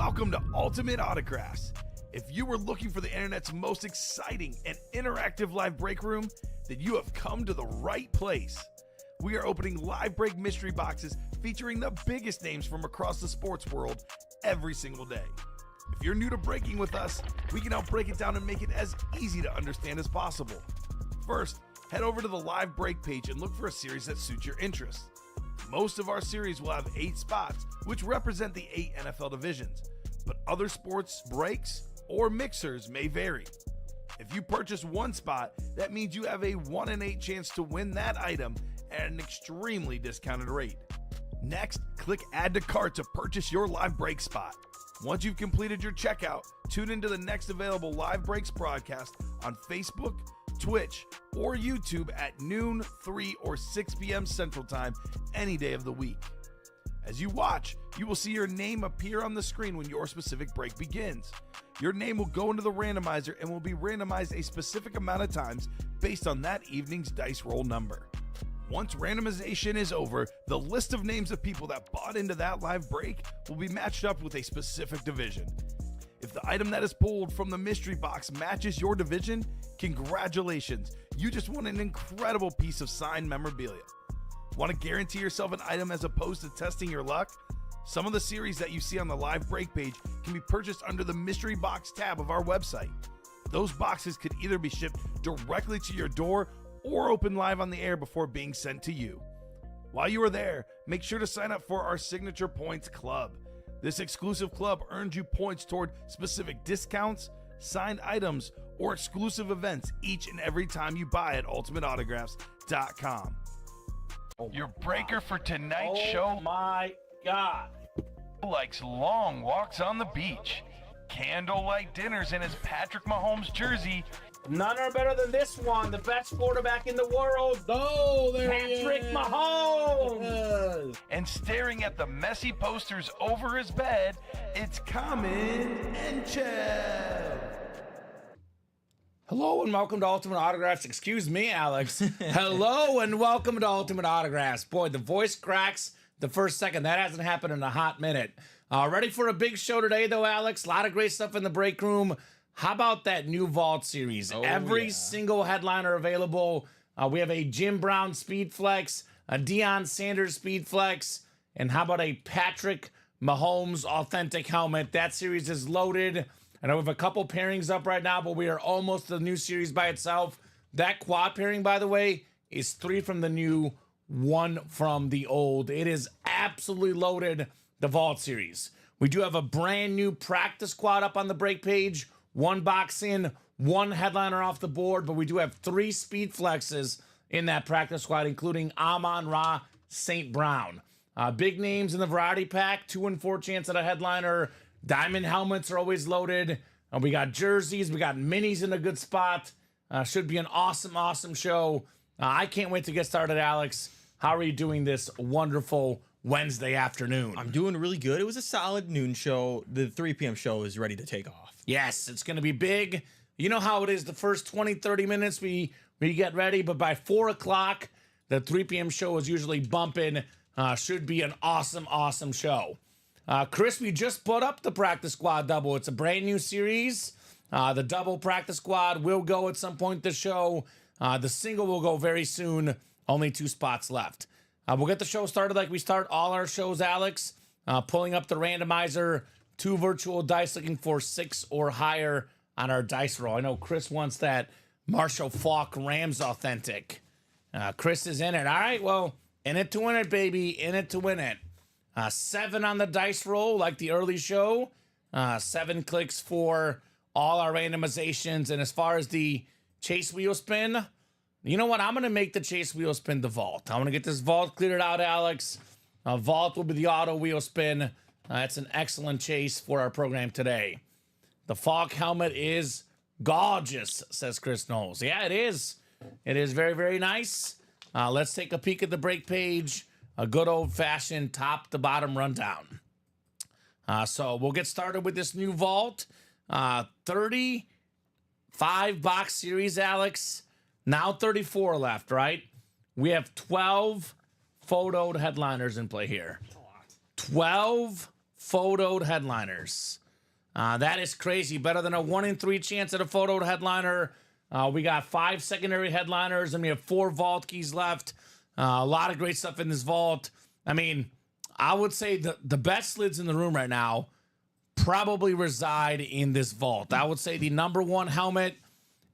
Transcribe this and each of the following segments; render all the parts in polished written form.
Welcome to Ultimate Autographs. If you were looking for the internet's most exciting and interactive live break room, then you have come to the right place. We are opening live break mystery boxes featuring the biggest names from across the sports world every single day. If you're new to breaking with us, we can help break it down and make it as easy to understand as possible. First, head over to the live break page and look for a series that suits your interests. Most of our series will have 8 spots, which represent the 8 NFL divisions, but other sports breaks or mixers may vary. If you purchase one spot, that means you have a 1 in 8 chance to win that item at an extremely discounted rate. Next, click Add to Cart to purchase your live break spot. Once you've completed your checkout, tune into the next available live breaks broadcast on Facebook, Twitch, or YouTube at noon, 3, or 6 p.m. Central Time any day of the week. As you watch, you will see your name appear on the screen when your specific break begins. Your name will go into the randomizer and will be randomized a specific amount of times based on that evening's dice roll number. Once randomization is over, the list of names of people that bought into that live break will be matched up with a specific division. If the item that is pulled from the mystery box matches your division, congratulations, you just won an incredible piece of signed memorabilia. Want to guarantee yourself an item as opposed to testing your luck? Some of the series that you see on the live break page can be purchased under the mystery box tab of our website. Those boxes could either be shipped directly to your door or open live on the air before being sent to you. While you are there, make sure to sign up for our Signature Points Club. This exclusive club earns you points toward specific discounts, signed items, or exclusive events each and every time you buy at ultimateautographs.com. Your breaker for tonight's show, Oh my God, likes long walks on the beach, candlelight dinners in his Patrick Mahomes jersey, none are better than this one, the best quarterback in the world. Oh, there Patrick he is. Mahomes. and staring at the messy posters over his bed, it's Kamen Entchev. Hello and welcome to Ultimate Autographs. Excuse me, Alex. Hello and welcome to Ultimate Autographs. Boy, the voice cracks the first second. That hasn't happened in a hot minute. Ready for a big show today, though, Alex? A lot of great stuff in the break room. How about that new Vault series? Every single headliner available. We have a Jim Brown Speed Flex, a Deion Sanders Speed Flex, and how about a Patrick Mahomes Authentic Helmet? That series is loaded. I know we have a couple pairings up right now, but we are almost to the new series by itself. That quad pairing, by the way, is 3 from the new, 1 from the old. It is absolutely loaded, the Vault series. We do have a brand new practice squad up on the break page. 1 box in, 1 headliner off the board, but we do have 3 speed flexes in that practice squad, including Amon-Ra St. Brown. Big names in the variety pack, 2 in 4 chance at a headliner. Diamond helmets are always loaded. We got jerseys. We got minis in a good spot. Should be an awesome, awesome show. I can't wait to get started, Alex. How are you doing this wonderful Wednesday afternoon? I'm doing really good. It was a solid noon show. The 3 p.m. show is ready to take off. Yes, it's going to be big. You know how it is. The first 20, 30 minutes we get ready, but by 4 o'clock, the 3 p.m. show is usually bumping. Should be an awesome, awesome show. Chris, we just put up the practice squad double. It's a brand new series. The double practice squad will go at some point this show. The single will go very soon. Only 2 spots left. We'll get the show started like we start all our shows, Alex. Pulling up the randomizer. 2 virtual dice looking for 6 or higher on our dice roll. I know Chris wants that Marshall Faulk Rams Authentic. Chris is in it. All right, well, in it to win it, baby. In it to win it. 7 on the dice roll, like the early show. 7 clicks for all our randomizations. And as far as the chase wheel spin, you know what? I'm going to make the chase wheel spin the vault. I want to get this vault cleared out, Alex. Vault will be the auto wheel spin. That's an excellent chase for our program today. The Falk helmet is gorgeous, says Chris Knowles. Yeah, it is. It is very, very nice. Let's take a peek at the break page. A good old-fashioned top-to-bottom rundown. So we'll get started with this new vault. 35-box series, Alex. Now 34 left, right? We have 12 photoed headliners in play here. 12 photoed headliners. That is crazy. Better than a 1 in 3 chance at a photoed headliner. We got 5 secondary headliners, and we have 4 vault keys left. A lot of great stuff in this vault. I mean, I would say the best slids in the room right now probably reside in this vault. I would say the number 1 helmet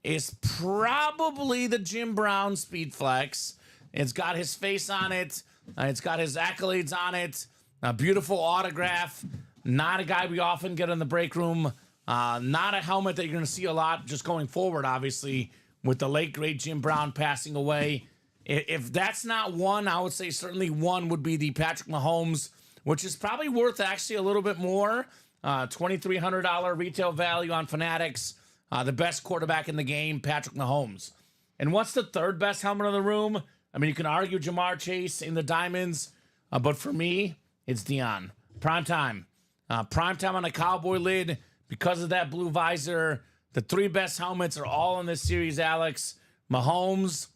is probably the Jim Brown Speed Flex. It's got his face on it. It's got his accolades on it. A beautiful autograph. Not a guy we often get in the break room. Not a helmet that you're going to see a lot just going forward, obviously, with the late, great Jim Brown passing away. If that's not one, I would say certainly one would be the Patrick Mahomes, which is probably worth actually a little bit more. $2,300 retail value on Fanatics. The best quarterback in the game, Patrick Mahomes. And what's the third best helmet in the room? I mean, you can argue Jamar Chase in the diamonds, but for me, it's Deion. Prime time on a cowboy lid because of that blue visor. The 3 best helmets are all in this series, Alex. Mahomes,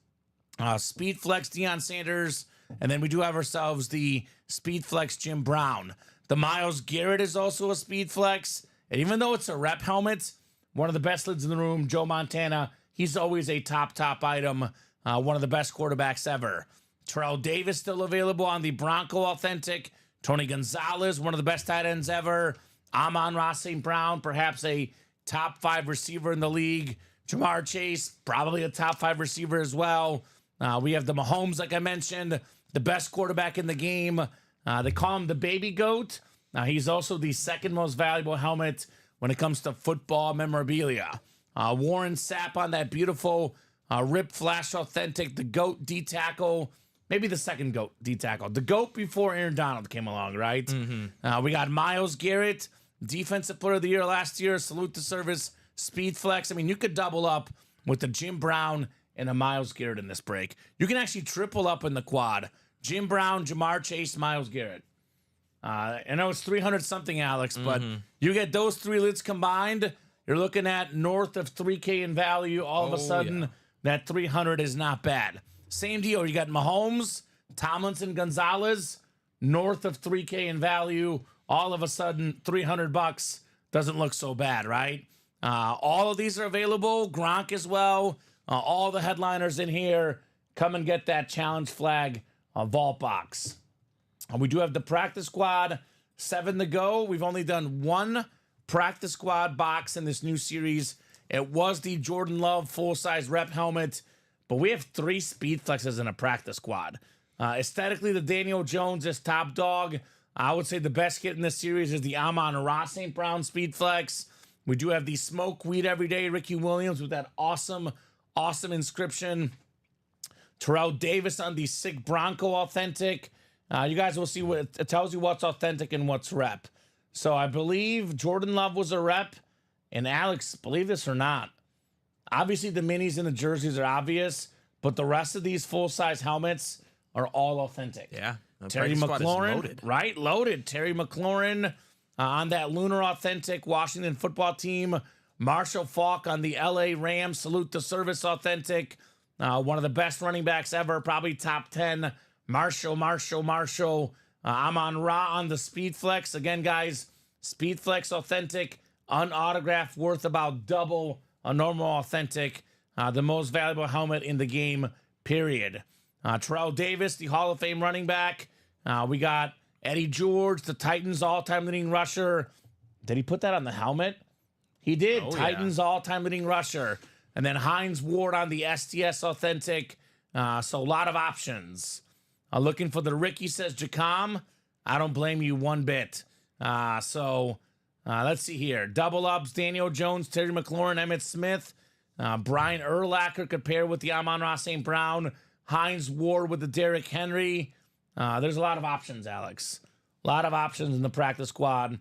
Speed Flex Deion Sanders, and then we do have ourselves the Speed Flex Jim Brown. The Myles Garrett is also a Speed Flex, and even though it's a rep helmet, one of the best lids in the room, Joe Montana, he's always a top item, one of the best quarterbacks ever. Terrell Davis still available on the Bronco Authentic. Tony Gonzalez, one of the best tight ends ever. Amon-Ra St. Brown, perhaps a top 5 receiver in the league. Jamar Chase, probably a top 5 receiver as well. We have the Mahomes, like I mentioned, the best quarterback in the game. They call him the baby goat. He's also the second most valuable helmet when it comes to football memorabilia. Warren Sapp on that beautiful Rip Flash Authentic, the GOAT D-tackle. Maybe the second GOAT D-tackle. The GOAT before Aaron Donald came along, right? Mm-hmm. We got Myles Garrett, Defensive Player of the Year last year. Salute to service, Speed Flex. I mean, you could double up with the Jim Brown and a Myles Garrett in this break. You can actually triple up in the quad. Jim Brown, Jamar Chase, Myles Garrett. I know it's 300-something, Alex, but you get those 3 lids combined, you're looking at north of $3K in value. All of a sudden, that 300 is not bad. Same deal. You got Mahomes, Tomlinson, Gonzalez, north of $3K in value. All of a sudden, $300 doesn't look so bad, right? All of these are available. Gronk as well. All the headliners in here. Come and get that challenge flag vault box. We do have the practice squad, 7 to go. We've only done 1 practice squad box in this new series. It was the Jordan Love full-size rep helmet. But we have 3 Speed Flexes in a practice squad. Aesthetically, the Daniel Jones is top dog. I would say the best kit in this series is the Amon-Ra St. Brown Speed Flex. We do have the Smoke Weed Everyday Ricky Williams with that awesome inscription. Terrell Davis on the Sick Bronco Authentic. You guys will see what it tells you what's authentic and what's rep. So I believe Jordan Love was a rep. And Alex, believe this or not, obviously, the minis and the jerseys are obvious, but the rest of these full-size helmets are all authentic. Yeah. Terry McLaurin, loaded. Right? Loaded. Terry McLaurin on that Lunar Authentic Washington football team. Marshall Faulk on the LA Rams Salute to Service Authentic. One of the best running backs ever, probably top 10. Marshall. Amon-Ra on the Speed Flex. Again, guys, Speed Flex Authentic, unautographed, worth about double a normal authentic, the most valuable helmet in the game, period. Terrell Davis, the Hall of Fame running back. We got Eddie George, the Titans all-time leading rusher. Did he put that on the helmet? He did. Titans all-time leading rusher. And then Hines Ward on the STS authentic. So a lot of options. Looking for the Ricky says Jacom. I don't blame you one bit. Let's see here. Double ups, Daniel Jones, Terry McLaurin, Emmitt Smith. Brian Urlacher could pair with the Amon-Ra St. Brown. Hines Ward with the Derrick Henry. There's a lot of options, Alex. A lot of options in the practice squad.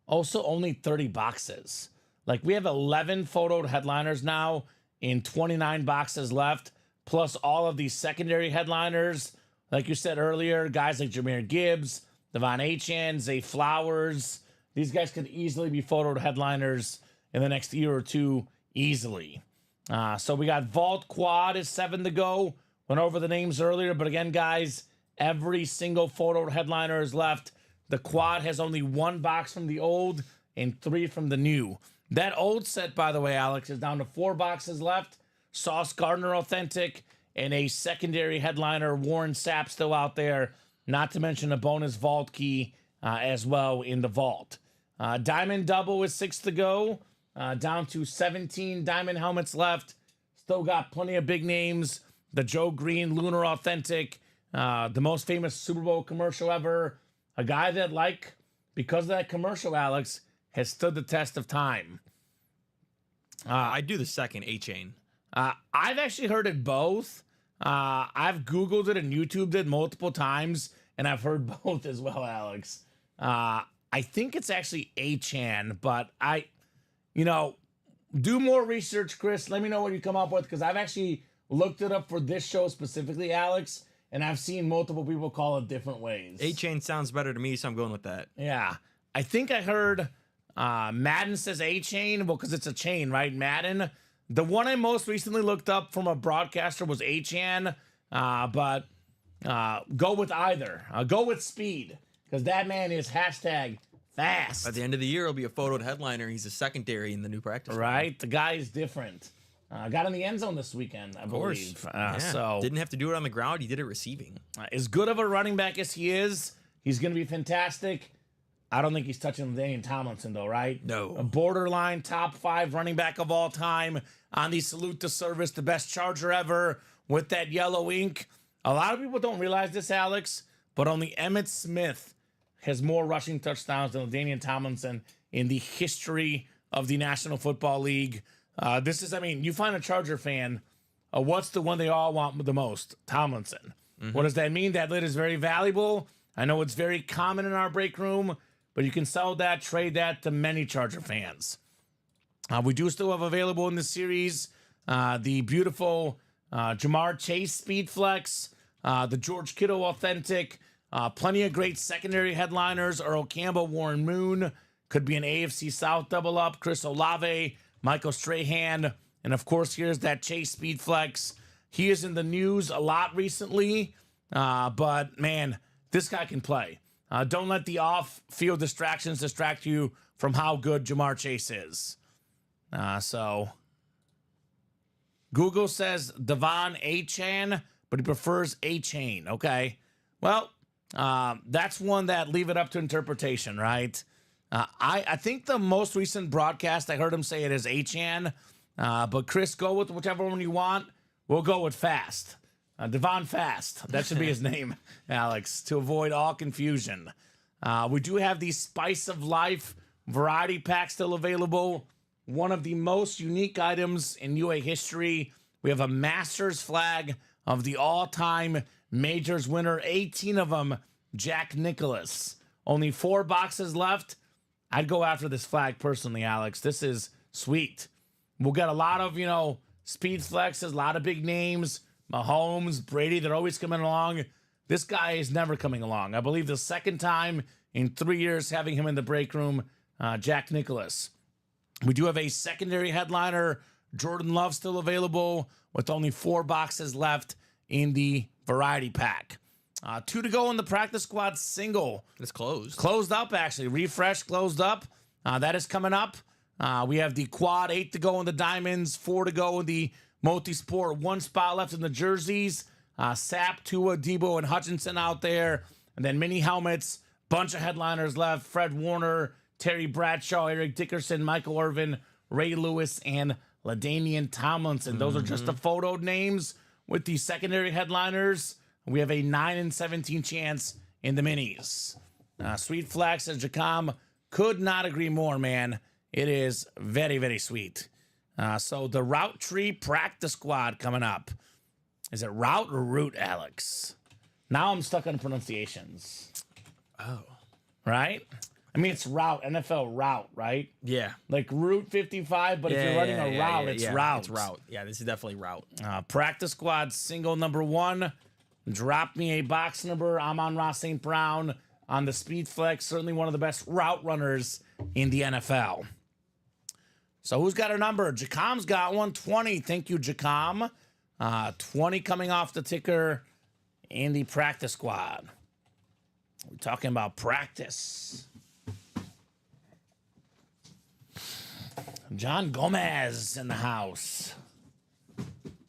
Also, only 30 boxes. Like, we have 11 photoed headliners now in 29 boxes left, plus all of these secondary headliners. Like you said earlier, guys like Jahmyr Gibbs, Devon Achane, Zay Flowers. These guys could easily be photoed headliners in the next year or two, easily. So we got Vault Quad is 7 to go. Went over the names earlier, but again, guys, every single photoed headliner is left. The quad has only 1 box from the old and 3 from the new. That old set, by the way, Alex, is down to 4 boxes left. Sauce Gardner Authentic and a secondary headliner, Warren Sapp, still out there. Not to mention a bonus vault key as well in the vault. Diamond Double is 6 to go. Down to 17 diamond helmets left. Still got plenty of big names. The Joe Green Lunar Authentic. The most famous Super Bowl commercial ever. A guy that, like, because of that commercial, Alex, has stood the test of time. I do the second A-Chain. I've actually heard it both. I've Googled it and YouTubed it multiple times, and I've heard both as well, Alex. I think it's actually A-Chan, but do more research, Chris. Let me know what you come up with, because I've actually looked it up for this show specifically, Alex, and I've seen multiple people call it different ways. A-Chain sounds better to me, so I'm going with that. Yeah. I think I heard Madden says A-Chain, well, because it's a chain, right? Madden. The one I most recently looked up from a broadcaster was A-Chan, but go with either. Go with speed, because that man is hashtag fast. At the end of the year, it'll be a photoed headliner. He's a secondary in the new practice. Right? The guy is different. Got in the end zone this weekend, I believe. So didn't have to do it on the ground. He did it receiving. As good of a running back as he is, he's going to be fantastic. I don't think he's touching Daniel Tomlinson, though, right? No. A borderline top 5 running back of all time on the Salute to Service, the best Charger ever with that yellow ink. A lot of people don't realize this, Alex, but only Emmitt Smith has more rushing touchdowns than Daniel Tomlinson in the history of the National Football League. You find a Charger fan, what's the one they all want the most? Tomlinson. Mm-hmm. What does that mean? That lid is very valuable. I know it's very common in our break room, but you can sell that, trade that to many Charger fans. We do still have available in the series the beautiful Jamar Chase Speed Flex, the George Kittle Authentic, plenty of great secondary headliners, Earl Campbell, Warren Moon, could be an AFC South double up, Chris Olave, Michael Strahan, and of course, here's that Chase Speed Flex. He is in the news a lot recently, but man, this guy can play. Don't let the off-field distractions distract you from how good Jamar Chase is. So Google says Devon A-Chan, but he prefers A-Chain. Okay. Well, that's one that leave it up to interpretation, right? I think the most recent broadcast, I heard him say it is A-Chan. But Chris, go with whichever one you want. We'll go with Fast. Devon Fast. That should be his name, Alex, to avoid all confusion. We do have the Spice of Life variety pack still available. One of the most unique items in UA history. We have a Masters flag of the all-time Majors winner, 18 of them, Jack Nicklaus. Only 4 boxes left. I'd go after this flag personally, Alex. This is sweet. We'll get a lot of, speed flexes, a lot of big names. Mahomes, Brady, they're always coming along. This guy is never coming along. I believe the second time in 3 years having him in the break room, Jack Nicklaus. We do have a secondary headliner, Jordan Love, still available with only 4 boxes left in the variety pack. 2 to go in the practice squad single. It's closed. Closed up, actually. Refresh, closed up. That is coming up. We have the quad, 8 to go in the diamonds, 4 to go in the multi-sport, 1 spot left in the jerseys. Sapp, Tua, Debo, and Hutchinson out there. And then mini helmets, bunch of headliners left. Fred Warner, Terry Bradshaw, Eric Dickerson, Michael Irvin, Ray Lewis, and LaDainian Tomlinson. Those are just the photoed names with the secondary headliners. We have a 9 in 17 chance in the minis. Sweet Flex, as Jacom could not agree more, man. It is very, very sweet. So the Route Tree practice squad coming up. Is it route or root, Alex? Now I'm stuck on pronunciations. Oh. Right? I mean, it's route, NFL route, right? Yeah. Like Route 55, but if you're running a route, it's route. It's route. Yeah, this is definitely route. Practice squad single number 1. Drop me a box number. I'm on Ross St. Brown on the Speed Flex. Certainly one of the best route runners in the NFL. So who's got a number? Jacom's got one, 20. Thank you, Jacom. 20 coming off the ticker in the practice squad. We're talking about practice. John Gomez in the house.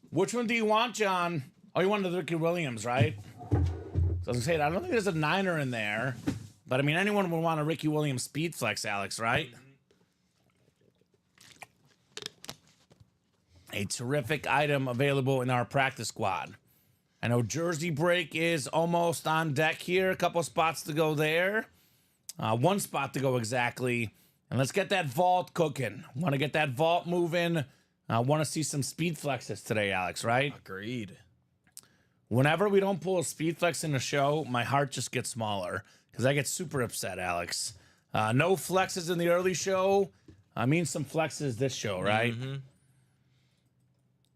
Which one do you want, John? Oh, you wanted the Ricky Williams, right? So I was gonna say, I don't think there's a Niner in there. But, I mean, anyone would want a Ricky Williams speed flex, Alex, right? A terrific item available in our practice squad. I know jersey break is almost on deck here. A couple spots to go there. One spot to go exactly. And let's get that vault cooking. Want to get that vault moving. I want to see some speed flexes today, Alex, right? Agreed. Whenever we don't pull a speed flex in the show, my heart just gets smaller because I get super upset, Alex. No flexes in the early show. I mean some flexes this show, right?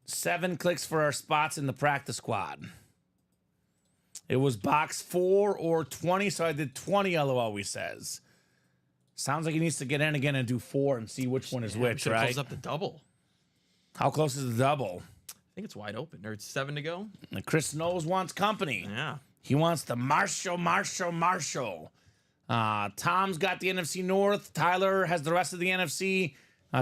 7 clicks for our spots in the practice squad. It was box 4 or 20, so I did 20, LOL, he says. Sounds like he needs to get in again and do 4 and see which one is which, right? Close up the double. How close is the double? I think it's wide open. Or it's 7 to go. And Chris Knowles wants company. Yeah. He wants the Marshall. Tom's got the NFC North. Tyler has the rest of the NFC.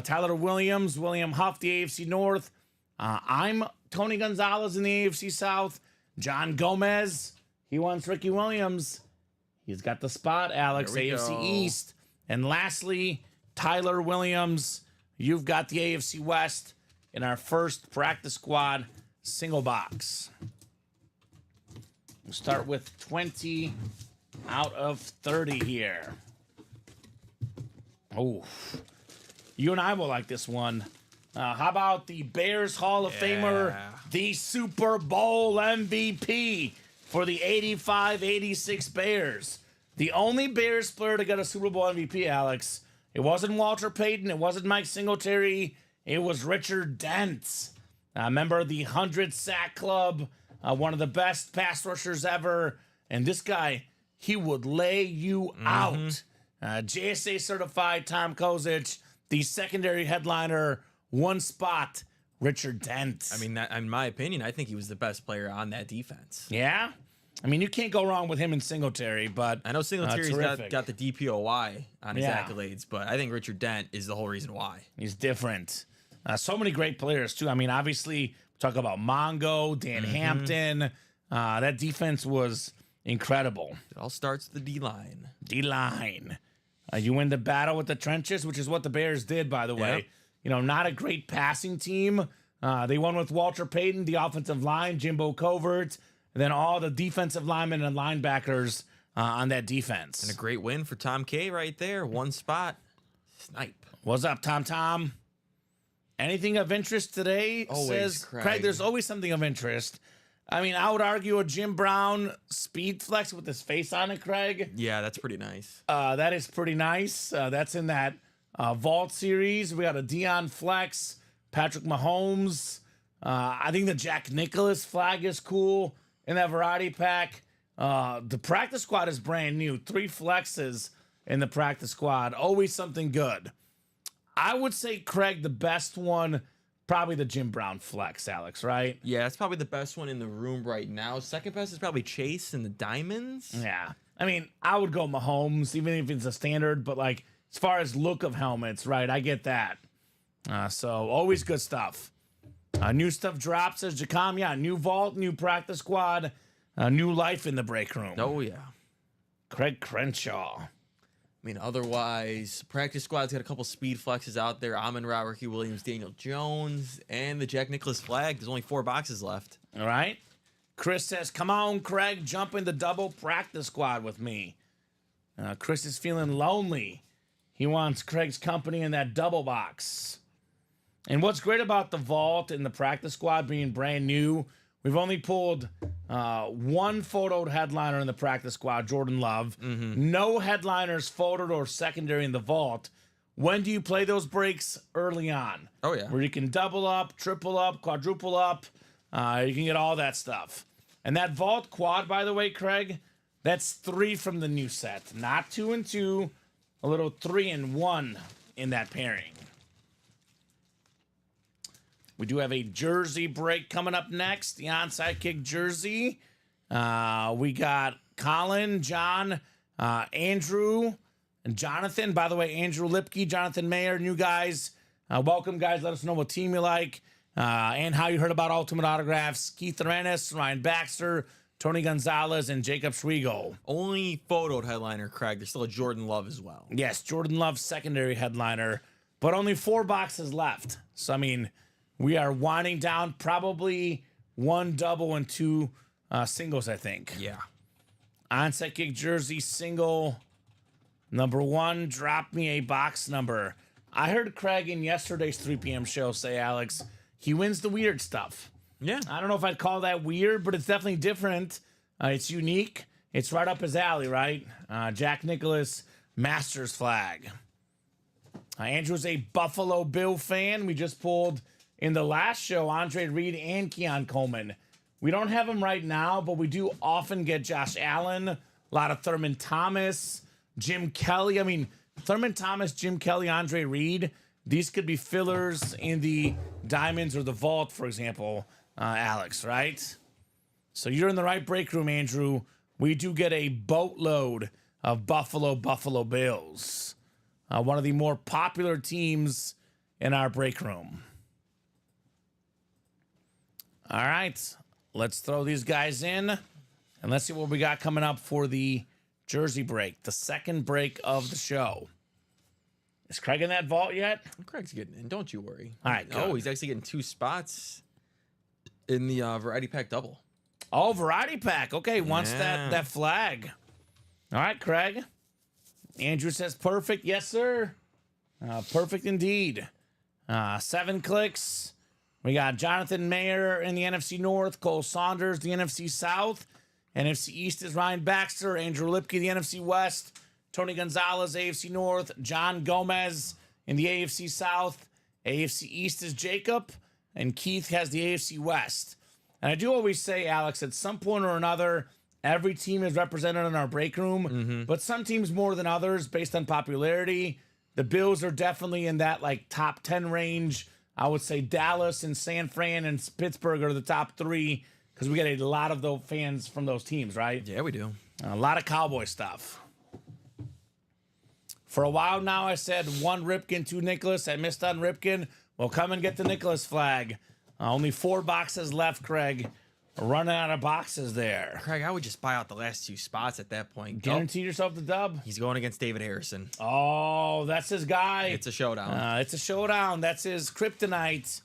Tyler Williams, William Huff, the AFC North. I'm Tony Gonzalez in the AFC South. John Gomez, he wants Ricky Williams. He's got the spot, Alex, There we AFC go. East. And lastly, Tyler Williams, you've got the AFC West in our first practice squad single box. We'll start with 20 out of 30 here. Oh, you and I will like this one. How about the Bears Hall of Famer, the Super Bowl MVP for the 85-86 Bears? The only Bears player to get a Super Bowl MVP, Alex. It wasn't Walter Payton. It wasn't Mike Singletary. It was Richard Dent. Member of the 100-sack club, one of the best pass rushers ever. And this guy, he would lay you out. JSA certified Tom Kozic, the secondary headliner. One spot, Richard Dent. I mean, in my opinion, I think he was the best player on that defense. Yeah? I mean, you can't go wrong with him in Singletary, but I know Singletary's terrific. got the DPOY on his Yeah. accolades, but I think Richard Dent is the whole reason why. He's different. So many great players, too. I mean, obviously, talk about Mongo, Dan Hampton. That defense was incredible. It all starts with the D-line. D-line. You win the battle with the trenches, which is what the Bears did, by the way. Yep. You know, not a great passing team. They won with Walter Payton, the offensive line, Jimbo Covert, and then all the defensive linemen and linebackers on that defense. And a great win for Tom K right there. One spot. Snipe. What's up, Tom? Anything of interest today? Always, Says Craig. There's always something of interest. I mean, I would argue a Jim Brown speed flex with his face on it, Craig. Yeah, that's pretty nice. That is pretty nice. That's in that Vault series. We got a Dion Flex, Patrick Mahomes. I think the Jack Nicholas flag is cool in that variety pack. The practice squad is brand new. 3 flexes in the practice squad. Always something good. I would say, Craig, the best one, probably the Jim Brown flex, Alex, right? Yeah, it's probably the best one in the room right now. Second best is probably Chase and the Diamonds. Yeah. I mean, I would go Mahomes, even if it's a standard, but like, as far as look of helmets, right? I get that. So always good stuff. New stuff drops, says Jacom. Yeah, new vault, new practice squad, new life in the break room. Oh, yeah. Craig Crenshaw. I mean, otherwise, practice squad's got a couple speed flexes out there. Amon-Ra, Ricky Williams, Daniel Jones, and the Jack Nicholas flag. There's only 4 boxes left. All right. Chris says, come on, Craig, jump in the double practice squad with me. Chris is feeling lonely. He wants Craig's company in that double box. And what's great about the vault and the practice squad being brand new, we've only pulled one photoed headliner in the practice squad, Jordan Love. No headliners photoed or secondary in the vault. When do you play those breaks? Early on. Oh, yeah. Where you can double up, triple up, quadruple up. You can get all that stuff. And that vault quad, by the way, Craig, that's 3 from the new set. Not 2 and 2. A little 3 and 1 in that pairing. We do have a jersey break coming up next. The onside kick jersey. We got Colin, John, Andrew, and Jonathan. By the way, Andrew Lipke, Jonathan Mayer, new guys. Welcome, guys. Let us know what team you like and how you heard about Ultimate Autographs. Keith Arenas, Ryan Baxter, Tony Gonzalez, and Jacob Schwiegel. Only photoed headliner, Craig. There's still a Jordan Love as well. Yes, Jordan Love, secondary headliner, but only 4 boxes left. So, I mean, we are winding down probably 1 double and 2 singles, I think. Yeah. Onside kick jersey single number 1. Drop me a box number. I heard Craig in yesterday's 3 p.m. show say, Alex, he wins the weird stuff. Yeah. I don't know if I'd call that weird, but it's definitely different. It's unique. It's right up his alley, right? Jack Nicklaus Masters flag. Andrew's a Buffalo Bill fan. We just pulled in the last show Andre Reed and Keon Coleman. We don't have them right now, but we do often get Josh Allen, a lot of Thurman Thomas, Jim Kelly. I mean, Thurman Thomas, Jim Kelly, Andre Reed. These could be fillers in the Diamonds or the Vault, for example, Alex, right? So you're in the right break room, Andrew. We do get a boatload of Buffalo Bills. One of the more popular teams in our break room. All right, let's throw these guys in, and let's see what we got coming up for the jersey break, the second break of the show. Is Craig in that vault yet? Craig's getting in. Don't you worry. All right, good. Oh, he's actually getting 2 spots in the variety pack double. Oh, variety pack. Okay, wants that flag. All right, Craig. Andrew says perfect. Yes, sir. Perfect indeed. 7 clicks. We got Jonathan Mayer in the NFC North, Cole Saunders, the NFC South. NFC East is Ryan Baxter, Andrew Lipke, the NFC West, Tony Gonzalez, AFC North, John Gomez in the AFC South. AFC East is Jacob, and Keith has the AFC West. And I do always say, Alex, at some point or another, every team is represented in our break room, but some teams more than others based on popularity. The Bills are definitely in that like top 10 range. I would say Dallas and San Fran and Pittsburgh are the top 3 because we get a lot of those fans from those teams, right? Yeah, we do. A lot of Cowboy stuff. For a while now, I said 1 Ripken, 2 Nicholas. I missed on Ripken. Well, come and get the Nicholas flag. Only 4 boxes left, Craig. We're running out of boxes there. Craig, I would just buy out the last 2 spots at that point. Guarantee yourself the dub. He's going against David Harrison. Oh, that's his guy. It's a showdown. It's a showdown. That's his kryptonite.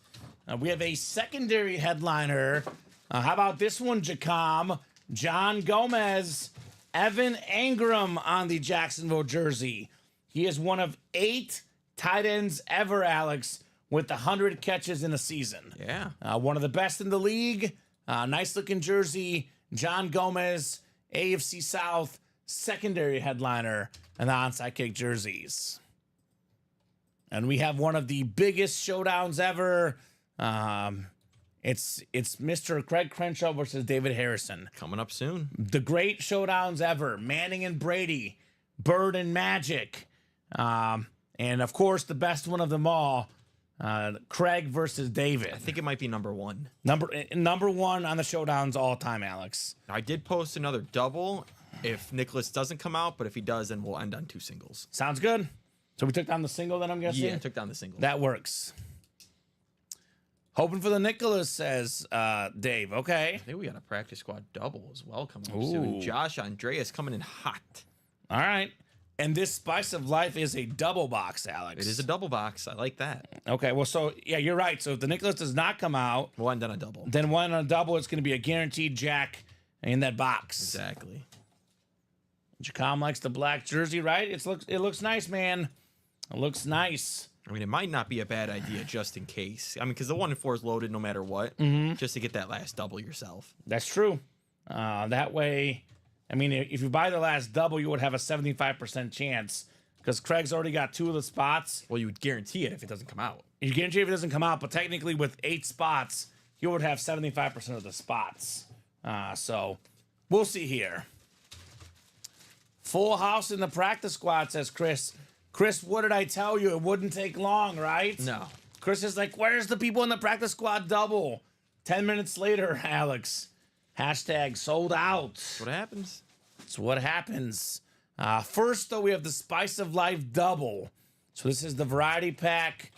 We have a secondary headliner. How about this one, Jacom? John Gomez, Evan Engram on the Jacksonville jersey. He is one of 8 tight ends ever, Alex, with 100 catches in a season. Yeah. One of the best in the league. Nice looking jersey. John Gomez, AFC South, secondary headliner, and the onside kick jerseys. And we have one of the biggest showdowns ever. It's Mr. Craig Crenshaw versus David Harrison. Coming up soon. The great showdowns ever. Manning and Brady, Bird and Magic. And of course, the best one of them all, Craig versus David. I think it might be number 1. Number 1 on the showdowns all time, Alex. I did post another double if Nicholas doesn't come out, but if he does, then we'll end on 2 singles. Sounds good. So we took down the single then, I'm guessing? Yeah, I took down the single. That works. Hoping for the Nicholas, says Dave. Okay. I think we got a practice squad double as well coming up soon. Josh Andreas coming in hot. All right. And this Spice of Life is a double box, Alex. It is a double box. I like that. Okay, well, so, yeah, you're right. So if the Nicholas does not come out, We'll end on a double. then one on a double, it's going to be a guaranteed Jack in that box. Exactly. Jacom likes the black jersey, right? It looks nice, man. It looks nice. I mean, it might not be a bad idea just in case. I mean, because the 1 and 4 is loaded no matter what, just to get that last double yourself. That's true. That way, I mean, if you buy the last double, you would have a 75% chance because Craig's already got 2 of the spots. Well, you would guarantee it if it doesn't come out. You guarantee if it doesn't come out, but technically with 8 spots, you would have 75% of the spots. So we'll see here. Full house in the practice squad, says Chris. Chris, what did I tell you? It wouldn't take long, right? No. Chris is like, where's the people in the practice squad double? 10 minutes later, Alex. Hashtag sold out. That's what happens. That's what happens. First, though, we have the Spice of Life double. So this is the variety pack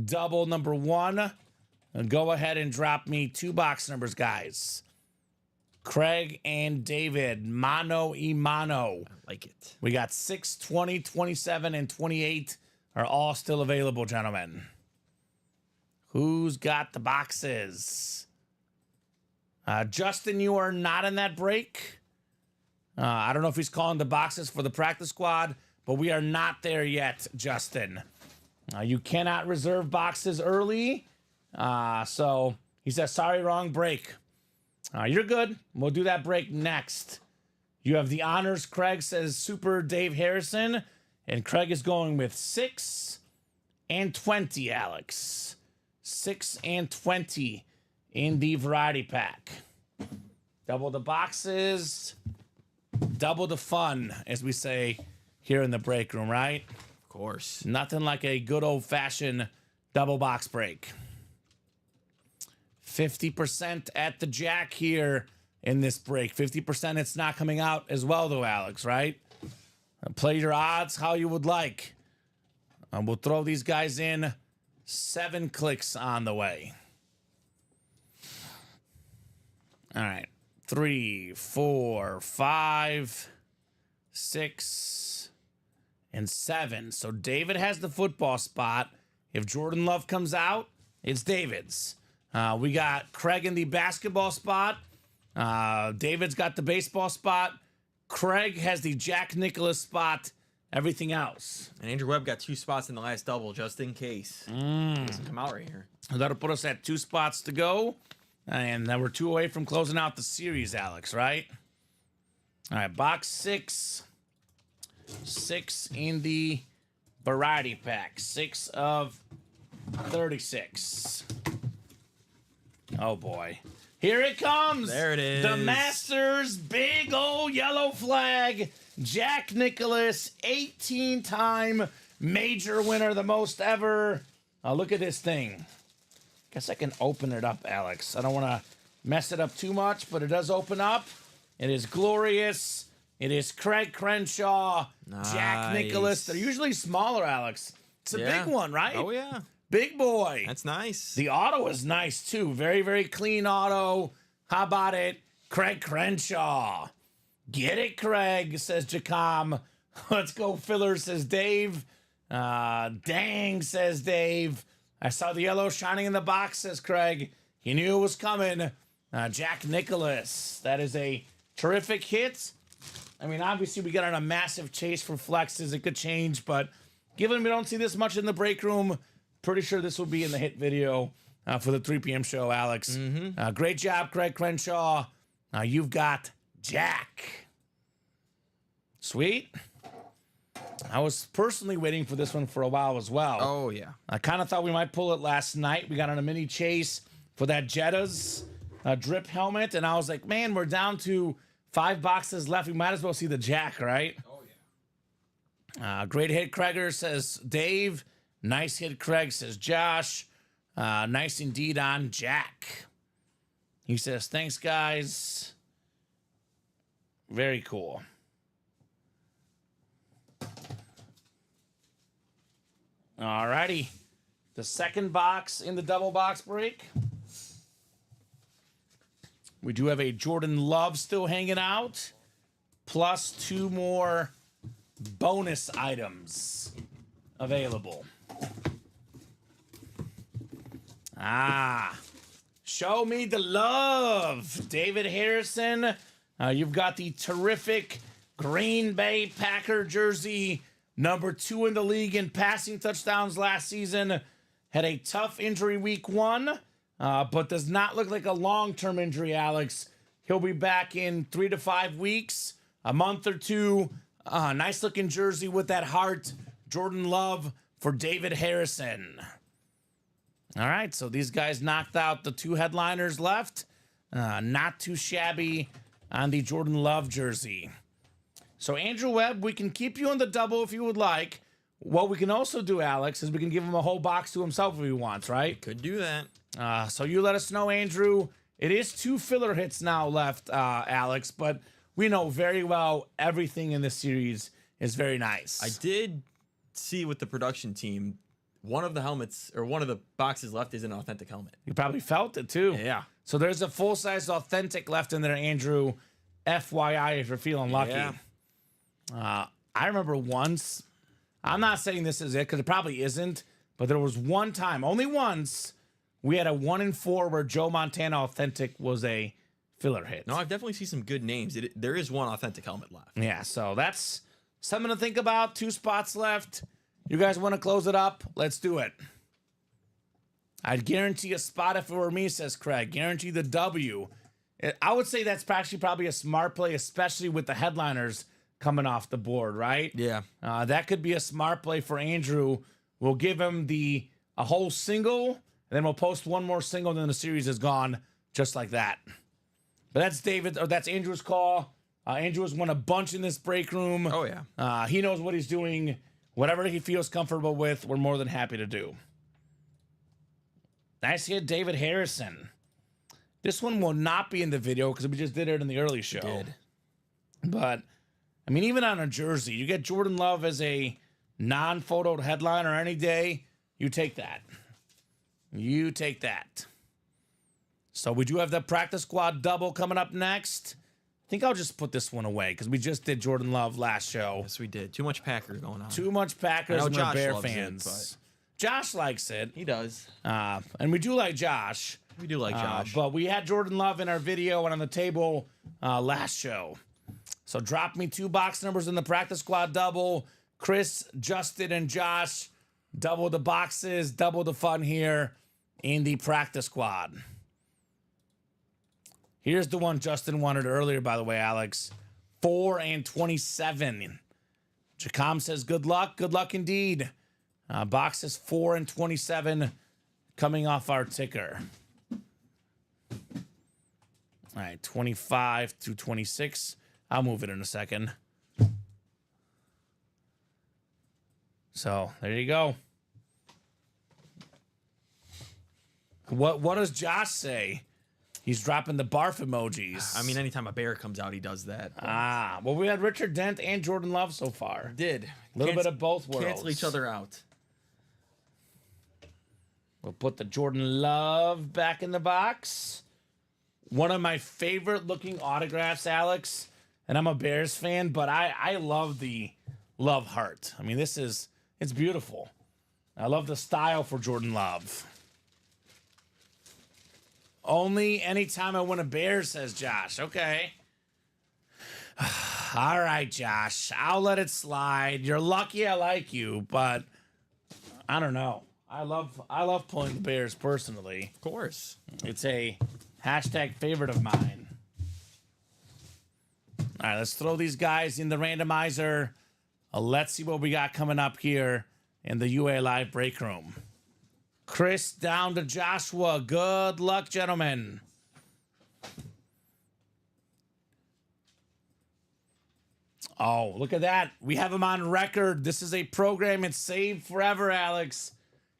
double number 1. And go ahead and drop me 2 box numbers, guys. Craig and David, mano y mano. I like it. We got 6, 20, 27, and 28 are all still available, gentlemen. Who's got the boxes? Justin, you are not in that break. I don't know if he's calling the boxes for the practice squad, but we are not there yet, Justin. You cannot reserve boxes early. So he says, sorry, wrong break. You're good. We'll do that break next. You have the honors. Craig says Super Dave Harrison. And Craig is going with 6 and 20, Alex. 6 and 20 in the variety pack. Double the boxes. Double the fun, as we say here in the break room, right? Of course. Nothing like a good old-fashioned double box break. 50% at the jack here in this break. 50% it's not coming out as well, though, Alex, right? Play your odds how you would like. We'll throw these guys in. 7 clicks on the way. All right. 3, 4, 5, 6, and 7. So David has the football spot. If Jordan Love comes out, it's David's. We got Craig in the basketball spot. David's got the baseball spot. Craig has the Jack Nicklaus spot. Everything else. And Andrew Webb got 2 spots in the last double just in case. He doesn't come out right here. That'll put us at 2 spots to go. And then we're 2 away from closing out the series, Alex, right? All right, box 6. 6 in the variety pack. 6 of 36. Oh, boy. Here it comes. There it is. The Masters big old yellow flag. Jack Nicklaus, 18-time major winner, the most ever. Look at this thing. Guess I can open it up, Alex. I don't want to mess it up too much, but it does open up. It is glorious. It is Craig Crenshaw, Jack Nicklaus. They're usually smaller, Alex. It's a big one, right? Oh, yeah. Big boy. That's nice. The auto is nice, too. Very, very clean auto. How about it? Craig Crenshaw. Get it, Craig, says Jacom. Let's go, filler, says Dave. Dang, says Dave. I saw the yellow shining in the box, says Craig. He knew it was coming. Jack Nicklaus. That is a terrific hit. I mean, obviously, we got on a massive chase for flexes. It could change, but given we don't see this much in the break room, pretty sure this will be in the hit video for the 3 p.m. show, Alex. Great job, Craig Crenshaw. You've got Jack. Sweet. I was personally waiting for this one for a while as well. Oh, yeah. I kind of thought we might pull it last night. We got on a mini chase for that Jetta's drip helmet, and I was like, man, we're down to 5 boxes left. We might as well see the Jack, right? Oh, yeah. Great hit, Craiger, says Dave. Nice hit, Craig, says Josh. Nice indeed on Jack. He says, thanks, guys. Very cool. Alrighty. The second box in the double box break. We do have a Jordan Love still hanging out, plus 2 more bonus items available. Show me the love. David Harrison, you've got the terrific Green Bay Packer jersey, number 2 in the league in passing touchdowns last season. Had a tough injury week 1, but does not look like a long-term injury, Alex. He'll be back in 3 to 5 weeks, a month or 2. Nice-looking jersey with that heart. Jordan Love for David Harrison. All right, so these guys knocked out the 2 headliners left. Not too shabby on the Jordan Love jersey. So, Andrew Webb, we can keep you on the double if you would like. What we can also do, Alex, is we can give him a whole box to himself if he wants, right? Could do that. So you let us know, Andrew, It is 2 filler hits now left, Alex, but we know very well everything in this series is very nice. I did see with the production team, one of the helmets or one of the boxes left is an authentic helmet. You probably felt it too. Yeah. So there's a full-size authentic left in there, Andrew. FYI, if you're feeling lucky. Yeah. I remember once, I'm not saying this is it because it probably isn't, but there was one time, only once, we had a 1 in 4 where Joe Montana authentic was a filler hit. No, I've definitely seen some good names. There is one authentic helmet left. Yeah, so that's something to think about. 2 spots left. You guys want to close it up? Let's do it. I'd guarantee a spot if it were me, says Craig. Guarantee the W. I would say that's actually probably a smart play, especially with the headliners coming off the board, right? Yeah. That could be a smart play for Andrew. We'll give him a whole single, and then we'll post one more single, and then the series is gone, just like that. But that's Andrew's call. Andrew has won a bunch in this break room. Oh, yeah. He knows what he's doing. Whatever he feels comfortable with, we're more than happy to do. Nice hit, David Harrison. This one will not be in the video because we just did it in the early show. Did. But, I mean, even on a jersey, you get Jordan Love as a non-photoed headliner any day, you take that. You take that. So we do have the practice squad double coming up next. I think I'll just put this one away because we just did Jordan Love last show. Yes, we did. Too much Packers going on. Too much Packers I know and we're Josh Bear loves it, fans. Josh likes it. He does. And we do like Josh. We do like Josh. But we had Jordan Love in our video and on the table last show. So drop me 2 box numbers in the practice squad double. Chris, Justin, and Josh. Double the boxes, double the fun here in the practice squad. Here's the one Justin wanted earlier, by the way, Alex. 4 and 27. Jacom says, good luck. Good luck indeed. Boxes 4 and 27 coming off our ticker. All right, 25 to 26. I'll move it in a second. So there you go. What does Josh say? He's dropping the barf emojis. I mean, anytime a bear comes out, he does that. Well, we had Richard Dent and Jordan Love so far. Did. A little bit of both worlds. Cancel each other out. We'll put the Jordan Love back in the box. One of my favorite looking autographs, Alex. And I'm a Bears fan, but I love the Love heart. I mean, it's beautiful. I love the style for Jordan Love. Only anytime I win a Bear, says Josh. Okay. All right, Josh. I'll let it slide. You're lucky I like you, but I don't know. I love pulling the Bears personally. Of course. It's a hashtag favorite of mine. All right, let's throw these guys in the randomizer. Let's see what we got coming up here in the UA Live break room. Chris down to Joshua. Good luck, gentlemen. Oh, look at that. We have him on record. This is a program. It's saved forever, Alex.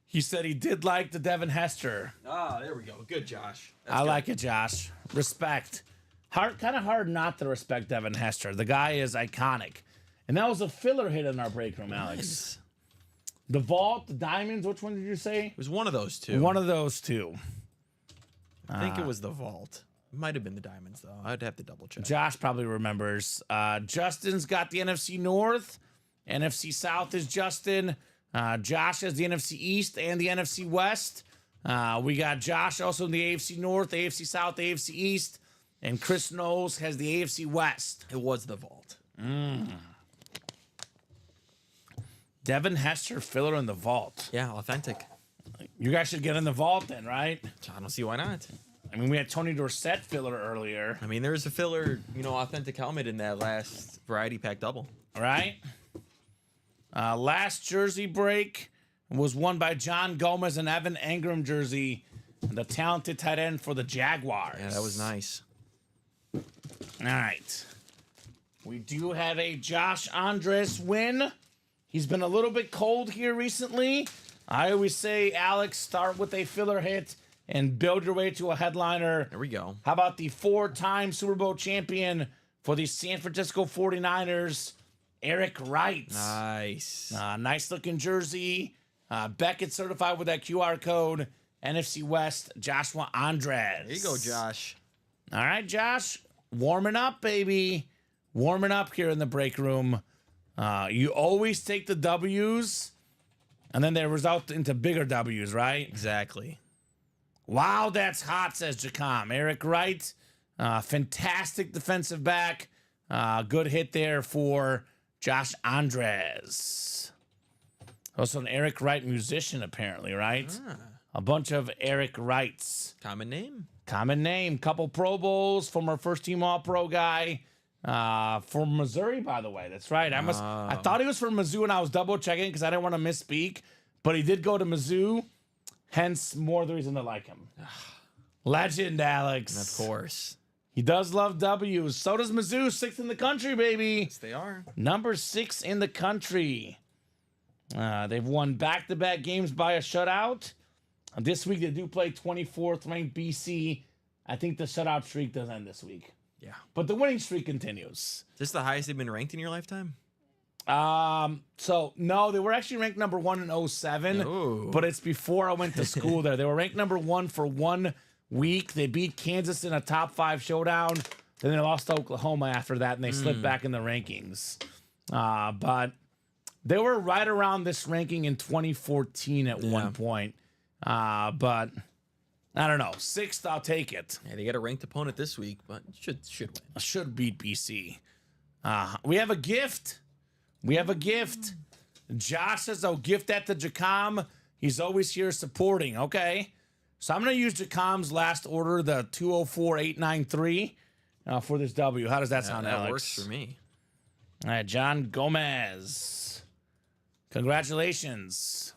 He said he did like the Devin Hester. Ah, there we go. Good, Josh. I like it, Josh. Respect. Kind of hard not to respect Devin Hester. The guy is iconic. And that was a filler hit in our break room, Alex. Nice. The Vault, the Diamonds, which one did you say? It was one of those two. One of those two. I think it was the Vault. It might have been the Diamonds, though. I'd have to double check. Josh probably remembers. Justin's got the NFC North. NFC South is Justin. Josh has the NFC East and the NFC West. We got Josh also in the AFC North, the AFC South, the AFC East. And Chris Knowles has the AFC West. It was the Vault. Devin Hester, filler in the Vault. Yeah, authentic. You guys should get in the Vault then, right? I don't see why not. I mean, we had Tony Dorsett filler earlier. I mean, there was a filler, authentic helmet in that last variety pack double. Right? Last jersey break was won by John Gomez and Evan Engram jersey, the talented tight end for the Jaguars. Yeah, that was nice. All right. We do have a Josh Andres win. He's been a little bit cold here recently. I always say, Alex, start with a filler hit and build your way to a headliner. There we go. How about the 4-time Super Bowl champion for the San Francisco 49ers, Eric Wright? Nice. Nice looking jersey. Beckett certified with that QR code. NFC West, Joshua Andres. There you go, Josh. All right, Josh. Warming up, baby. Warming up here in the break room. You always take the W's, and then they result into bigger W's, right? Exactly. Wow, that's hot, says Jacom. Eric Wright, fantastic defensive back. Good hit there for Josh Andres. Also an Eric Wright musician, apparently, right? A bunch of Eric Wrights. Common name. Common name. Couple Pro Bowls, former first-team All-Pro guy. From Missouri, by the way. That's right. I thought he was from Mizzou, and I was double-checking because I didn't want to misspeak. But he did go to Mizzou, hence more the reason to like him. Legend, Alex. And of course. He does love W's. So does Mizzou, 6th in the country, baby. Yes, they are. Number 6 in the country. They've won back-to-back games by a shutout. This week, they do play 24th ranked BC. I think the shutout streak does end this week. Yeah. But the winning streak continues. Is this the highest they've been ranked in your lifetime? So, no, they were actually ranked number 1 in 07. Ooh. But it's before I went to school there. They were ranked number 1 for 1 week. They beat Kansas in a top 5 showdown. Then they lost to Oklahoma after that, and they slipped back in the rankings. But they were right around this ranking in 2014 at one point. But I don't know. 6th, I'll take it. Yeah, they got a ranked opponent this week, but should win. Should beat BC. We have a gift. We have a gift. Josh says, "I'll gift that to Jacom. He's always here supporting." Okay. So I'm going to use Jacom's last order, the 204893, for this W. How does that sound, Alex? That works for me. All right, John Gomez. Congratulations.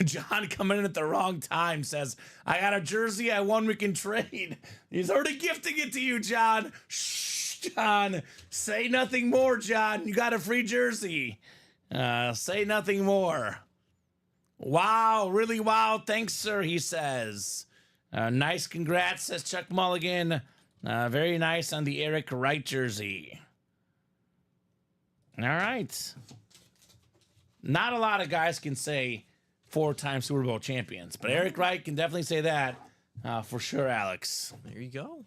John coming in at the wrong time says, "I got a jersey I won, we can trade." He's already gifting it to you, John. Shh, John. Say nothing more, John. You got a free jersey. Say nothing more. Wow, really wow. Thanks, sir, he says. Nice congrats, says Chuck Mulligan. Very nice on the Eric Wright jersey. All right. Not a lot of guys can say 4-time Super Bowl champions, but Eric Wright can definitely say that for sure, Alex. There you go.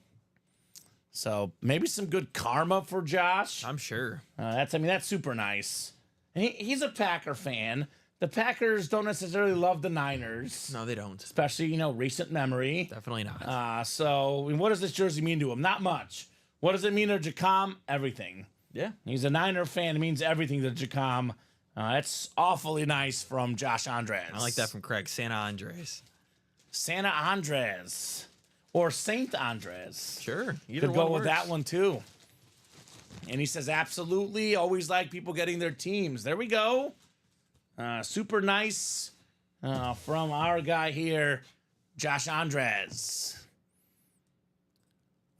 So maybe some good karma for Josh. I'm sure. That's super nice. And he's a Packer fan. The Packers don't necessarily love the Niners. No, they don't. Especially, recent memory. Definitely not. So what does this jersey mean to him? Not much. What does it mean to Jacom? Everything. Yeah. He's a Niner fan. It means everything to Jacom. That's awfully nice from Josh Andres. I like that from Craig. Santa Andres. Santa Andres. Or Saint Andres. Sure. Either Could go one with works. that one, too. And he says, absolutely. Always like people getting their teams. There we go. Super nice from our guy here, Josh Andres.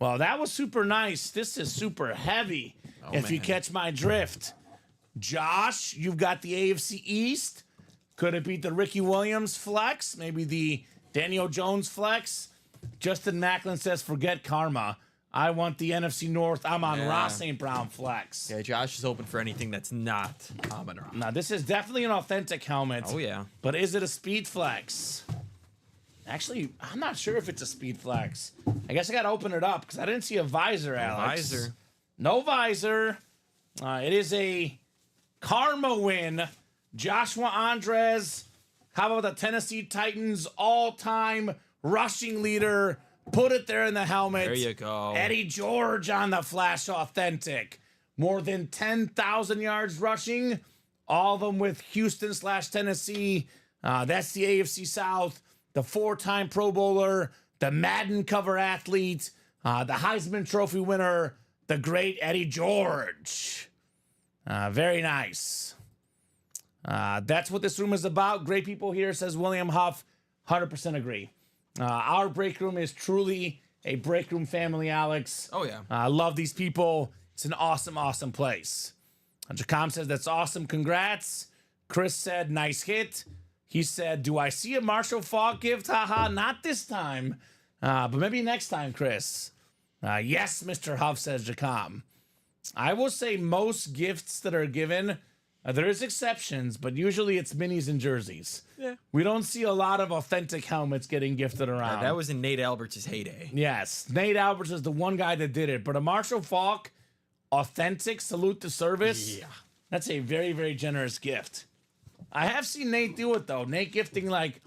Well, that was super nice. This is super heavy, if you man. catch my drift. Josh, you've got the AFC East. Could it beat the Ricky Williams flex? Maybe the Daniel Jones flex? Justin Macklin says, forget karma. I want the NFC North. I'm on Ross St. Brown flex. Yeah, Josh is open for anything that's not Common Rock. Now, this is definitely an authentic helmet. Oh, yeah. But is it a speed flex? Actually, I'm not sure if it's a speed flex. I guess I got to open it up because I didn't see a visor, Alex. Visor. No visor. It is a karma win. Joshua Andres. How about the Tennessee Titans all-time rushing leader? Put it there in the helmet. There you go. Eddie George on the Flash Authentic. More than 10,000 yards rushing. All of them with Houston/Tennessee. That's the AFC South. The 4-time Pro Bowler. The Madden cover athlete. The Heisman Trophy winner. The great Eddie George. Very nice. That's what this room is about. Great people here, says William Huff. 100% agree. Our break room is truly a break room family, Alex. Oh, yeah. I love these people. It's an awesome, awesome place. Jacom says, that's awesome. Congrats. Chris said, nice hit. He said, do I see a Marshall Falk gift? Haha, not this time. But maybe next time, Chris. Yes, Mr. Huff, says Jacom. I will say most gifts that are given, there is exceptions, but usually it's minis and jerseys. Yeah. We don't see a lot of authentic helmets getting gifted around. That was in Nate Alberts' heyday. Yes, Nate Alberts is the one guy that did it. But a Marshall Falk, authentic, salute to service, Yeah. that's a very, very generous gift. I have seen Nate do it, though. Nate gifting like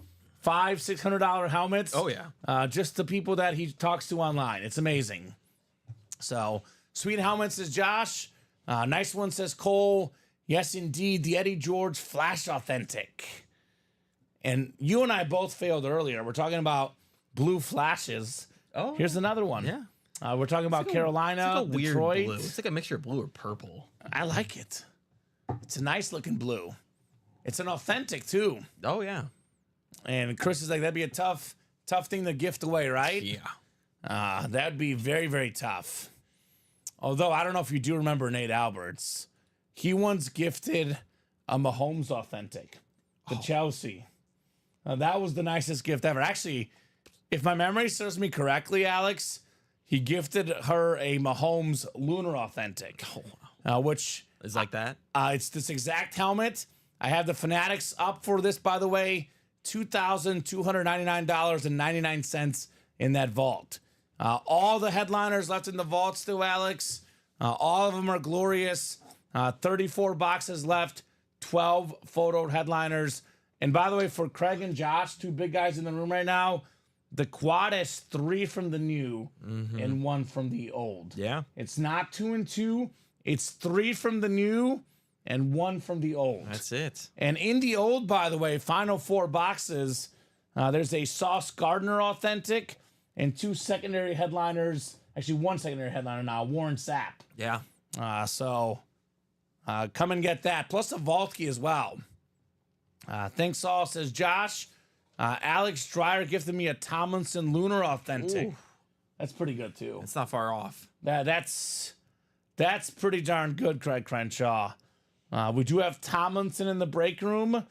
$500-$600 helmets. Oh, yeah. Just to people that he talks to online. It's amazing. So, sweet helmets, says Josh. Nice one, says Cole. Yes, indeed, the Eddie George Flash Authentic. And you and I both failed earlier. We're talking about blue flashes. Oh. Here's another one. Yeah. We're talking about Carolina, It's like a weird Detroit. blue. It's like a mixture of blue or purple. I like it. It's a nice looking blue. It's an authentic too. Oh, yeah. And Chris is like, that'd be a tough thing to gift away, right? Yeah. That'd be very, very tough. Although I don't know if you do remember Nate Alberts. He once gifted a Mahomes authentic to Chelsea. That was the nicest gift ever. Actually, if my memory serves me correctly, Alex, he gifted her a Mahomes Lunar authentic, which It's like that. it's this exact helmet. I have the Fanatics up for this, by the way, $2,299.99 in that vault. All the headliners left in the vault still, Alex. All of them are glorious. 34 boxes left, 12 photoed headliners. And by the way, for Craig and Josh, two big guys in the room right now, the quad has 3 from the new and 1 from the old. Yeah. It's not 2 and 2. It's 3 from the new and 1 from the old. That's it. And in the old, by the way, final 4 boxes, there's a Sauce Gardner authentic and 2 secondary headliners. Actually, 1 secondary headliner now, Warren Sapp. Yeah. So come and get that. Plus a Vaultke as well. Thanks all, says Josh. Alex Dreyer gifted me a Tomlinson Lunar authentic. Ooh. That's pretty good too. It's not far off. That's pretty darn good, Craig Crenshaw. We do have Tomlinson in the break room.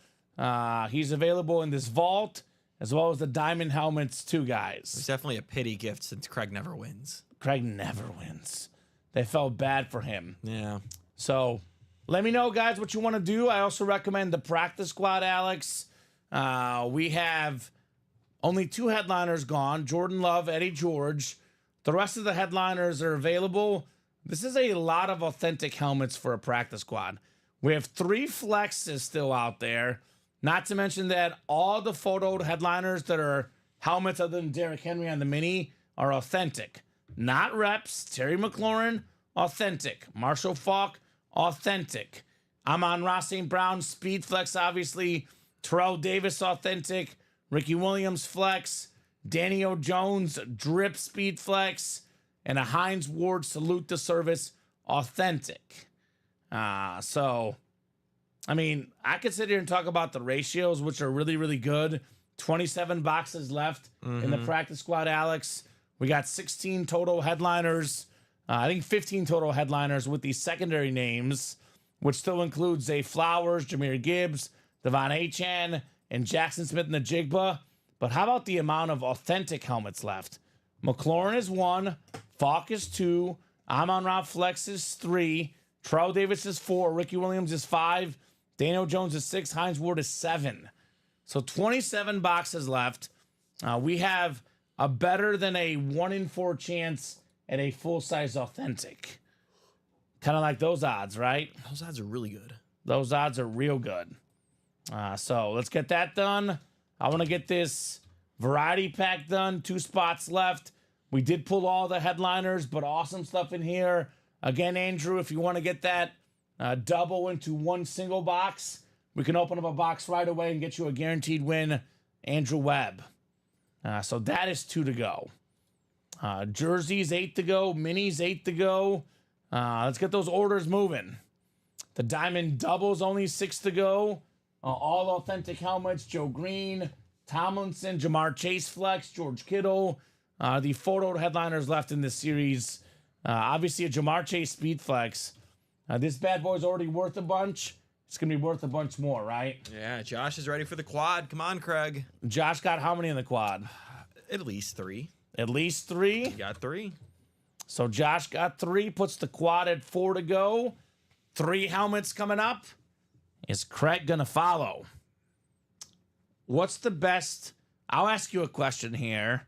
He's available in this vault, as well as the diamond helmets too, It's guys. definitely a pity gift since Craig never wins. Craig never wins. They felt bad for him. Yeah. So let me know, guys, what you want to do. I also recommend the practice squad, Alex. We have only 2 headliners gone, Jordan Love, Eddie George. The rest of the headliners are available. This is a lot of authentic helmets for a practice squad. We have 3 flexes still out there. Not to mention that all the photoed headliners that are helmets other than Derrick Henry on the mini are authentic. Not reps. Terry McLaurin, authentic. Marshall Falk, authentic. Amon-Ra St. Brown, Speed Flex, obviously. Terrell Davis, authentic. Ricky Williams, Flex. Danny O. Jones, Drip Speed Flex. And a Hines Ward, Salute to Service, authentic. So, I mean, I could sit here and talk about the ratios, which are really, really good. 27 boxes left in the practice squad, Alex. We got 16 total headliners. I think 15 total headliners with these secondary names, which still includes Zay Flowers, Jahmyr Gibbs, Devon Achane, and Jackson Smith in the Jigba. But how about the amount of authentic helmets left? McLaurin is 1, Falk is 2, Amon-Ra Flex is 3, Terrell Davis is 4, Ricky Williams is 5, Daniel Jones is 6, Hines Ward is 7. So 27 boxes left. We have a better than a 1 in 4 chance at a full-size authentic. Kind of like those odds, right? Those odds are really good. Those odds are real good. So let's get that done. I want to get this variety pack done. 2 spots left. We did pull all the headliners, but awesome stuff in here. Again, Andrew, if you want to get that double into 1 single box, we can open up a box right away and get you a guaranteed win, Andrew Webb. So that is 2 to go. Jerseys, 8 to go. Minis, 8 to go. Let's get those orders moving. The diamond doubles, only 6 to go. All authentic helmets, Joe Green, Tomlinson, Jamar Chase Flex, George Kittle. The photo headliners left in this series. Obviously, a Jamar Chase Speed Flex. This bad boy is already worth a bunch. it's going to be worth a bunch more, right? Yeah, Josh is ready for the quad. Come on, Craig. Josh got how many in the quad? At least 3. At least 3? You got 3. So Josh got 3, puts the quad at 4 to go. 3 helmets coming up. Is Craig going to follow? What's the best? I'll ask you a question here.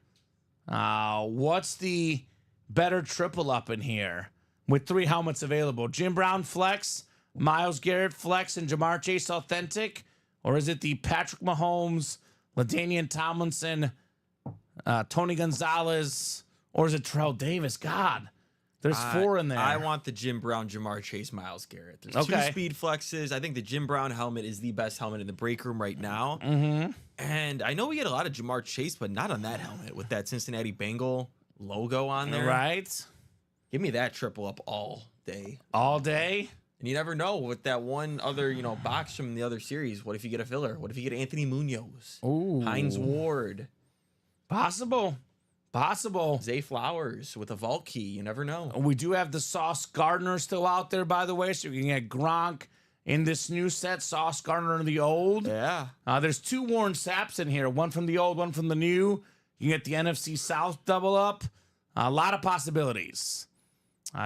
What's the better triple up in here with 3 helmets available? Jim Brown Flex, Myles Garrett Flex, and Jamar Chase Authentic? Or is it the Patrick Mahomes, LaDainian Tomlinson, Tony Gonzalez, or is it Terrell Davis? God, there's 4 in there. I want the Jim Brown, Jamar Chase, Myles Garrett. There's 2 speed flexes. I think the Jim Brown helmet is the best helmet in the break room right now. Mm-hmm. And I know we get a lot of Jamar Chase, but not on that helmet with that Cincinnati Bengal logo on there. Right. Give me that triple up all day. All day? And you never know with that one other, box from the other series. What if you get a filler? What if you get Anthony Munoz? Ooh. Hines Ward? Possible. Zay Flowers with a vault key. You never know. We do have the Sauce Gardner still out there, by the way, so you can get Gronk in this new set, Sauce Gardner in the old. Yeah. There's 2 Warren Sapps in here, one from the old, one from the new. You get the NFC South double up. A lot of possibilities.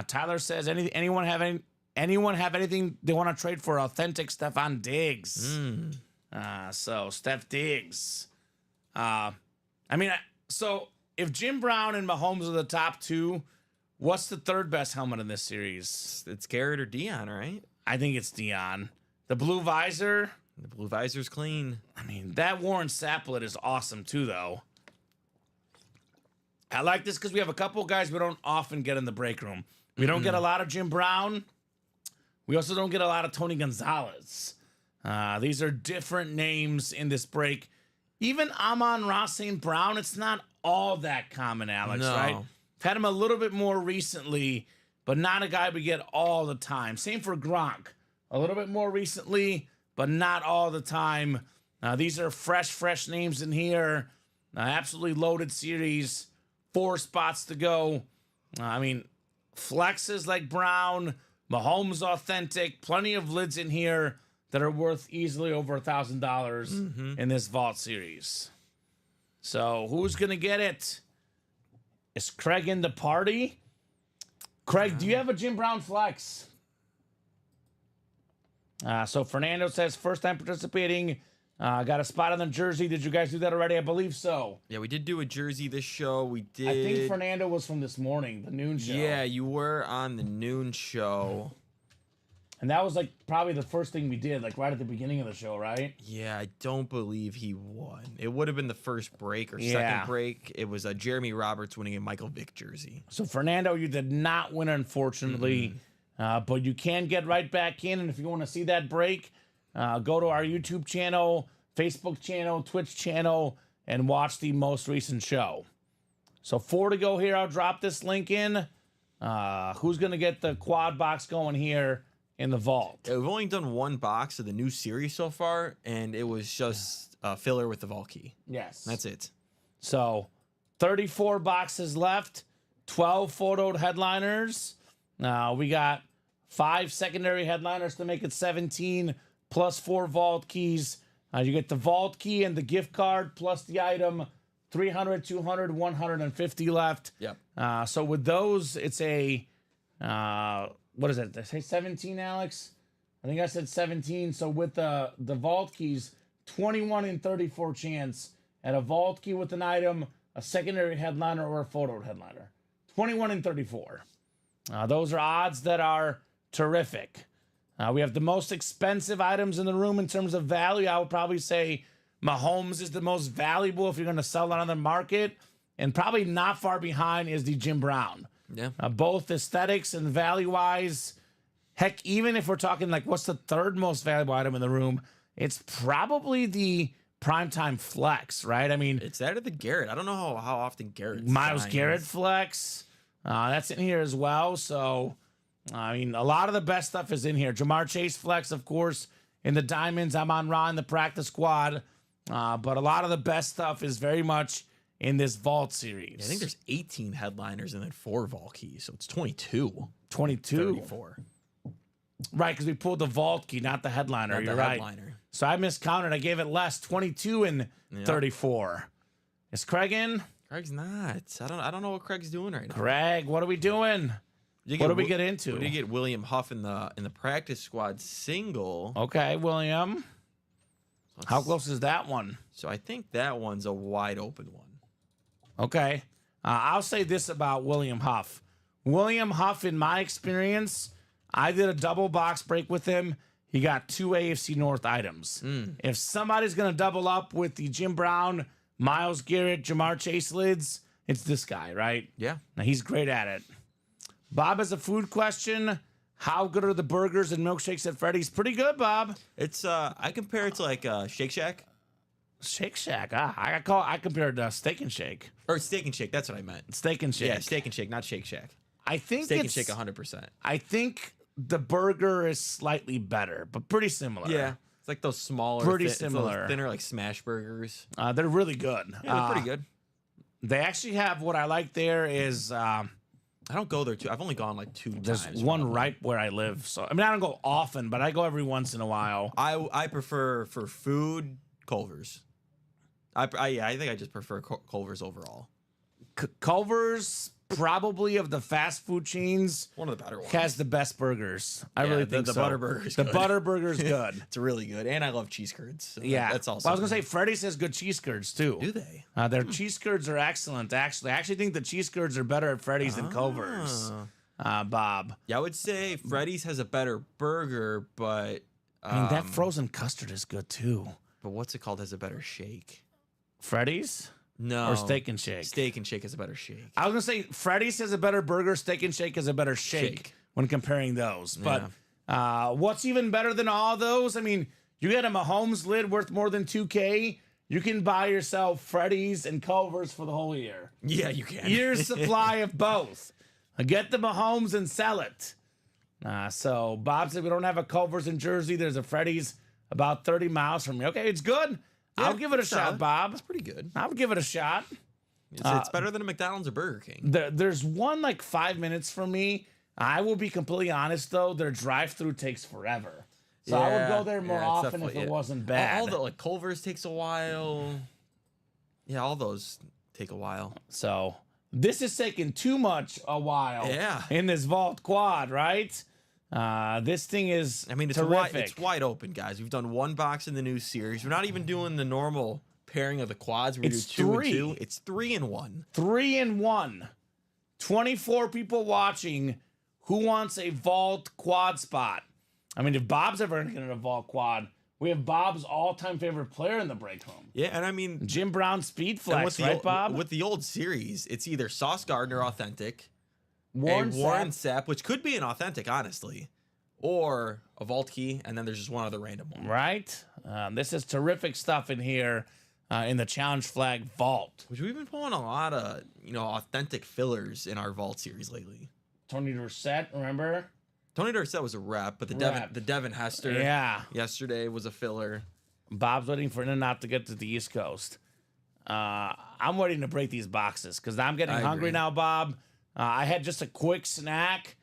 Tyler says, anyone have anything they want to trade for authentic Stephon Diggs? So Steph Diggs. So if Jim Brown and Mahomes are the top 2, what's the 3rd best helmet in this series? It's Garrett or Dion, right? I think it's Dion. The blue visor. The blue visor's clean. That Warren Saplet is awesome too, though. I like this because we have a couple guys we don't often get in the break room. We don't get a lot of Jim Brown. We also don't get a lot of Tony Gonzalez. These are different names in this break. Even Amon-Ra St. Brown, it's not all that common, Alex, right? Had him a little bit more recently, but not a guy we get all the time. Same for Gronk. A little bit more recently, but not all the time. These are fresh names in here. Absolutely loaded series. 4 spots to go. Flexes like Brown, Mahomes Authentic, plenty of lids in here that are worth easily over $1,000 in this vault series. So who's going to get it? Is Craig in the party? Craig, do you have a Jim Brown flex? So Fernando says, first time participating. Got a spot on the jersey. Did you guys do that already? I believe so. Yeah, we did do a jersey this show. We did. I think Fernando was from this morning, the noon show. Yeah, you were on the noon show. And that was probably the first thing we did, right at the beginning of the show, right? Yeah, I don't believe he won. It would have been the first break or second break. It was Jeremy Roberts winning a Michael Vick jersey. So, Fernando, you did not win, unfortunately. But you can get right back in. And if you want to see that break, go to our YouTube channel, Facebook channel, Twitch channel, and watch the most recent show. So 4 to go here. I'll drop this link in. Who's going to get the quad box going here in the vault? Yeah, we've only done 1 box of the new series so far, and it was just a filler with the vault key. Yes. That's it. So 34 boxes left, 12 photoed headliners. We got 5 secondary headliners to make it 17, plus 4 vault keys. You get the vault key and the gift card plus the item. 300, 200, 150 left. Yep. So with those, it's a what is it? Did I say 17, Alex? I think I said 17. So with the vault keys, 21 in 34 chance at a vault key with an item, a secondary headliner, or a photo headliner. 21 in 34. Those are odds that are terrific. We have the most expensive items in the room in terms of value. I would probably say Mahomes is the most valuable if you're going to sell it on the market. And probably not far behind is the Jim Brown. Yeah. Both aesthetics and value-wise. Heck, even if we're talking what's the 3rd most valuable item in the room, it's probably the Primetime Flex, right? It's that or the Garrett. I don't know how often Garrett. Myles Garrett Flex. That's in here as well. So, a lot of the best stuff is in here. Jamar Chase Flex, of course, in the diamonds. Amon-Ra in the practice squad. But a lot of the best stuff is very much in this vault series. Yeah, I think there's 18 headliners and then 4 vault keys, so it's 22. 22. 34. Right, because we pulled the vault key, not the headliner. Not You're the right. headliner. So I miscounted. I gave it less, 22 and 34. Is Craig in? Craig's not. I don't know what Craig's doing right now. Craig, what are we doing? What do we get into? What do you get William Huff in the practice squad single? Okay, William. How close is that one? So I think that one's a wide open one. Okay. I'll say this about William Huff. William Huff, in my experience, I did a double box break with him. He got 2 AFC North items. If somebody's going to double up with the Jim Brown, Myles Garrett, Jamar Chase lids, it's this guy, right? Yeah. Now, he's great at it. Bob has a food question. How good are the burgers and milkshakes at Freddy's? Pretty good, Bob. It's I compare it to like Shake Shack. Shake Shack. I compared Steak and Shake. Or Steak and Shake, that's what I meant. Steak and Shake. Yeah, Steak and Shake, not Shake Shack. I think Steak and it's Shake 100%. I think the burger is slightly better, but pretty similar. Yeah. It's like those smaller, Pretty it's those similar. thinner like smash burgers. They're really good. Yeah, they're pretty good. They actually have what I like there is I don't go there too. I've only gone like 2 there's times. one right where I live. So I mean I don't go often, but I go every once in a while. I prefer for food Culver's. I think I just prefer Culver's overall. Culver's, probably of the fast food chains, One of the better ones. has the best burgers. I really think the so. Butterburger's The good. Butterburger's good. It's really good, and I love cheese curds. So Yeah, that's also. Well, I was gonna say Freddy's has good cheese curds too. do they? Their cheese curds are excellent. Actually, I actually think the cheese curds are better at Freddy's than Culver's. Bob, Yeah, I would say Freddy's has a better burger, but I mean that frozen custard is good too. but what's it called? Has a better shake? Freddy's No, or Steak and Shake? Steak and Shake has a better shake. I was gonna say Freddy's has a better burger. Steak and Shake has a better shake. When comparing those. But what's even better than all those? I mean, you get a Mahomes lid worth more than $2K. You can buy yourself Freddy's and Culver's for the whole year. Yeah, you can. Year's supply of both. Get the Mahomes and sell it. So Bob said we don't have a Culver's in Jersey. There's a Freddy's about 30 miles from me. Okay, it's good. I'll give it a shot, Bob. It's pretty good. I'll give it a shot. It's better than a McDonald's or Burger King. There's one like 5 minutes from me. I will be completely honest though, their drive-through takes forever. So I would go there more it's often if definitely- it wasn't bad. All the like Culver's takes a while. Yeah, all those take a while. So this is taking too much a while. Yeah. In this Vault Quad, right? This thing is I mean, it's terrific. wide open, guys. We've done one box in the new series. We're not even doing the normal pairing of the quads. We It's do 2 three. and 2. It's 3 and 1. 3 and 1. 24 people watching. Who wants a Vault Quad spot? I mean, if Bob's ever going to get a Vault Quad, we have Bob's all-time favorite player in the break room. Yeah, and I mean, Jim Brown Speed and Flex, right, Bob? with the old series, it's either Sauce Gardner authentic, Warren a Warren Sapp, Sapp, which could be an authentic, honestly, or a Vault Key, and then there's just one other random one. right? This is terrific stuff in here in the Challenge Flag Vault. Which we've been pulling a lot of, authentic fillers in our Vault series lately. Tony Dorsett, remember? Tony Dorsett was a rep, but the Devin Hester yesterday was a filler. Bob's waiting for In-N-Out to get to the East Coast. I'm waiting to break these boxes because I'm getting hungry agree. now, Bob. I had just a quick snack.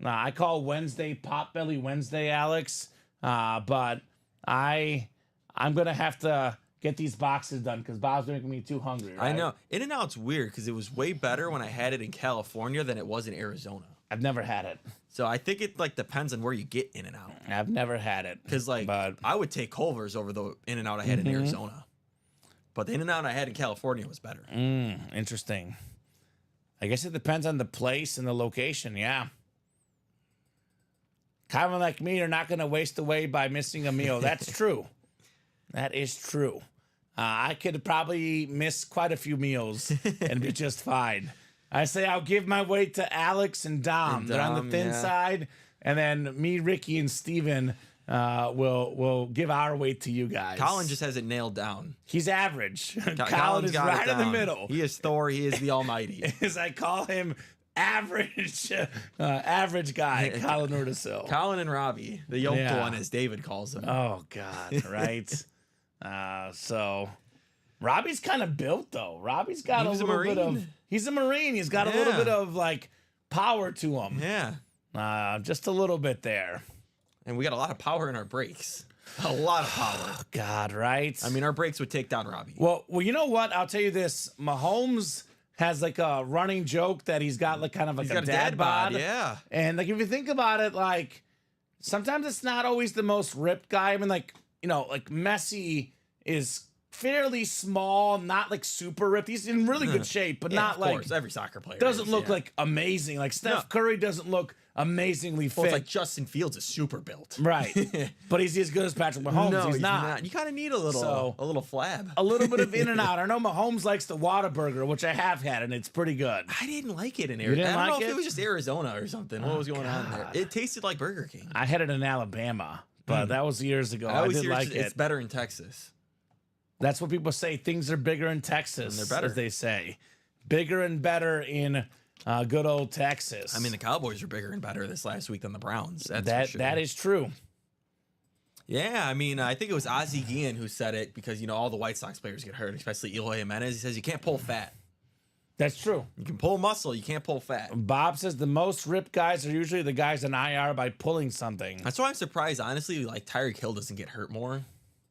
I call Wednesday Potbelly Wednesday, Alex. But I'm going to have to get these boxes done because Bob's making me too hungry. Right? I know. In-N-Out's weird because it was way better when I had it in California than it was in Arizona. I've never had it. So I think it depends on where you get In-N-Out. I've never had it. Because but I would take Culver's over the In-N-Out I had in Arizona. But the In-N-Out I had in California was better. Interesting. I guess it depends on the place and the location. Yeah. Kind of like me, you're not going to waste away by missing a meal. That's true. That is true. I could probably miss quite a few meals and be just fine. I say I'll give my weight to Alex and Dom. They're on the Dom, thin yeah. side. And then me, Ricky, and Steven will give our weight to you guys. Colin just has it nailed down. He's average. Colin Colin's is got it right in the down. middle. He is Thor. He is the Almighty. As I call him, average guy, Colin Urtasil. Colin and Robbie, the yoked Yeah. one, as David calls him. Oh God, right? So Robbie's kind of built though. Robbie's got He was a a little bit of. Marine. He's a Marine. He's got a little Yeah. bit of like power to him. Yeah. Just a little bit there. and we got a lot of power in our brakes. A lot of power. Oh, God, right? I mean, our brakes would take down Robbie. Well, you know what? I'll tell you this. Mahomes has like a running joke that he's got like kind of like He's a got dad bod. Yeah. And like if you think about it, like sometimes it's not always the most ripped guy. I mean, like, you know, like Messi is fairly small, not like super ripped. He's in really good shape, but Yeah, not of like course. Every soccer player doesn't is, look yeah. like amazing. Like Steph No. Curry doesn't look amazingly fit. Well, it's like Justin Fields is super built. Right. But he's as good as Patrick Mahomes. No, he's not. You kind of need a little flab. A little bit of in and out. I know Mahomes likes the Whataburger, which I have had, and it's pretty good. I didn't like it in didn't Arizona. I don't like know if it? it was just Arizona or something. What was going on there? God. It tasted like Burger King. I had it in Alabama, but that was years ago. I always did hear like it's it. better in Texas. That's what people say. Things are bigger in Texas, And they're better. as they say. Bigger and better in good old Texas. I mean, the Cowboys are bigger and better this last week than the Browns. That's for sure. that is true. Yeah, I mean, I think it was Ozzie Guillen who said it because, you know, all the White Sox players get hurt, especially Eloy Jimenez. He says you can't pull fat. That's true. You can pull muscle, you can't pull fat. Bob says the most ripped guys are usually the guys in IR by pulling something. That's why I'm surprised, honestly, like Tyreek Hill doesn't get hurt more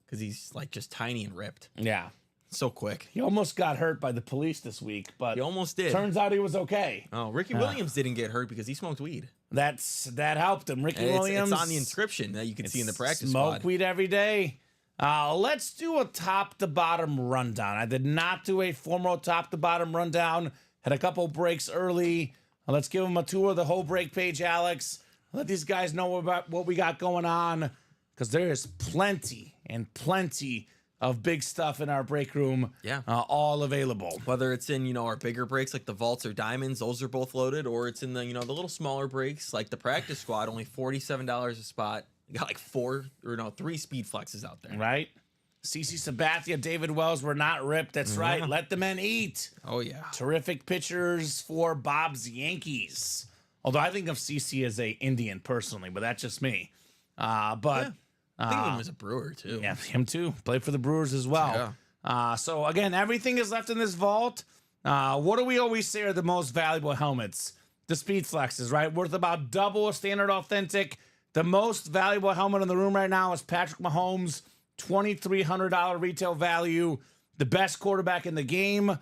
because he's like just tiny and ripped. Yeah. So quick. He almost got hurt by the police this week, but He almost did. turns out he was okay. Oh, Ricky Williams didn't get hurt because he smoked weed. That helped him. Ricky And Williams. It's on the inscription that you can see in the practice Smoke squad. weed every day. Let's do a top to bottom rundown. I did not do a formal top to bottom rundown. Had a couple breaks early. Let's give them a tour of the whole break page, Alex. Let these guys know about what we got going on, because there is plenty and plenty of big stuff in our break room. Yeah. All available. Whether it's in, you know, our bigger breaks like the vaults or diamonds, those are both loaded, or it's in the, you know, the little smaller breaks like the practice squad, only $47 a spot. You got like 3 speed flexes out there. Right? CC Sabathia, David Wells were not ripped. That's right. Let the men eat. Oh, yeah. Terrific pitchers for Bob's Yankees. Although I think of CC as a Indian personally, but that's just me. But I think of him as a Brewer, too. yeah, him too. Played for the Brewers as well. So again, everything is left in this vault. What do we always say are the most valuable helmets? The Speed Flexes, right? Worth about double a standard authentic. The most valuable helmet in the room right now is Patrick Mahomes, $2,300 retail value. The best quarterback in the game.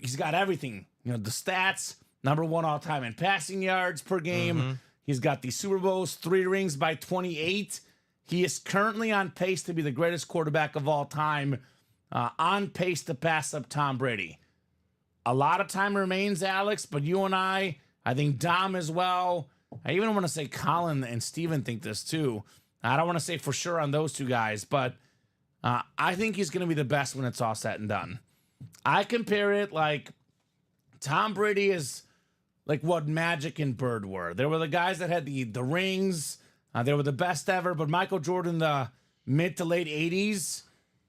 He's got everything. You know, the stats, number 1 all time in passing yards per game. He's got the Super Bowls, 3 rings by 28. He is currently on pace to be the greatest quarterback of all time, on pace to pass up Tom Brady. A lot of time remains, Alex, but you and I think Dom as well. I even want to say Colin and Steven think this too. I don't want to say for sure on those two guys, but I think he's going to be the best when it's all said and done. I compare it like Tom Brady is like what Magic and Bird were. They were the guys that had the rings. They were the best ever, but Michael Jordan, the mid to late 80s,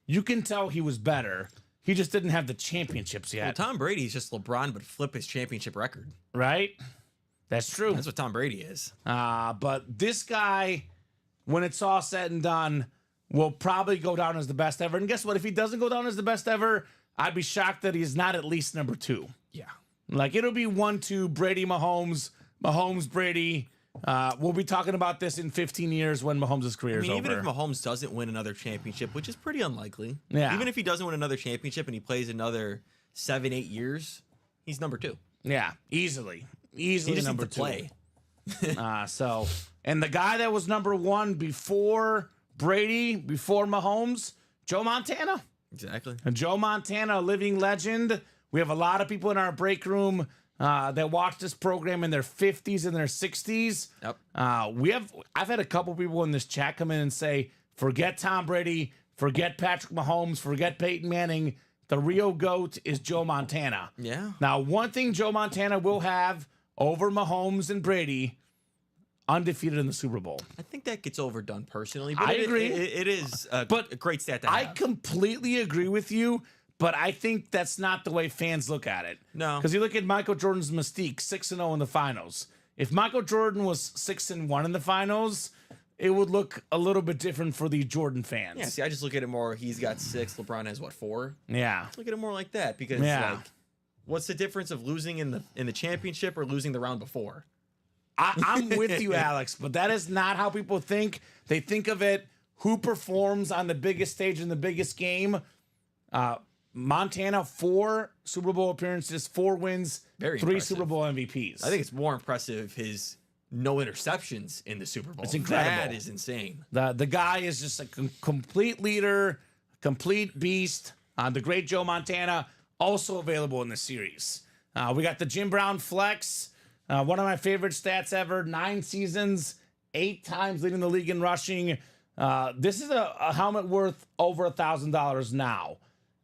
you can tell he was better. He just didn't have the championships yet. Well, Tom Brady's just LeBron, but flip his championship record. Right? That's true. That's what Tom Brady is. But this guy, when it's all said and done, will probably go down as the best ever. And guess what? If he doesn't go down as the best ever, I'd be shocked that he's not at least number 2. Yeah. Like, it'll be 1-2, Brady, Mahomes, Mahomes, Brady. We'll be talking about this in 15 years when Mahomes' career is over. Even if Mahomes doesn't win another championship, which is pretty unlikely. Yeah. Even if he doesn't win another championship and he plays another 7-8 years, he's number 2. Yeah, easily. He Easily just number needs to 2. play. And the guy that was number 1 before Brady, before Mahomes, Joe Montana. Exactly. And Joe Montana, a living legend. We have a lot of people in our break room that watch this program in their 50s and their 60s. Yep. I've had a couple people in this chat come in and say, forget Tom Brady, forget Patrick Mahomes, forget Peyton Manning. The real GOAT is Joe Montana. Yeah. Now, one thing Joe Montana will have over Mahomes and Brady, undefeated in the Super Bowl. I think that gets overdone personally. But I agree. It is a great stat to I have. completely agree with you, but I think that's not the way fans look at it. No. Because you look at Michael Jordan's mystique, 6-0 in the finals. If Michael Jordan was 6-1 in the finals, it would look a little bit different for the Jordan fans. Yeah, see, I just look at it more, he's got 6, LeBron has, 4? Yeah. Look at it more like that because, Yeah. like, what's the difference of losing in the championship or losing the round before? I'm with you, Alex, but that is not how people think. They think of it, who performs on the biggest stage in the biggest game. Montana, 4 Super Bowl appearances, 4 wins, Very 3 impressive. Super Bowl MVPs. I think it's more impressive his no interceptions in the Super Bowl. It's incredible. That is insane. The guy is just a complete leader, complete beast. The great Joe Montana, also available in the series. We got the Jim Brown Flex, one of my favorite stats ever, 9 seasons, 8 times leading the league in rushing. This is a helmet worth over $1,000 now.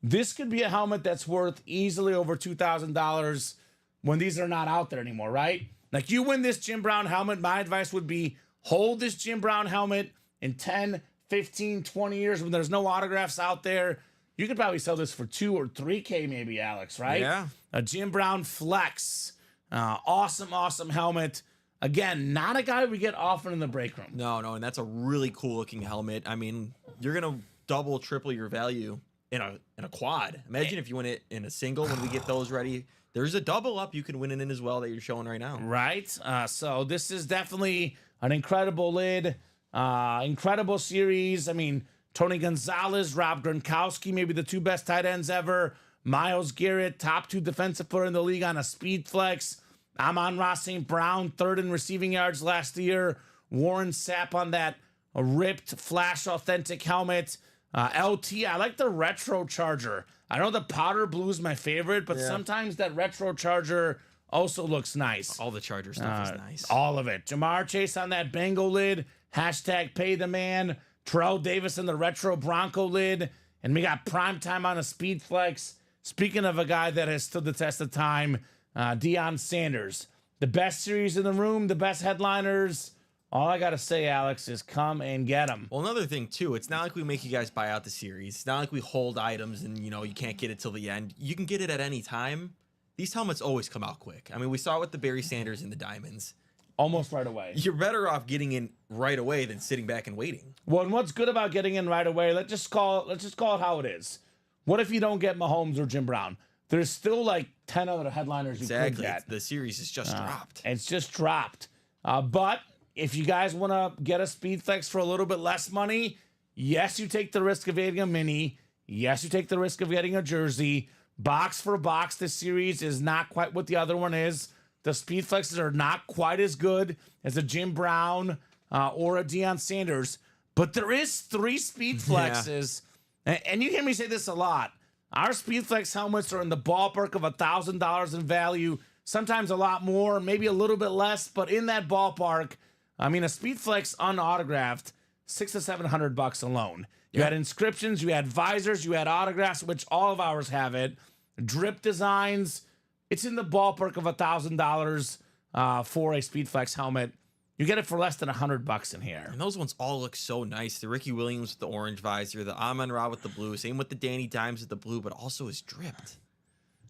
This could be a helmet that's worth easily over $2,000 when these are not out there anymore, right? Like, you win this Jim Brown helmet, my advice would be hold this Jim Brown helmet in 10, 15, 20 years when there's no autographs out there. You could probably sell this for $2 or $3K maybe, Alex, right? Yeah. A Jim Brown Flex. Awesome helmet. Again, not a guy we get often in the break room. No, and that's a really cool looking helmet. I mean, you're gonna double, triple your value in a quad. Imagine if you win it in a single when we get those ready. There's a double up you can win it in as well that you're showing right now. Right. So this is definitely an incredible lid. Incredible series. I mean, Tony Gonzalez, Rob Gronkowski, maybe the 2 best tight ends ever. Myles Garrett, top 2 defensive player in the league on a speed flex. Amon-Ra St. Brown, 3rd in receiving yards last year. Warren Sapp on that ripped Flash Authentic helmet. LT, I like the Retro Charger. I know the powder blue is my favorite, but sometimes that Retro Charger also looks nice. All the Charger stuff is nice. All of it. Jamar Chase on that Bengal lid. Hashtag pay the man. Terrell Davis on the Retro Bronco lid. And we got Primetime on a speed flex. Speaking of a guy that has stood the test of time, Deion Sanders. The best series in the room, the best headliners. All I got to say, Alex, is come and get them. Well, another thing, too, it's not like we make you guys buy out the series. It's not like we hold items and, you can't get it till the end. You can get it at any time. These helmets always come out quick. I mean, we saw it with the Barry Sanders and the Diamonds. Almost right away. You're better off getting in right away than sitting back and waiting. Well, and what's good about getting in right away, let's just call it how it is. What if you don't get Mahomes or Jim Brown? There's still like 10 other headliners you could get. The series is just dropped. It's just dropped. But if you guys want to get a speed flex for a little bit less money, yes, you take the risk of getting a mini. Yes, you take the risk of getting a jersey. Box for box, this series is not quite what the other one is. The speed flexes are not quite as good as a Jim Brown or a Deion Sanders. But there is 3 speed flexes. And you hear me say this a lot. Our speed flex helmets are in the ballpark of $1,000 in value. Sometimes a lot more, maybe a little bit less, but in that ballpark. I mean, a speed flex unautographed, $600 to $700 alone. You had inscriptions, you had visors, you had autographs, which all of ours have it. Drip designs. It's in the ballpark of $1,000 for a speed flex helmet. You get it for less than $100 in here. And those ones all look so nice. The Ricky Williams with the orange visor, the Amon-Ra with the blue, same with the Danny Dimes with the blue, but also is dripped.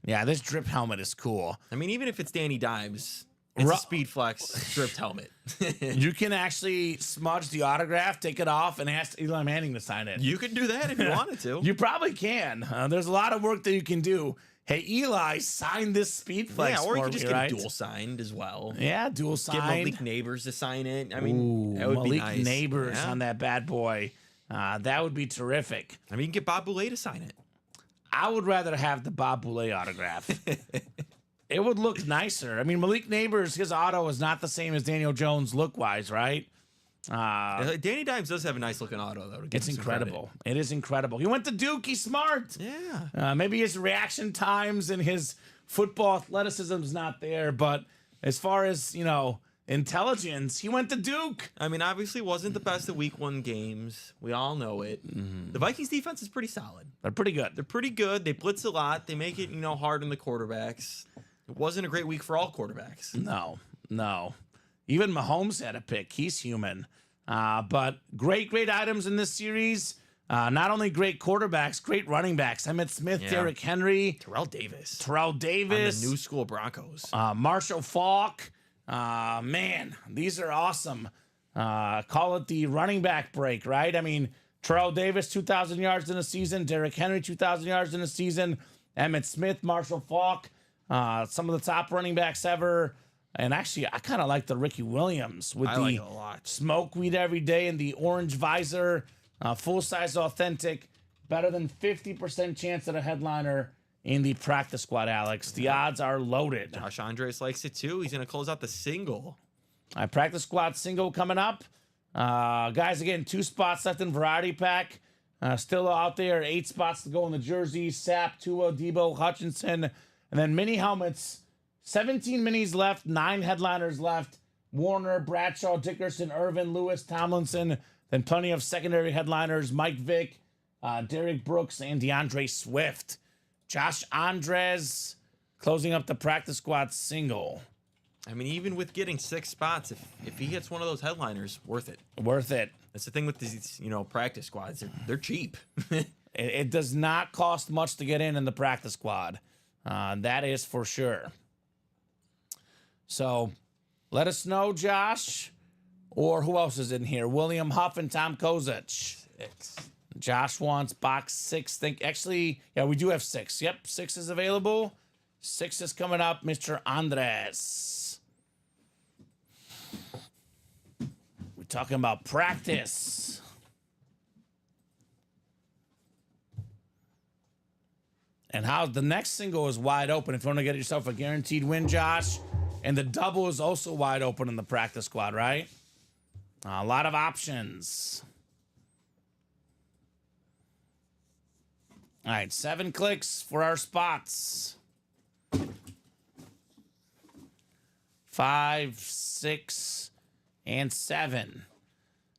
Yeah, this drip helmet is cool. I mean, even if it's Danny Dimes, it's a speed flex dripped helmet. You can actually smudge the autograph, take it off, and ask Eli Manning to sign it. You could do that if you wanted to. You probably can. There's a lot of work that you can do. Hey, Eli, sign this speed flex or you for could just me, get right? it dual signed as well. Yeah, dual Get signed. Malik Neighbors to sign it. I mean, that would be Malik nice. Neighbors on that bad boy. That would be terrific. I mean, you can get Bob Boulay to sign it. I would rather have the Bob Boulay autograph. It would look nicer. I mean, Malik Neighbors, his auto is not the same as Daniel Jones look-wise, right? Danny Dimes does have a nice looking auto, though. It's incredible. It is incredible. He went to Duke. He's smart. Yeah. Maybe his reaction times and his football athleticism is not there, but as far as, intelligence, he went to Duke. I mean, obviously wasn't the best at week 1 games. We all know it. Mm-hmm. The Vikings defense is pretty solid. They're pretty good. They're pretty good. They blitz a lot. They make it, hard on the quarterbacks. It wasn't a great week for all quarterbacks. No. Even Mahomes had a pick. He's human. But great items in this series. Not only great quarterbacks, great running backs. Emmitt Smith, Derrick Henry. Terrell Davis. On the new school Broncos. Marshall Faulk. Man, these are awesome. Call it the running back break, right? I mean, Terrell Davis, 2,000 yards in a season. Derrick Henry, 2,000 yards in a season. Emmitt Smith, Marshall Faulk. Some of the top running backs ever. And actually, I kind of like the Ricky Williams with I the like it a lot. smoke weed every day and the orange visor, full size authentic, better than 50% chance at a headliner in the practice squad, Alex. The odds are loaded. Josh Andres likes it too. He's going to close out the single. All right, practice squad single coming up. Guys, again, 2 spots left in variety pack. Still out there, 8 spots to go in the jerseys. Sapp, Tua, Debo, Hutchinson, and then mini helmets. 17 minis left, 9 headliners left. Warner, Bradshaw, Dickerson, Irvin, Lewis, Tomlinson. Then plenty of secondary headliners. Mike Vick, Derek Brooks, and DeAndre Swift. Josh Andres closing up the practice squad single. I mean, even with getting 6 spots, if he gets one of those headliners, worth it. Worth it. That's the thing with these, practice squads. They're cheap. It does not cost much to get in the practice squad. That is for sure. So let us know, Josh, or who else is in here? William Huff and Tom Kozich. 6. Josh wants box 6. Actually, yeah, we do have 6. Yep, 6 is available. 6 is coming up, Mr. Andres. We're talking about practice. And how the next single is wide open if you want to get yourself a guaranteed win, Josh. And the double is also wide open in the practice squad, right? A lot of options. All right, 7 clicks for our spots. 5, 6, and 7.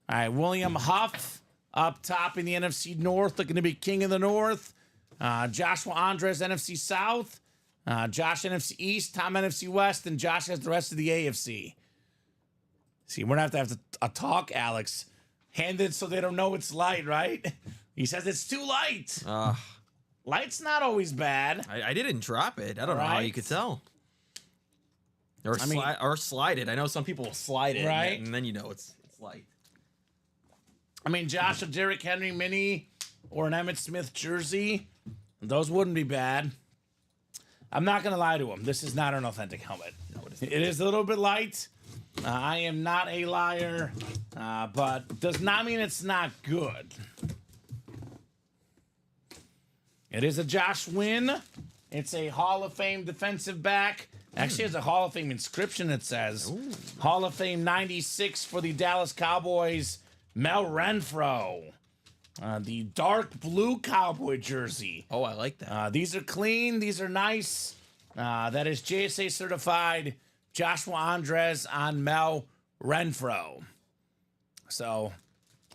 All right, William Huff up top in the NFC North, looking to be king of the North. Joshua Andres, NFC South. Josh, NFC East. Tom, NFC West. And Josh has the rest of the AFC. See, we're going to have a talk, Alex. Hand it so they don't know it's light, right? He says it's too light. Light's not always bad. I didn't drop it. I don't know how you could tell. Or slide it. I know some people will slide it, right? And then it's light. I mean, Josh, a Derrick Henry mini or an Emmitt Smith jersey, those wouldn't be bad. I'm not going to lie to him. This is not an authentic helmet. No, it is. It is a little bit light. I am not a liar, but does not mean it's not good. It is a Josh Wynn. It's a Hall of Fame defensive back. Actually, it's a Hall of Fame inscription, it says. Ooh. Hall of Fame 96 for the Dallas Cowboys, Mel Renfro. The dark blue Cowboy jersey. Oh, I like that. These are clean. These are nice. That is JSA certified Joshua Andres on Mel Renfro. So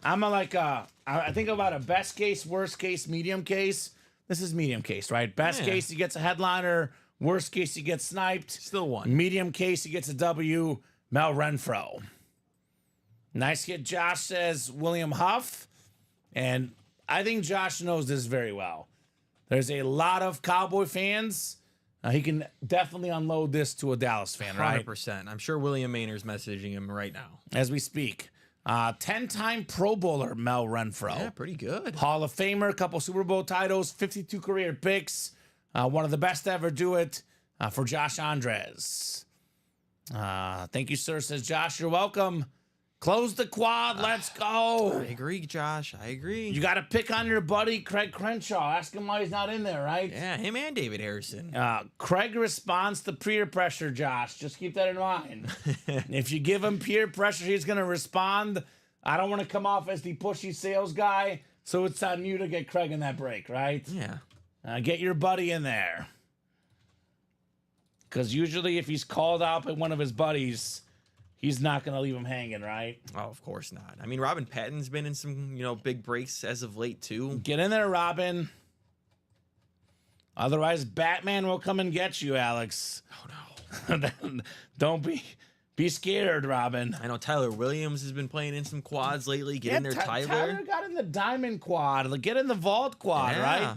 I'm I think about a best case, worst case, medium case. This is medium case, right? Best case, he gets a headliner. Worst case, he gets sniped. Still one. Medium case, he gets a W. Mel Renfro. Nice hit, Josh says William Huff. And I think Josh knows this very well. There's a lot of Cowboy fans. He can definitely unload this to a Dallas fan, right? 100%. I'm sure William Mainer's messaging him right now. As we speak. 10-time Pro Bowler Mel Renfro. Yeah, pretty good. Hall of Famer, a couple Super Bowl titles, 52 career picks. One of the best to ever do it for Josh Andres. Thank you, sir, says Josh. You're welcome. Close the quad. Let's go. I agree, Josh. I agree. You got to pick on your buddy, Craig Crenshaw. Ask him why he's not in there, right? Yeah, him and David Harrison. Craig responds to peer pressure, Josh. Just keep that in mind. If you give him peer pressure, he's going to respond. I don't want to come off as the pushy sales guy, so it's on you to get Craig in that break, right? Yeah. Get your buddy in there. Because usually if he's called out by one of his buddies, he's not going to leave him hanging, right? Oh, of course not. I mean, Robin Patton's been in some, big breaks as of late, too. Get in there, Robin. Otherwise, Batman will come and get you, Alex. Oh, no. Don't be scared, Robin. I know Tyler Williams has been playing in some quads lately. Get in there, Tyler. Tyler got in the Diamond quad. Like, get in the Vault quad, right?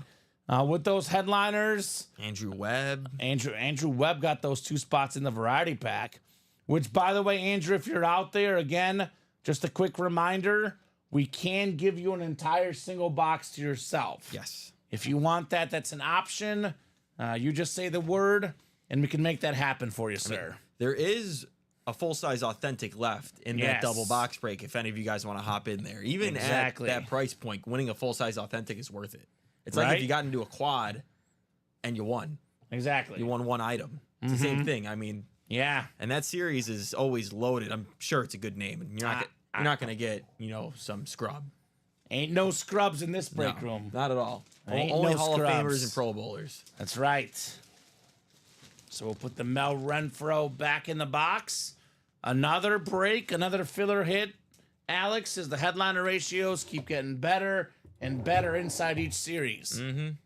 With those headliners. Andrew Webb. Andrew Webb got those 2 spots in the variety pack. Which, by the way, Andrew, if you're out there, again, just a quick reminder, we can give you an entire single box to yourself. Yes. If you want that, that's an option. You just say the word, and we can make that happen for you, sir. There is a full-size authentic left in that double box break if any of you guys want to hop in there. Even at that price point, winning a full-size authentic is worth it. It's like if you got into a quad and you won. Exactly. You won one item. It's the same thing. I mean, and that series is always loaded. I'm sure it's a good name, and you're not going to get, some scrub. Ain't no scrubs in this break room. Not at all. Ain't Only no Hall scrubs. of Famers and Pro Bowlers. That's right. So we'll put the Mel Renfro back in the box. Another break, another filler hit. Alex, as the headliner ratios keep getting better and better inside each series.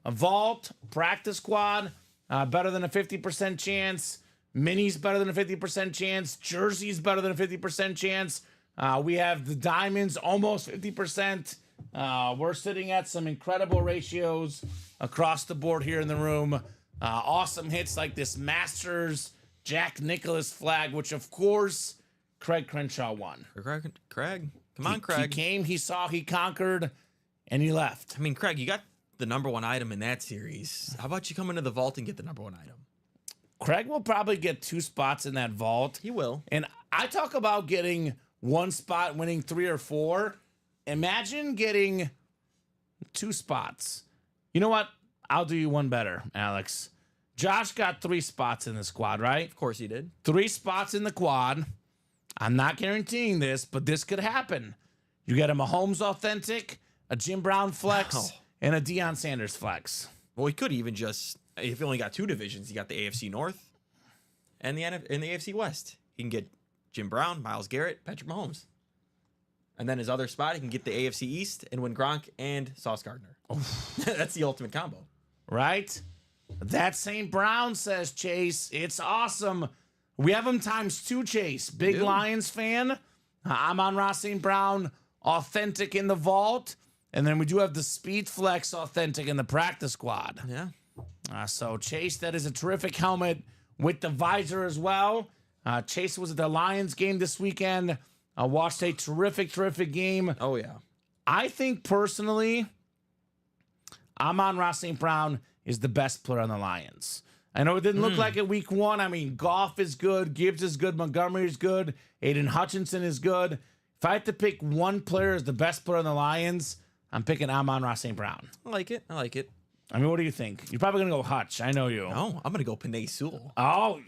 A vault, practice squad, better than a 50% chance. Minis better than a 50% chance. Jerseys better than a 50% chance. We have the diamonds almost 50%. We're sitting at some incredible ratios across the board here in the room. Awesome hits like this Masters Jack Nicklaus flag, which of course Craig Crenshaw won. Craig. Come on, Craig. He came, he saw, he conquered, and he left. I mean, Craig, you got the #1 item in that series. How about you come into the vault and get the #1 item? Craig will probably get 2 spots in that vault. He will. And I talk about getting 1 spot, winning 3 or 4. Imagine getting 2 spots. You know what? I'll do you one better, Alex. Josh got 3 spots in the squad, right? Of course he did. 3 spots in the quad. I'm not guaranteeing this, but this could happen. You get a Mahomes authentic, a Jim Brown flex, and a Deion Sanders flex. Well, he could even just, if he only got 2 divisions, he got the AFC North and the AFC West. He can get Jim Brown, Myles Garrett, Patrick Mahomes. And then his other spot, he can get the AFC East and win Gronk and Sauce Gardner. That's the ultimate combo. Right? That St. Brown says, Chase, it's awesome. We have him ×2, Chase. Big Lions fan. I'm on Ross St. Brown, authentic in the vault. And then we do have the Speed Flex authentic in the practice squad. Yeah. So, Chase, that is a terrific helmet with the visor as well. Chase was at the Lions game this weekend. Watched a terrific game. Oh, yeah. I think personally, Amon Ross St. Brown is the best player on the Lions. I know it didn't look like it week 1. I mean, Goff is good, Gibbs is good, Montgomery is good, Aiden Hutchinson is good. If I had to pick one player as the best player on the Lions, I'm picking Amon Ross St. Brown. I like it. I mean, what do you think? You're probably going to go Hutch. I know you. No, I'm going to go Panay Sewell. Oh,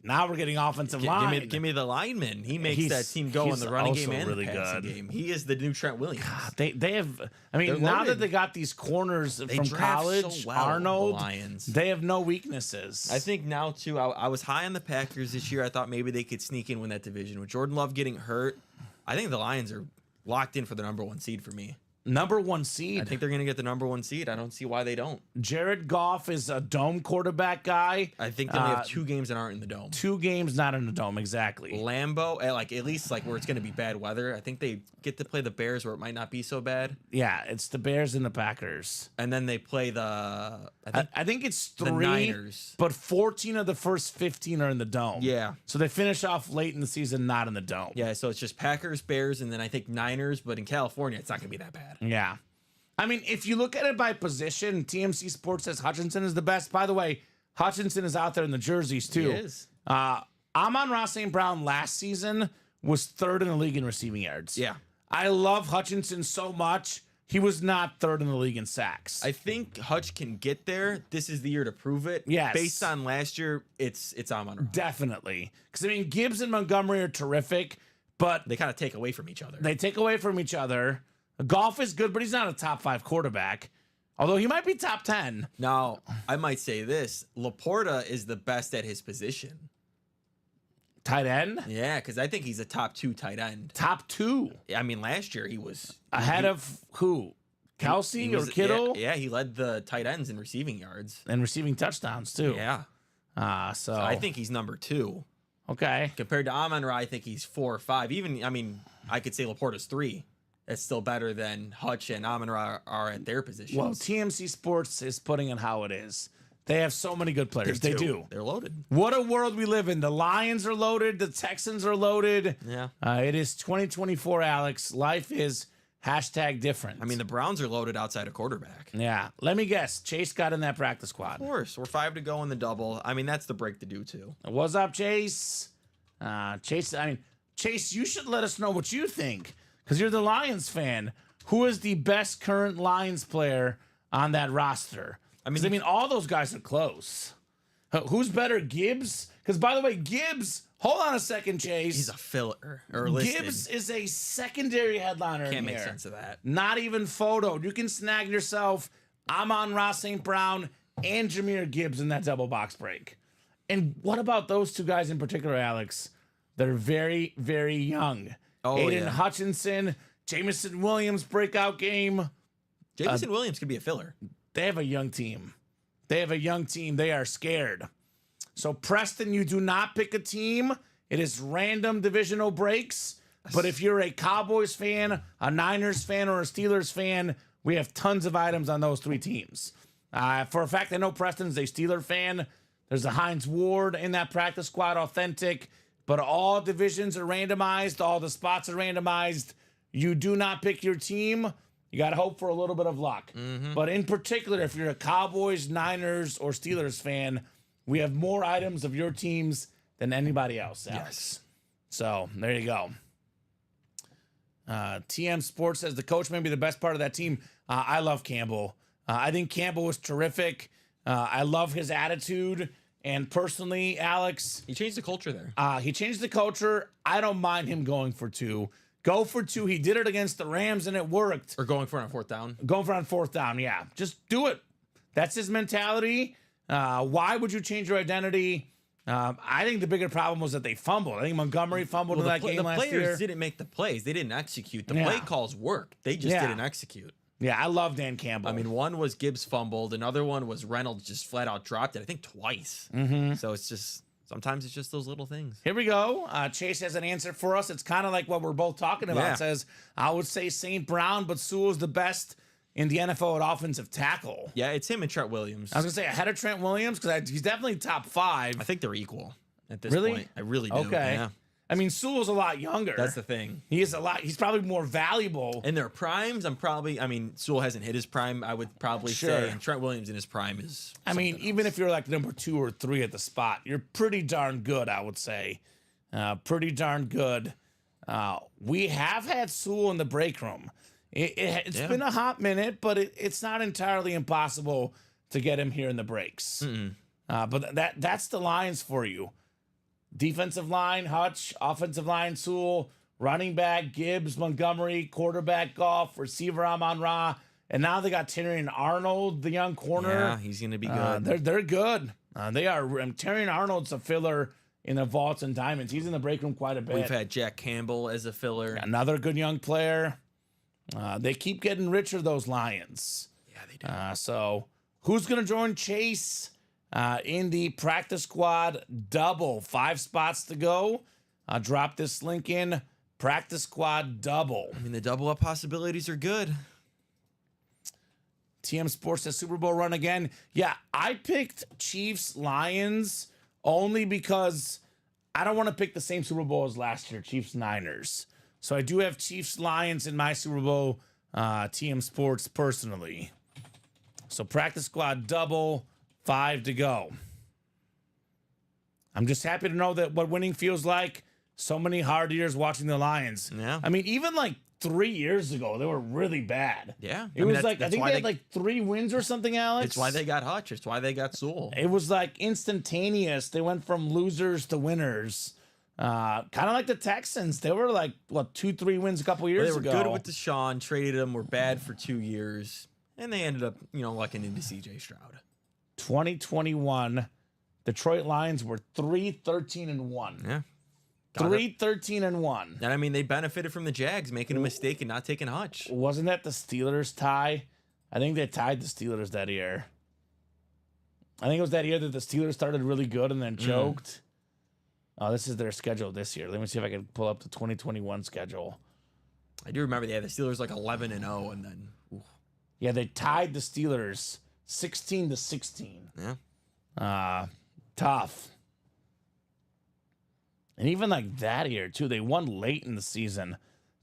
now we're getting offensive line. Give me the lineman. He makes that team go in the running game and really the passing good. game. He is the new Trent Williams. God, they have. I mean, now that they got these corners from college, so well, Arnold, the Lions. they have no weaknesses. I think now too. I was high on the Packers this year. I thought maybe they could sneak in win that division. With Jordan Love getting hurt, I think the Lions are locked in for the #1 seed for me. #1 seed. I think they're going to get the #1 seed. I don't see why they don't. Jared Goff is a dome quarterback guy. I think they only have 2 games that aren't in the dome. 2 games not in the dome, exactly. Lambeau, at least where it's going to be bad weather. I think they get to play the Bears where it might not be so bad. Yeah, it's the Bears and the Packers. And then they play the I think it's 3, the Niners. But 14 of the first 15 are in the dome. Yeah. So they finish off late in the season not in the dome. Yeah, so it's just Packers, Bears, and then I think Niners. But in California, it's not going to be that bad. Yeah. I mean, if you look at it by position, TMC Sports says Hutchinson is the best. By the way, Hutchinson is out there in the jerseys, too. He is. Amon-Ra St. Brown last season was 3rd in the league in receiving yards. Yeah. I love Hutchinson so much. He was not 3rd in the league in sacks. I think Hutch can get there. This is the year to prove it. Yes. Based on last year, it's Amon-Ra. Definitely. Because, I mean, Gibbs and Montgomery are terrific, but They kind of take away from each other. they take away from each other. Goff is good, but he's not a top 5 quarterback. Although he might be top 10. Now, I might say this. Laporta is the best at his position. Tight end? Yeah, because I think he's a top 2 tight end. Top 2. I mean, last year he was... Ahead of who? Kelsey he or was- Kittle? Yeah, he led the tight ends in receiving yards. And receiving touchdowns, too. Yeah. So I think he's number 2. Okay. Compared to Amon-Ra, I think he's 4 or 5. Even, I mean, I could say Laporta's 3. That's still better than Hutch and Amon-Ra are at their positions. Well, TMC Sports is putting it how it is. They have so many good players. They do. They're loaded. What a world we live in. The Lions are loaded. The Texans are loaded. Yeah. It is 2024, Alex. Life is #different. I mean, the Browns are loaded outside of quarterback. Yeah. Let me guess. Chase got in that practice squad. Of course. We're 5 to go in the double. I mean, that's the break to do, too. What's up, Chase? Chase, you should let us know what you think because you're the Lions fan. Who is the best current Lions player on that roster? I mean, all those guys are close. Who's better, Gibbs? Because, by the way, Gibbs, hold on a second, Chase. He's a filler. Or listed. Gibbs is a secondary headliner. Can't make sense of that. Not even photoed. You can snag yourself Amon-Ra St. Brown and Jahmyr Gibbs in that double box break. And what about those two guys in particular, Alex? They're very, very young. Aiden Hutchinson, Jameson Williams breakout game. Jameson Williams could be a filler. They have a young team. They are scared. So, Preston, you do not pick a team. It is random divisional breaks. But if you're a Cowboys fan, a Niners fan, or a Steelers fan, we have tons of items on those three teams. For a fact, I know Preston's a Steeler fan. There's a Hines Ward in that practice squad, authentic. But all divisions are randomized. All the spots are randomized. You do not pick your team. You got to hope for a little bit of luck. But in particular, if you're a Cowboys, Niners, or Steelers fan, we have more items of your teams than anybody else. Alex. Yes. So there you go. TM Sports says the coach may be the best part of that team. I love Campbell. I think Campbell was terrific. I love his attitude. And personally, Alex, he changed the culture there. He changed the culture. I don't mind him going for 2. Go for 2. He did it against the Rams, and it worked. Or going for it on 4th down. Going for it on 4th down, yeah. Just do it. That's his mentality. Why would you change your identity? I think the bigger problem was that they fumbled. I think Montgomery fumbled in that game last year. The players didn't make the plays. They didn't execute. The play calls worked. They just didn't execute. Yeah, I love Dan Campbell. I mean, one was Gibbs fumbled. Another one was Reynolds just flat out dropped it, I think twice. So it's just, sometimes it's just those little things. Here we go. Chase has an answer for us. It's kind of like what we're both talking about. It says, I would say St. Brown, but Sewell's the best in the NFL at offensive tackle. Yeah, it's him and Trent Williams. I was going to say ahead of Trent Williams because he's definitely top 5. I think they're equal at this point. I really do. Okay. Yeah. I mean, Sewell's a lot younger. That's the thing. He's probably more valuable. In their primes, Sewell hasn't hit his prime, I would probably say. And Trent Williams in his prime is even if you're like number 2 or 3 at the spot, you're pretty darn good, I would say. Pretty darn good. We have had Sewell in the break room. It's been a hot minute, but it's not entirely impossible to get him here in the breaks. But that's the Lions for you. Defensive line, Hutch. Offensive line, Sewell. Running back, Gibbs, Montgomery. Quarterback, Goff. Receiver, Amon-Ra. And now they got Terrion Arnold, the young corner. Yeah, he's going to be good. They're good. They are. Terrion Arnold's a filler in the vaults and diamonds. He's in the break room quite a bit. We've had Jack Campbell as a filler. Another good young player. They keep getting richer, those Lions. Yeah, they do. So who's going to join Chase in the practice squad double? 5 spots to go. Drop this link in. Practice squad double. I mean, the double up possibilities are good. TM Sports says Super Bowl run again. Yeah, I picked Chiefs Lions only because I don't want to pick the same Super Bowl as last year, Chiefs Niners. So I do have Chiefs Lions in my Super Bowl TM Sports personally. So practice squad double, 5 to go. I'm just happy to know that what winning feels like. So many hard years watching the Lions. Yeah. I mean, even like 3 years ago, they were really bad. Yeah. It was like, I think they had like 3 wins or something, Alex. It's why they got Hutch. It's why they got Sewell. It was like instantaneous. They went from losers to winners. Kind of like the Texans. They were like, 2-3 wins a couple years ago. They were good with Deshaun, traded him, were bad for 2 years, and they ended up, lucking into CJ Stroud. 2021, Detroit Lions were 3-13-1. Yeah. 3-13-1. And I mean, they benefited from the Jags making a mistake and not taking Hutch. Wasn't that the Steelers tie? I think they tied the Steelers that year. I think it was that year that the Steelers started really good and then choked. Oh, this is their schedule this year. Let me see if I can pull up the 2021 schedule. I do remember they had the Steelers like 11-0 and then. Ooh. Yeah, they tied the Steelers 16-16. Yeah. Tough. And even like that year, too, they won late in the season.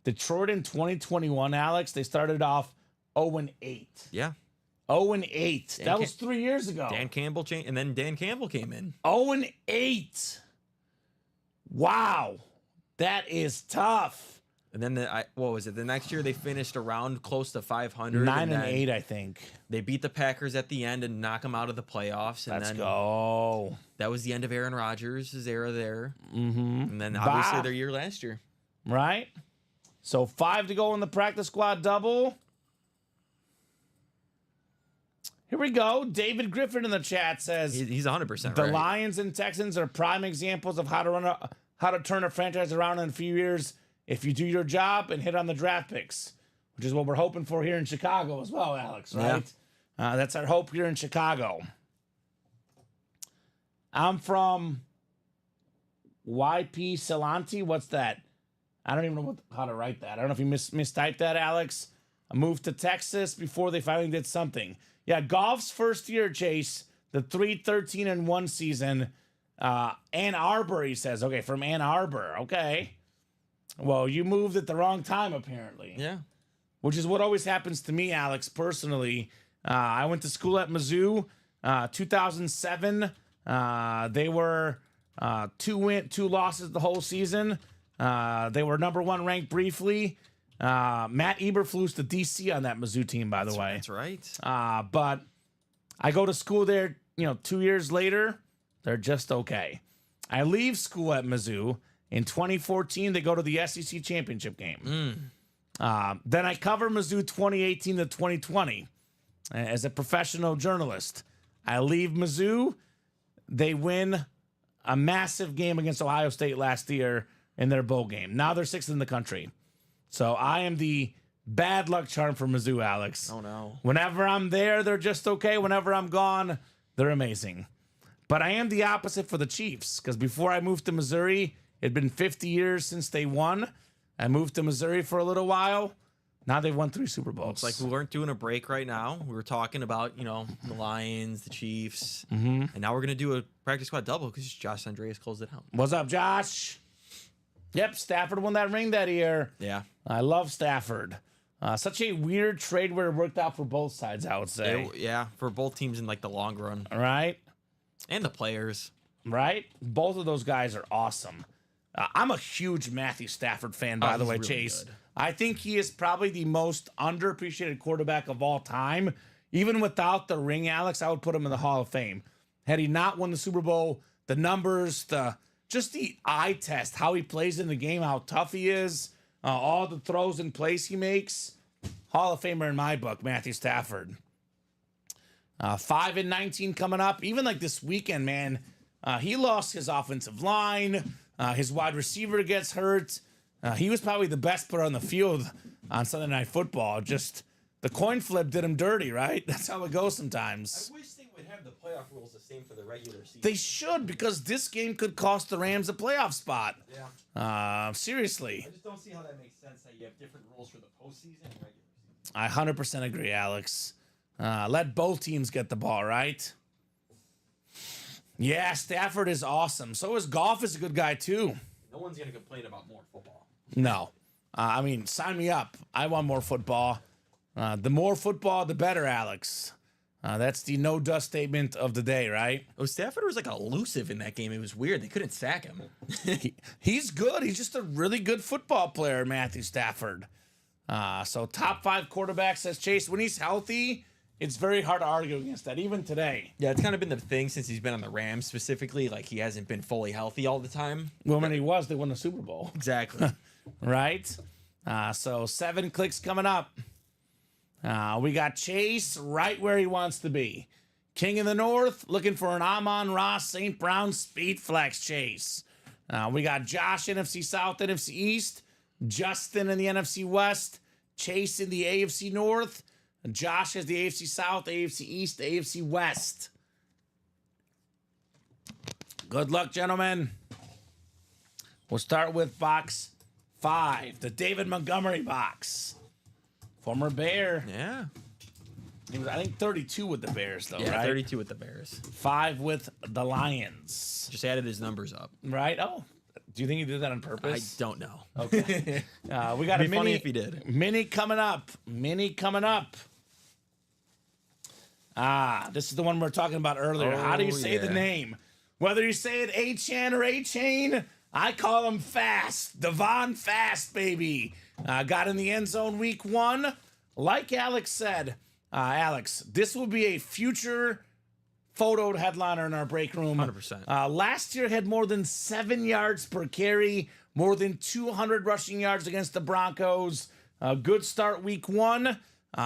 Detroit in 2021, Alex, they started off 0-8. Yeah. 0-8. That was 3 years ago. Dan Campbell changed, and then Dan Campbell came in. 0-8. Wow. That is tough. And then what was it? The next year they finished around close to 500. 9 and then 8, I think. They beat the Packers at the end and knock them out of the playoffs. And Let's then go. that was the end of Aaron Rodgers' era there. Mm-hmm. And then obviously their year last year. Right? So 5 to go in the practice squad double. Here we go. David Griffin in the chat says He's 100% the right. Lions and Texans are prime examples of how to turn a franchise around in a few years if you do your job and hit on the draft picks, which is what we're hoping for here in Chicago as well, Alex, right? Yeah. That's our hope here in Chicago. I'm from YP Salanti. What's that? I don't even know how to write that. I don't know if you mistyped that, Alex. I moved to Texas before they finally did something. Yeah, golf's first year, Chase, the 3-13-1 season. Ann Arbor, he says. Okay, from Ann Arbor. Okay. Well, you moved at the wrong time, apparently. Yeah. Which is what always happens to me, Alex, personally. I went to school at Mizzou, 2007. They were 2 losses the whole season. They were number 1 ranked briefly. Matt Eberflus to DC on that Mizzou team, by the way. That's right. But I go to school there, 2 years later. They're just okay. I leave school at Mizzou. In 2014, they go to the SEC championship game. Then I cover Mizzou 2018 to 2020 as a professional journalist. I leave Mizzou. They win a massive game against Ohio State last year in their bowl game. Now they're 6th in the country. So I am the bad luck charm for Mizzou, Alex. Oh, no. Whenever I'm there, they're just okay. Whenever I'm gone, they're amazing. But I am the opposite for the Chiefs, because before I moved to Missouri, it had been 50 years since they won. I moved to Missouri for a little while. Now they've won 3 Super Bowls. It's like we weren't doing a break right now. We were talking about, the Lions, the Chiefs. And now we're going to do a practice squad double because Josh Andreas closed it out. What's up, Josh? Yep, Stafford won that ring that year. Yeah. I love Stafford. Such a weird trade where it worked out for both sides, I would say. Yeah, for both teams in the long run. Right? And the players. Right? Both of those guys are awesome. I'm a huge Matthew Stafford fan, by the way, really Chase. good. I think he is probably the most underappreciated quarterback of all time. Even without the ring, Alex, I would put him in the Hall of Fame. Had he not won the Super Bowl, the numbers, just the eye test, how he plays in the game, how tough he is, all the throws and plays he makes. Hall of Famer in my book, Matthew Stafford. 5-19 coming up. Even like this weekend, man, he lost his offensive line. His wide receiver gets hurt. He was probably the best player on the field on Sunday Night Football. Just the coin flip did him dirty, right? That's how it goes sometimes. I wish they would have the playoff rules the same for the regular season. They should, because this game could cost the Rams a playoff spot. Yeah. Seriously. I just don't see how that makes sense, how you have different rules for the postseason and regular season. I 100% agree, Alex. Let both teams get the ball, right? Yeah, Stafford is awesome. So is Goff is a good guy, too. No one's going to complain about more football. No. Sign me up. I want more football. The more football, the better, Alex. That's the no dust statement of the day, right? Oh, Stafford was elusive in that game. It was weird. They couldn't sack him. He's good. He's just a really good football player, Matthew Stafford. So top 5 quarterbacks, says Chase. When he's healthy, it's very hard to argue against that, even today. Yeah, it's kind of been the thing since he's been on the Rams specifically. Like, he hasn't been fully healthy all the time. Well, when he was, they won the Super Bowl. Exactly. Right? So 7 clicks coming up. We got Chase right where he wants to be. King of the North looking for an Amon-Ra St. Brown speed flex Chase. We got Josh, NFC South, NFC East. Justin in the NFC West. Chase in the AFC North. Josh has the AFC South, AFC East, AFC West. Good luck, gentlemen. We'll start with box 5, the David Montgomery box. Former Bear. Yeah. He was, I think, 32 with the Bears, though, Yeah, right? 32 with the Bears. 5 with the Lions. Just added his numbers up. Right? Oh, do you think he did that on purpose? I don't know. Okay. We got It'd a be funny mini. if he did. Mini coming up. This is the one we were talking about earlier. How do you say the yeah. name? Whether you say it A-Chan or A-Chain, I call him Fast. Devon Fast, baby. Got in the end zone week 1. Like Alex said, Alex, this will be a future photoed headliner in our break room. 100%. Last year had more than 7 yards per carry, more than 200 rushing yards against the Broncos. Good start week 1.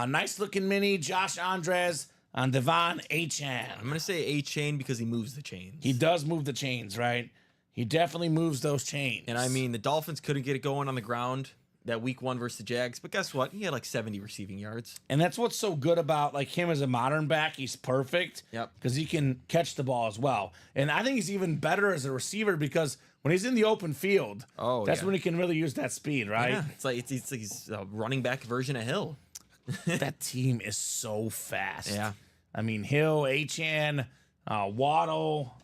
Nice looking mini, Josh Andres on Devon Achane. I'm gonna say A-chain because he moves the chains. He does move the chains, right? He definitely moves those chains. And I mean, the Dolphins couldn't get it going on the ground that week 1 versus the Jags, but guess what? He had like 70 receiving yards. and that's what's so good about like him as a modern back. He's perfect. Yep. Because he can catch the ball as well. And I think he's even better as a receiver because when he's in the open field, that's yeah. when he can really use that speed, right? Yeah, it's like he's a running back version of Hill. That team is so fast. Yeah. I mean, Hill, Achane, Waddle,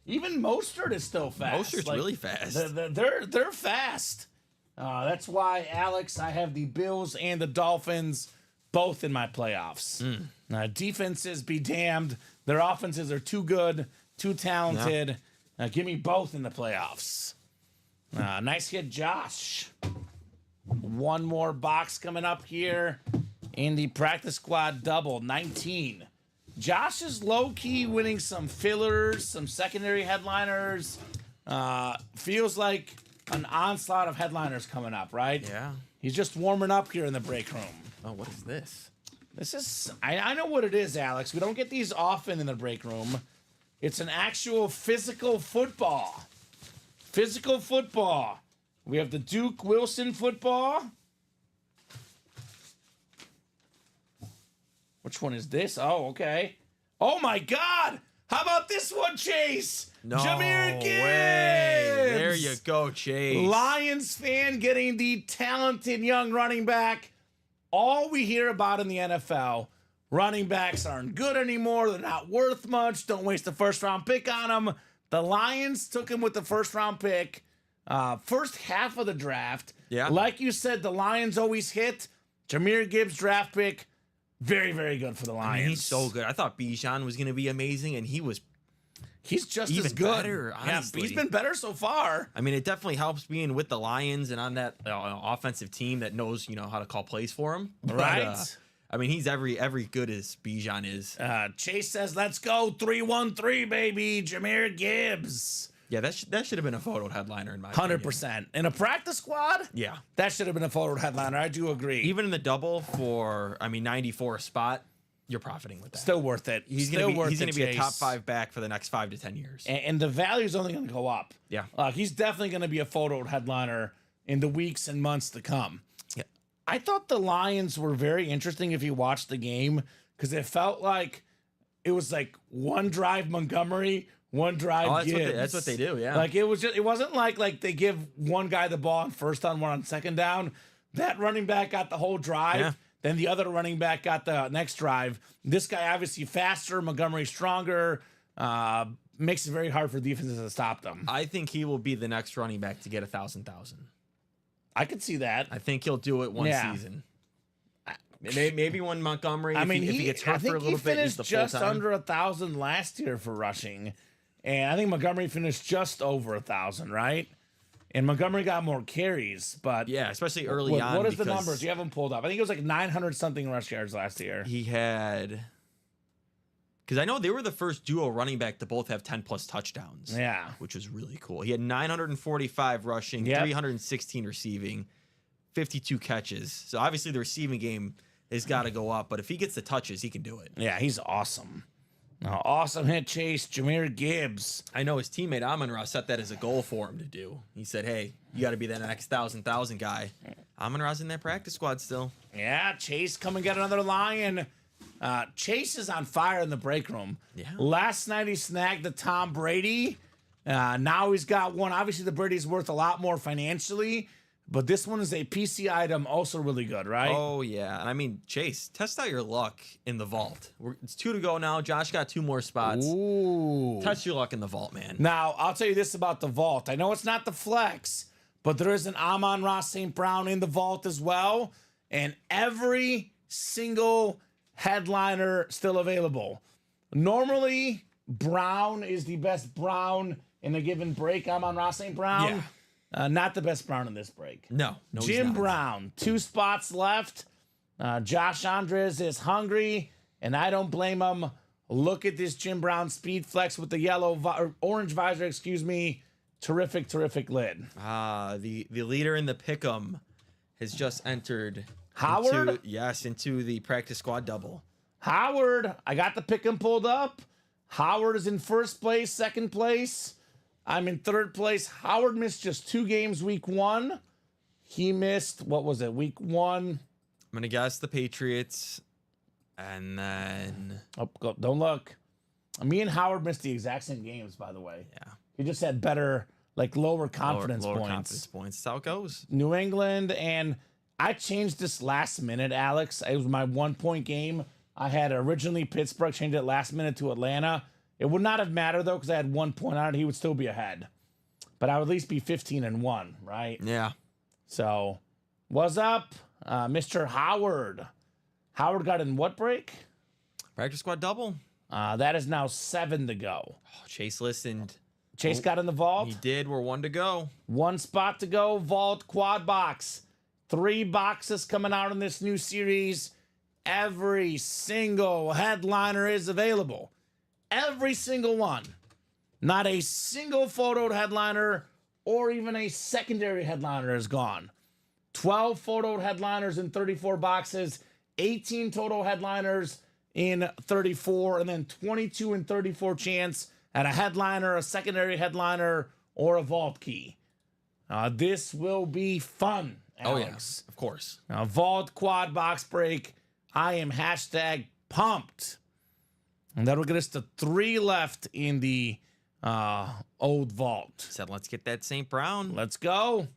even Mostert is still fast. Mostert's really fast. They're fast. That's why, Alex, I have the Bills and the Dolphins both in my playoffs. Defenses be damned. Their offenses are too good, too talented. Give me both in the playoffs. Nice hit, Josh. One more box coming up here in the practice squad double, 19. Josh is low-key winning some fillers, some secondary headliners. Feels like an onslaught of headliners coming up, right? Yeah. He's just warming up here in the break room. Oh, what is this? This is, I know what it is, Alex. We don't get these often in the break room. It's an actual physical football. Physical football. We have the Duke Wilson football. Which one is this? Oh, okay. Oh my God! How about this one, Chase? No Jameer Gibbs! way. There you go, Chase. Lions fan getting the talented young running back. All we hear about in the NFL, running backs aren't good anymore. They're not worth much. Don't waste the first round pick on them. The Lions took him with the first round pick. First half of the draft. Yeah. Like you said, the Lions always hit. Jameer Gibbs draft pick. Very, very good for the Lions. I mean, he's so good. I thought Bijan was going to be amazing, and he's just even as good. better, honestly. Yeah, he's been better so far. I mean, it definitely helps being with the Lions and on that offensive team that knows, how to call plays for him. Right. I mean, he's every good as Bijan is. Chase says, let's go 3-1-3, baby. Jameer Gibbs. Yeah, that should have been a photo headliner in my opinion. 100%. In a practice squad? Yeah. That should have been a photo headliner. I do agree. Even in the double for, 94 spot, you're profiting with that. Still worth it. He's Still going to be a Chase. top 5 back for the next 5 to 10 years. And the value's only going to go up. Yeah. He's definitely going to be a photo headliner in the weeks and months to come. Yeah. I thought the Lions were very interesting if you watched the game because it felt like it was like one drive Montgomery, one drive Gibbs. That's what they do, yeah. Like it wasn't like they give one guy the ball on first down, one on second down. That running back got the whole drive. Yeah. Then the other running back got the next drive. This guy obviously faster, Montgomery stronger. Makes it very hard for defenses to stop them. I think he will be the next running back to get 1,000. I could see that. I think he'll do it one season. Maybe when Montgomery, if he gets hurt for a little bit, he's the full just time. under 1,000 last year for rushing, and I think Montgomery finished just over 1,000, right? And Montgomery got more carries, but Yeah, especially early on. What is the because numbers? You have them pulled up. I think it was like 900 something rush yards last year. He had, because I know they were the first duo running back to both have 10 plus touchdowns. Yeah. which was really cool. He had 945 rushing, Yep. 316 receiving, 52 catches. So obviously the receiving game has got to go up, but if he gets the touches, he can do it. Yeah, he's awesome. Awesome hit chase, Jameer Gibbs. I know his teammate Amon-Ra set that as a goal for him to do. He said, hey, you got to be that next 1,000 guy. Amon-Ra's in that practice squad still. Yeah, Chase come and get another Lion. Chase is on fire in the break room. Yeah. Last night he snagged the Tom Brady. Now he's got one. Obviously, the Brady's worth a lot more financially, but this one is a PC item, also really good, right? Oh, yeah. And I mean, Chase, test out your luck in the vault. It's 2 to go now. Josh got 2 more spots. Ooh. Test your luck in the vault, man. Now, I'll tell you this about the vault. I know it's not the flex, but there is an Amon-Ra St. Brown in the vault as well, and every single headliner still available. Normally, Brown is the best Brown in a given break. I'm on Ross St. Brown. Yeah. Not the best Brown in this break. No, he's Jim not. Brown, 2 spots left. Josh Andres is hungry, and I don't blame him. Look at this Jim Brown speed flex with the orange visor, excuse me. Terrific, terrific lid. The leader in the pick'em has just entered Howard? into the practice squad double. Howard, I got the pick'em pulled up. Howard is in first place, second place. I'm in third place. Howard missed just 2 games week 1. He missed, what was it, week 1? I'm gonna guess the Patriots, and then Don't look. Me and Howard missed the exact same games, by the way. yeah, He just had better, lower confidence lower points. confidence points. That's how it goes. New England, and I changed this last minute, Alex. It was my 1-point game. I had originally Pittsburgh, changed it last minute to Atlanta. It would not have mattered, though, because I had 1 point on it. He would still be ahead. But I would at least be 15-1, right? Yeah. So, what's up, Mr. Howard? Howard got in what break? Practice squad double. That is now 7 to go. Oh, Chase listened. Chase got in the vault. He did. We're 1 to go. 1 spot to go. Vault quad box. 3 boxes coming out in this new series. Every single headliner is available. Every single one. Not a single photoed headliner or even a secondary headliner is gone. 12 photoed headliners in 34 boxes, 18 total headliners in 34, and then 22 and 34 chance at a headliner, a secondary headliner, or a vault key. This will be fun, Alex. Oh, yeah. Of course. Vault quad box break. I am hashtag pumped. And that'll get us to 3 left in the old vault. Said, let's get that St. Brown. Let's go.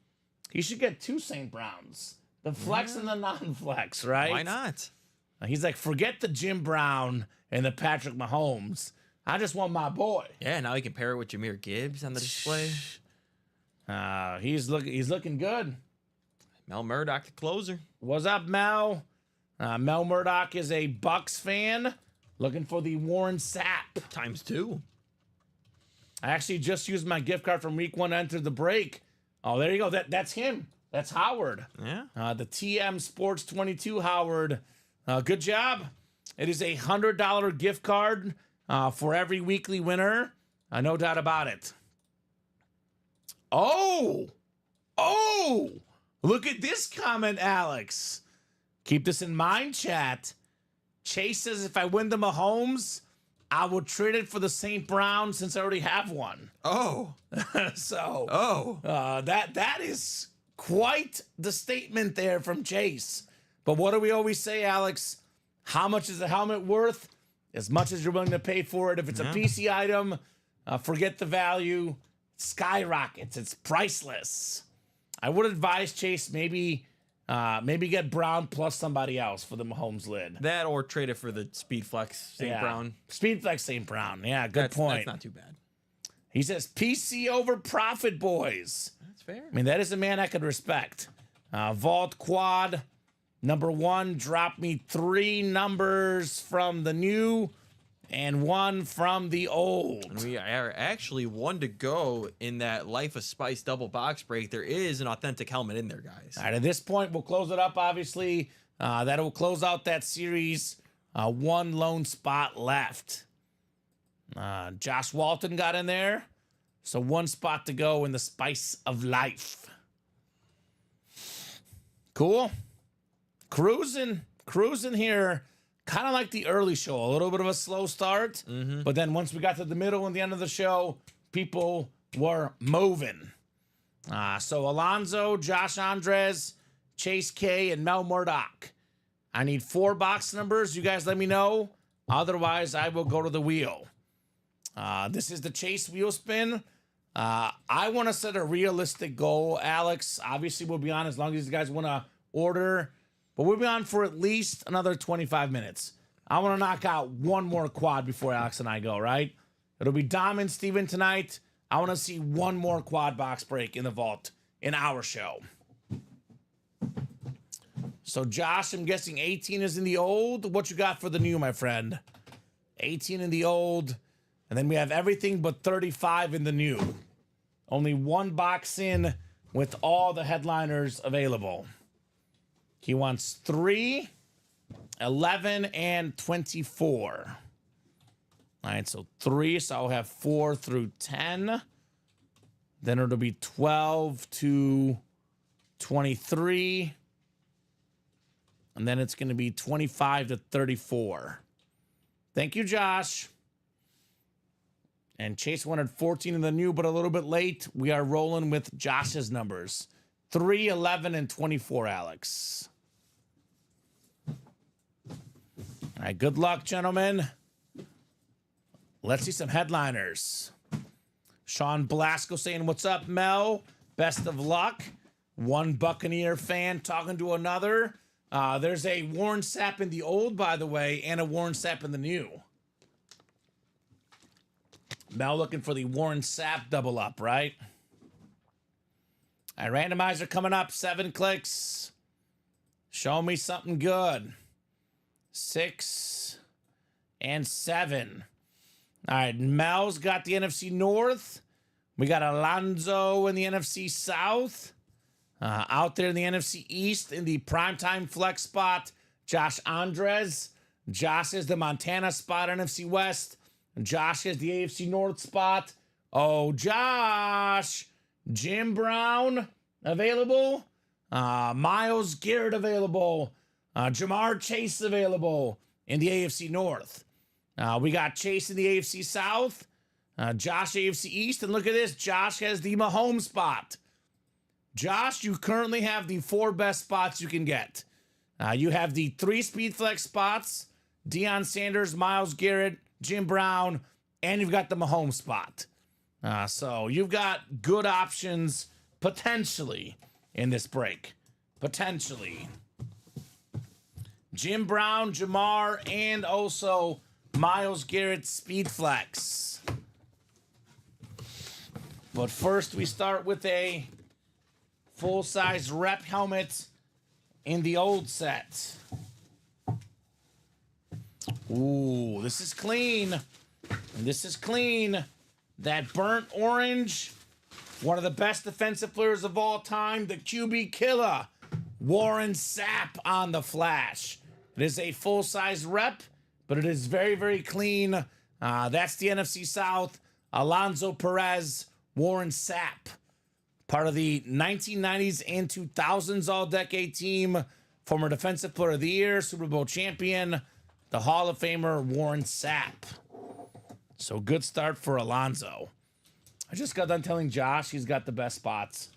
He should get 2 St. Browns. The flex and the non-flex, right? Why not? He's like, forget the Jim Brown and the Patrick Mahomes. I just want my boy. Yeah, now you can pair it with Jahmyr Gibbs on the display. He's looking good. Mel Murdoch, the closer. What's up, Mel? Mel Murdoch is a Bucks fan. Looking for the Warren Sapp. ×2. I actually just used my gift card from week 1 to enter the break. Oh, there you go. That's him. That's Howard. Yeah. The TM Sports 22 Howard. Good job. It is a $100 gift card for every weekly winner. No doubt about it. Oh, look at this comment, Alex. Keep this in mind, chat. Chase says if I win the Mahomes, I will trade it for the St. Brown since I already have one. Oh. So, that is quite the statement there from Chase. But what do we always say, Alex? How much is a helmet worth? As much as you're willing to pay for it. If it's a PC item, forget the value. Skyrockets. It's priceless. I would advise Chase maybe get Brown plus somebody else for the Mahomes lid. That or trade it for the Speed Flex St. Brown. Speed Flex St. Brown. Yeah, good point. That's not too bad. He says PC over profit, boys. That's fair. I mean, that is a man I could respect. Vault quad number 1 dropped me 3 numbers from the new and 1 from the old. And we are actually 1 to go in that Life of Spice double box break. There is an authentic helmet in there, guys. All right, at this point, we'll close it up, obviously. That will close out that series. 1 lone spot left. Josh Walton got in there. So 1 spot to go in the Spice of Life. Cool. Cruising here. Kind of like the early show. A little bit of a slow start. But then once we got to the middle and the end of the show, people were moving. So Alonzo, Josh Andres, Chase K, and Mel Murdoch. I need 4 box numbers. You guys let me know. Otherwise, I will go to the wheel. This is the Chase wheel spin. I want to set a realistic goal, Alex. Obviously, we'll be on as long as you guys want to order. But we'll be on for at least another 25 minutes. I want to knock out 1 more quad before Alex and I go, right? It'll be Dom and Steven tonight. I want to see 1 more quad box break in the vault in our show. So, Josh, I'm guessing 18 is in the old. What you got for the new, my friend? 18 in the old. And then we have everything but 35 in the new. Only one box in with all the headliners available. He wants 3, 11, and 24. All right, so 3, so I'll have 4 through 10. Then it'll be 12 to 23. And then it's going to be 25 to 34. Thank you, Josh. And Chase wanted 14 in the new, but a little bit late. We are rolling with Josh's numbers. 3, 11, and 24, Alex. All right, good luck, gentlemen. Let's see some headliners. Sean Blasco saying, what's up, Mel? Best of luck. One Buccaneer fan talking to another. There's a Warren Sapp in the old, by the way, and a Warren Sapp in the new. Mel looking for the Warren Sapp double up, right? All right, randomizer coming up. 7 clicks. Show me something good. 6 and 7. All right, Mel's got the NFC North. We got Alonzo in the NFC South. Out there in the NFC East in the primetime flex spot, Josh Andres. Josh is the Montana spot, NFC West. Josh is the AFC North spot. Oh, Josh. Jim Brown available. Myles Garrett available. Jamar Chase available in the AFC North. We got Chase in the AFC South. Josh AFC East. And look at this. Josh has the Mahomes spot. Josh, you currently have the 4 best spots you can get. You have the 3 speed flex spots. Deion Sanders, Myles Garrett, Jim Brown, and you've got the Mahomes spot. So you've got good options potentially in this break. Potentially. Jim Brown, Jamar, and also Myles Garrett speed flex. But first we start with a full-size rep helmet in the old set. Ooh, this is clean. This is clean. That burnt orange. One of the best defensive players of all time. The QB killer. Warren Sapp on the flash. It is a full-size rep, but it is very, very clean. That's the NFC South. Alonzo Perez, Warren Sapp. Part of the 1990s and 2000s All-Decade team. Former Defensive Player of the Year, Super Bowl champion. The Hall of Famer, Warren Sapp. So good start for Alonzo. I just got done telling Josh he's got the best spots.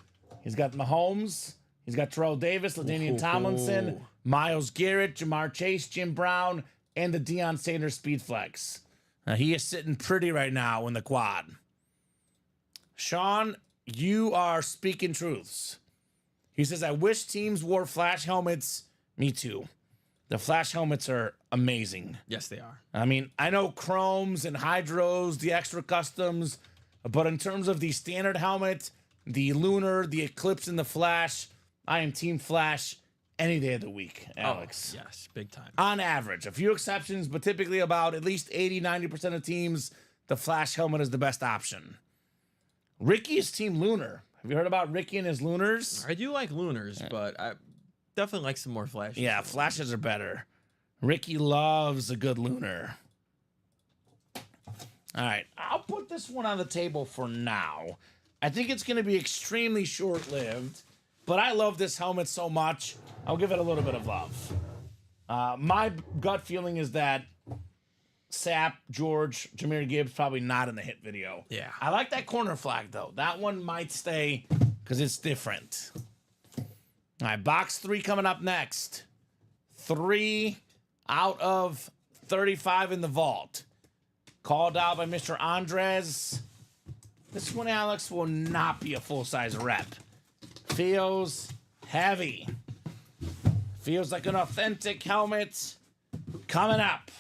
He's got Mahomes. He's got Terrell Davis, LaDainian Tomlinson, Myles Garrett, Jamar Chase, Jim Brown, and the Deion Sanders speed flex. He is sitting pretty right now in the quad. Sean, you are speaking truths. He says, I wish teams wore flash helmets. Me too. The flash helmets are amazing. Yes, they are. I mean, I know chromes and hydros, the extra customs, but in terms of the standard helmet, the lunar, the eclipse, and the flash, I am team flash any day of the week, Alex. Oh, yes, big time. On average, a few exceptions, but typically about at least 80-90% of teams, the flash helmet is the best option. Ricky is team lunar. Have you heard about Ricky and his lunars? I do like lunars, but I definitely like some more flashes. Yeah, flashes are better. Ricky loves a good lunar. All right, I'll put this one on the table for now. I think it's going to be extremely short-lived, but I love this helmet so much, I'll give it a little bit of love. My gut feeling is that Sapp, George, Jahmyr Gibbs probably not in the hit video. Yeah. I like that corner flag, though. That one might stay because it's different. All right, box 3 coming up next. 3 out of 35 in the vault. Called out by Mr. Andres. This one, Alex, will not be a full-size rep. Feels heavy. Feels like an authentic helmet. Coming up.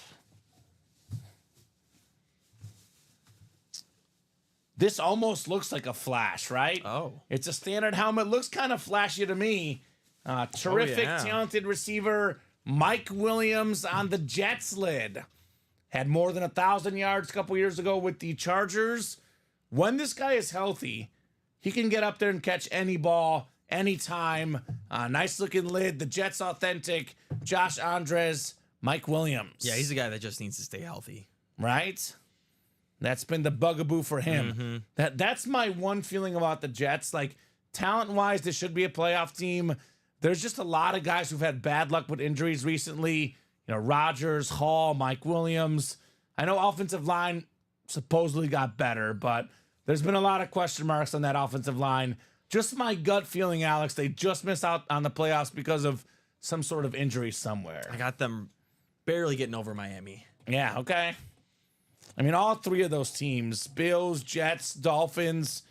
This almost looks like a flash, right? Oh. It's a standard helmet. Looks kind of flashy to me. Terrific, talented receiver. Mike Williams on the Jets lid. had more than 1,000 yards a couple years ago with the Chargers. When this guy is healthy, he can get up there and catch any ball, anytime. Nice looking lid. The Jets authentic. Josh Andres, Mike Williams. Yeah, he's the guy that just needs to stay healthy. Right? That's been the bugaboo for him. That's my one feeling about the Jets. Like, talent-wise, this should be a playoff team. There's just a lot of guys who've had bad luck with injuries recently. You know, Rodgers, Hall, Mike Williams. I know offensive line supposedly got better, but there's been a lot of question marks on that offensive line. Just my gut feeling, Alex, they just missed out on the playoffs because of some sort of injury somewhere. I got them barely getting over Miami. Yeah, okay. I mean, all three of those teams, Bills, Jets, Dolphins,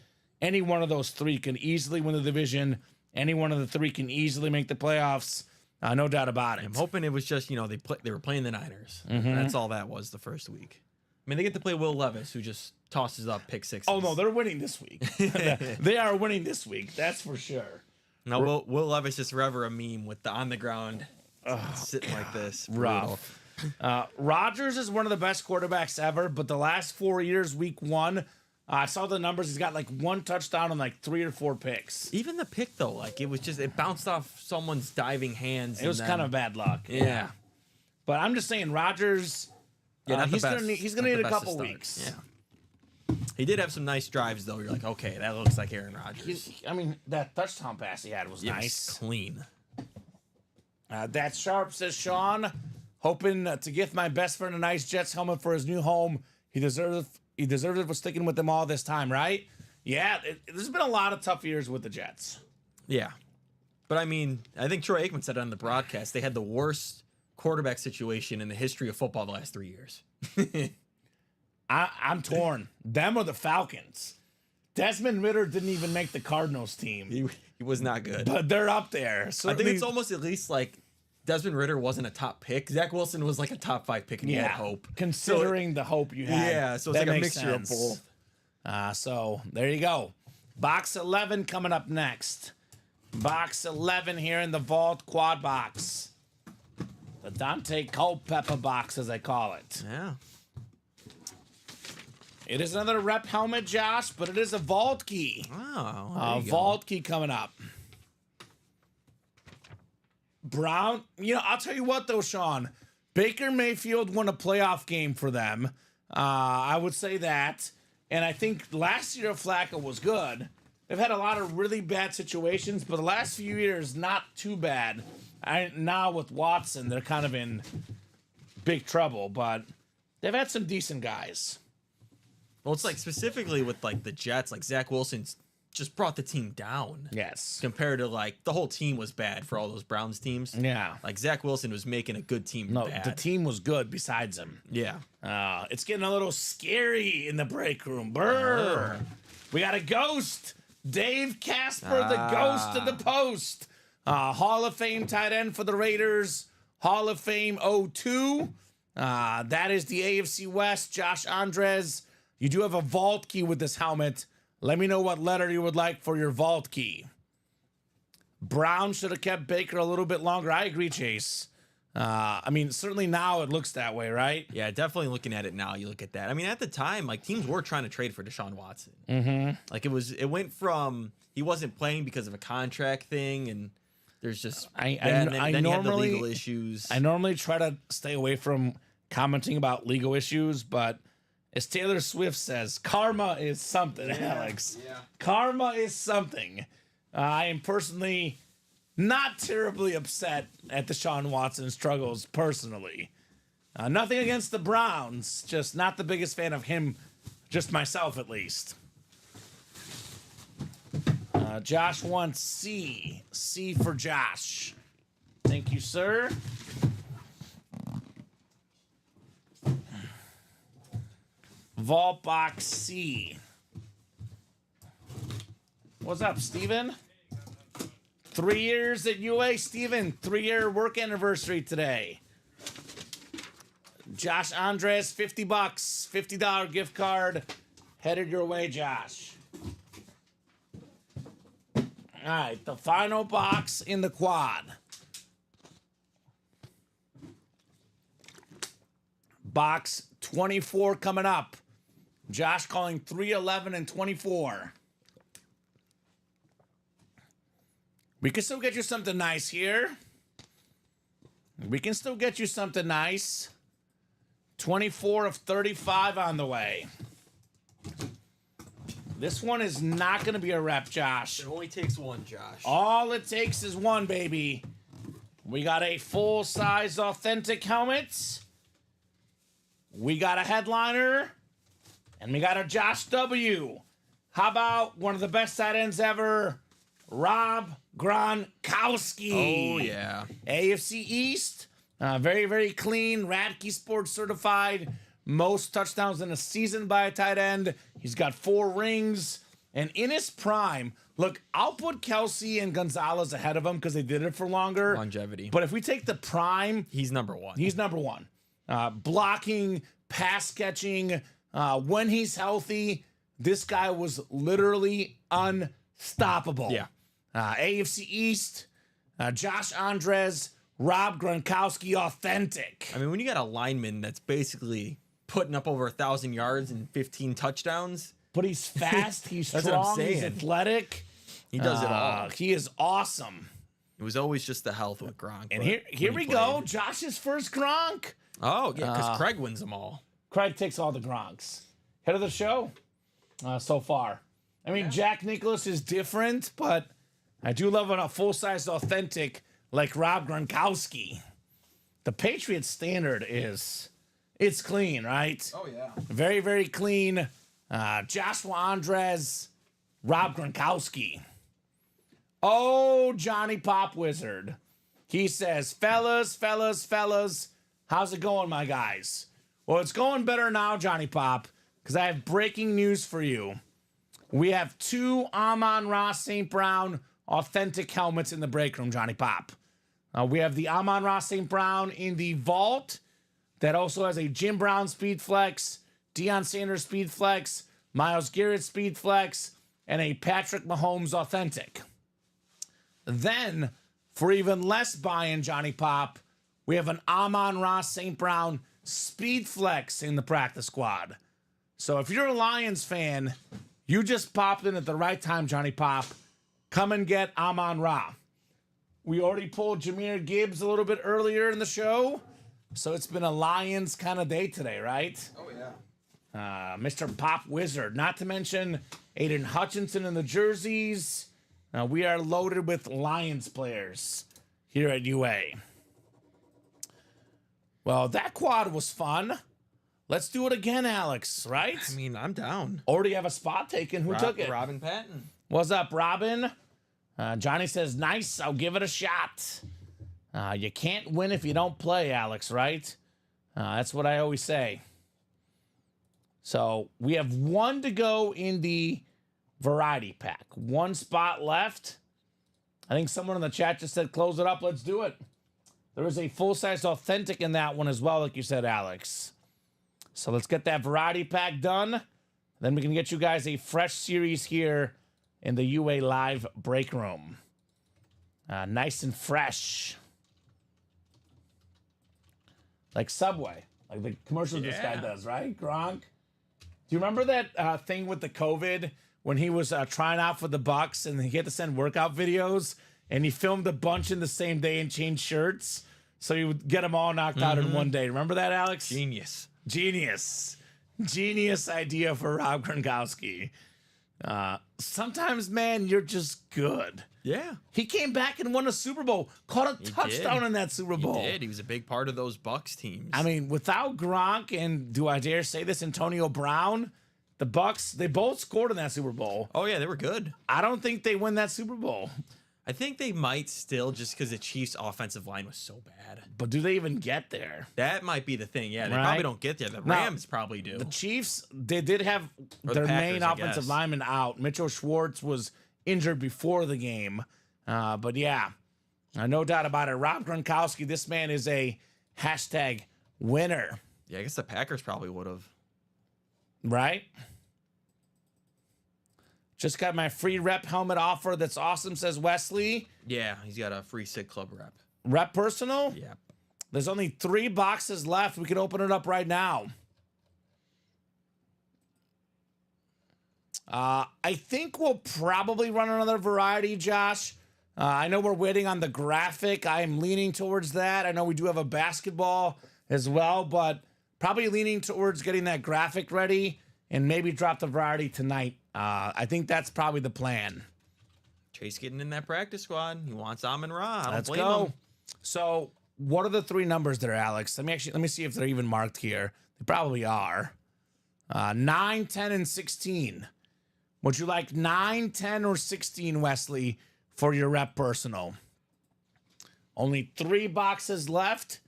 any one of those three can easily win the division. Any one of the three can easily make the playoffs. No doubt about it. I'm hoping it was just, they were playing the Niners. That's all that was the first week. I mean, they get to play Will Levis, who just tosses up pick sixes. Oh, no, they're winning this week. They are winning this week. That's for sure. No, Will Levis is forever a meme with the on the ground sitting like this. Rough. Rodgers is one of the best quarterbacks ever, but the last 4 years, week one, I saw the numbers. He's got like 1 touchdown and like 3 or 4 picks. Even the pick, though, like it bounced off someone's diving hands. It was kind of bad luck. Yeah. But I'm just saying, Rodgers, he's going to need a couple weeks. Yeah. He did have some nice drives, though. You're like, okay, that looks like Aaron Rodgers. That touchdown pass he had was nice. Clean. That's sharp, says Sean. Hoping to gift my best friend a nice Jets helmet for his new home. He deserves it for sticking with them all this time, right? Yeah, there's been a lot of tough years with the Jets. Yeah. But, I mean, I think Troy Aikman said it on the broadcast. They had the worst quarterback situation in the history of football the last 3 years. I'm torn. Them or the Falcons. Desmond Ridder didn't even make the Cardinals team. He was not good. But they're up there. I think it's almost at least like Desmond Ridder wasn't a top pick. Zach Wilson was like a top 5 pick, and you had hope. Considering the hope you had. Yeah, so it's like a mixture of both. So there you go. Box 11 coming up next. Box 11 here in the Vault Quad Box. The Dante Culpepper box, as I call it. Yeah. It is another rep helmet, Josh, but it is a Vault key. Oh, Vault key coming up. Brown, I'll tell you what, though, Sean. Baker Mayfield won a playoff game for them. I would say that. And I think last year Flacco was good. They've had a lot of really bad situations, but the last few years, not too bad. Now with Watson, they're kind of in big trouble, but they've had some decent guys. Well, it's like specifically with like the Jets, like Zach Wilson's just brought the team down. Yes. Compared to like the whole team was bad for all those Browns teams. Yeah. Like Zach Wilson was making a good team bad. The team was good besides him. Yeah. It's getting a little scary in the break room. Brr. We got a ghost. Dave Casper, the ghost of the post. Hall of Fame tight end for the Raiders. Hall of Fame 02. That is the AFC West. Josh Andres. You do have a vault key with this helmet. Let me know what letter you would like for your vault key. Brown should have kept Baker a little bit longer. I agree, Chase. Certainly now it looks that way, right? Yeah, definitely looking at it now, you look at that. I mean, at the time, like teams were trying to trade for Deshaun Watson. Mm-hmm. Like it went from he wasn't playing because of a contract thing, and there's just then you had the legal issues. I normally try to stay away from commenting about legal issues, but as Taylor Swift says, karma is something, Alex. Yeah. Karma is something. I am personally not terribly upset at Deshaun Watson struggles personally. Nothing against the Browns, just not the biggest fan of him, just myself at least. Josh wants C. C for Josh. Thank you, sir. Vault Box C. What's up, Steven? 3 years at UA, Steven. 3-year work anniversary today. Josh Andres, $50, $50 gift card. Headed your way, Josh. All right, the final box in the quad. Box 24 coming up. Josh calling 311 and 24. We can still get you something nice here. We can still get you something nice. 24 of 35 on the way. This one is not going to be a rep, Josh. It only takes one, Josh. All it takes is one, baby. We got a full-size authentic helmet. We got a headliner. And we got a Josh W. How about one of the best tight ends ever, Rob Gronkowski? Oh, yeah. AFC East. Very, very clean. Radke Sports certified. Most touchdowns in a season by a tight end. He's got 4 rings. And in his prime, look, I'll put Kelsey and Gonzalez ahead of him because they did it for longer. Longevity. But if we take the prime, He's number one. he's number one. Blocking, pass catching. When he's healthy, this guy was literally unstoppable. Yeah. AFC East, Josh Andres, Rob Gronkowski, authentic. I mean, when you got a lineman that's basically putting up over 1,000 yards and 15 touchdowns. But he's fast, he's That's what I'm strong, he's saying. athletic. He does it all. He is awesome. It was always just the health with Gronk. And but here when we he go. played- Josh's first Gronk. Oh, yeah, because Craig wins them all. Craig takes all the Gronks. Head of the show so far. I mean, Jack Nicklaus is different, but I do love a full-size authentic like Rob Gronkowski. The Patriots standard it's clean, right? Oh, yeah. Very, very clean. Joshua Andres, Rob Gronkowski. Oh, Johnny Pop Wizard. He says, fellas, how's it going, my guys? Well, it's going better now, Johnny Pop, because I have breaking news for you. We have 2 Amon-Ra St. Brown authentic helmets in the break room, Johnny Pop. We have the Amon-Ra St. Brown in the vault that also has a Jim Brown Speed Flex, Deion Sanders Speed Flex, Myles Garrett Speed Flex, and a Patrick Mahomes authentic. Then, for even less buy-in, Johnny Pop, we have an Amon-Ra St. Brown Speed Flex in the practice squad. So if you're a Lions fan, you just popped in at the right time, Johnny Pop. Come and get Amon-Ra. We already pulled Jahmyr Gibbs a little bit earlier in the show, so it's been a Lions kind of day today, right? Oh, yeah. Mr. Pop Wizard. Not to mention Aiden Hutchinson in the jerseys. We are loaded with Lions players here at UA. Well, that quad was fun. Let's do it again, Alex, right? I mean, I'm down. Already have a spot taken. Who took it? Robin Patton. What's up, Robin? Johnny says, nice, I'll give it a shot. You can't win if you don't play, Alex, right? That's what I always say. So we have 1 to go in the variety pack. 1 spot left. I think someone in the chat just said, close it up, let's do it. There is a full-size authentic in that one as well, like you said, Alex. So let's get that variety pack done. Then we can get you guys a fresh series here in the UA Live break room. Nice and fresh. Like Subway. Like the commercial this guy does, right? Gronk. Do you remember that thing with the COVID when he was trying out for the Bucks and he had to send workout videos and he filmed a bunch in the same day and changed shirts so he would get them all knocked out in one day. Remember that, Alex? Genius. Genius idea for Rob Gronkowski. Sometimes, man, you're just good. Yeah. He came back and won a Super Bowl, caught a touchdown in that Super Bowl. He did. He was a big part of those Bucks teams. I mean, without Gronk and, do I dare say this, Antonio Brown, the Bucks, they both scored in that Super Bowl. Oh, yeah, they were good. I don't think they win that Super Bowl. I think they might still just because the Chiefs' offensive line was so bad. But do they even get there? That might be the thing. Yeah, they Right. probably don't get there. The Rams probably do. The Chiefs, they did have Or the their Packers, main I offensive guess. lineman out. Mitchell Schwartz was injured before the game. But yeah, no doubt about it. Rob Gronkowski, this man is a hashtag winner, Yeah, I guess the Packers probably would have. right? Just got my free rep helmet offer. That's awesome, says Wesley. Yeah, he's got a free Sig Club rep. Rep personal? Yeah. There's only 3 boxes left. We can open it up right now. I think we'll probably run another variety, Josh. I know we're waiting on the graphic. I am leaning towards that. I know we do have a basketball as well, but probably leaning towards getting that graphic ready and maybe drop the variety tonight. I think that's probably the plan. Chase getting in that practice squad. He wants Amon Ra. I don't Let's blame go. him. So, what are the 3 numbers there, Alex? Let me see if they're even marked here. They probably are. 9, 10, and 16. Would you like 9, 10, or 16, Wesley, for your rep personal? Only 3 boxes left.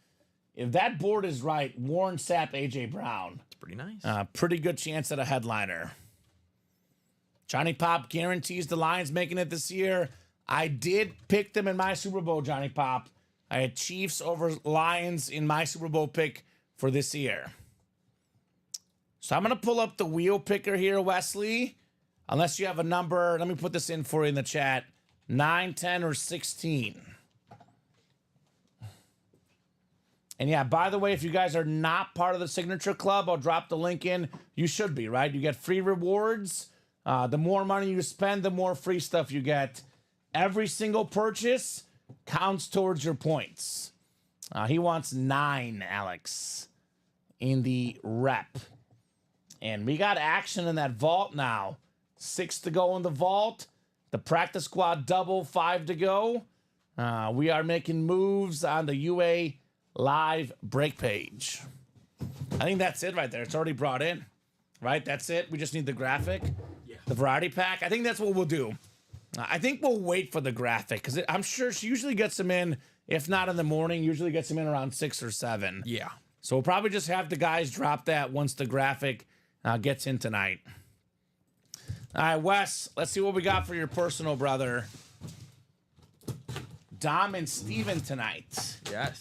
If that board is right, Warren Sapp, AJ Brown. It's pretty nice. Pretty good chance at a headliner. Johnny Pop guarantees the Lions making it this year. I did pick them in my Super Bowl, Johnny Pop. I had Chiefs over Lions in my Super Bowl pick for this year. So I'm going to pull up the wheel picker here, Wesley. Unless you have a number, let me put this in for you in the chat. 9, 10, or 16. And yeah, by the way, if you guys are not part of the Signature Club, I'll drop the link in. You should be, right? You get free rewards. The more money you spend, the more free stuff you get. Every single purchase counts towards your points. He wants 9, Alex, in the rep. And we got action in that vault now. 6 to go in the vault. The practice squad double, 5 to go. We are making moves on the UA live break page. I think that's it right there. It's already brought in, right? That's it. We just need the graphic, the variety pack. I think that's what we'll do. I think we'll wait for the graphic because I'm sure she usually gets them in, if not in the morning, usually gets them in around 6 or 7. Yeah. So we'll probably just have the guys drop that once the graphic gets in tonight. All right, Wes, let's see what we got for your personal brother. Dom and Steven tonight. Yes.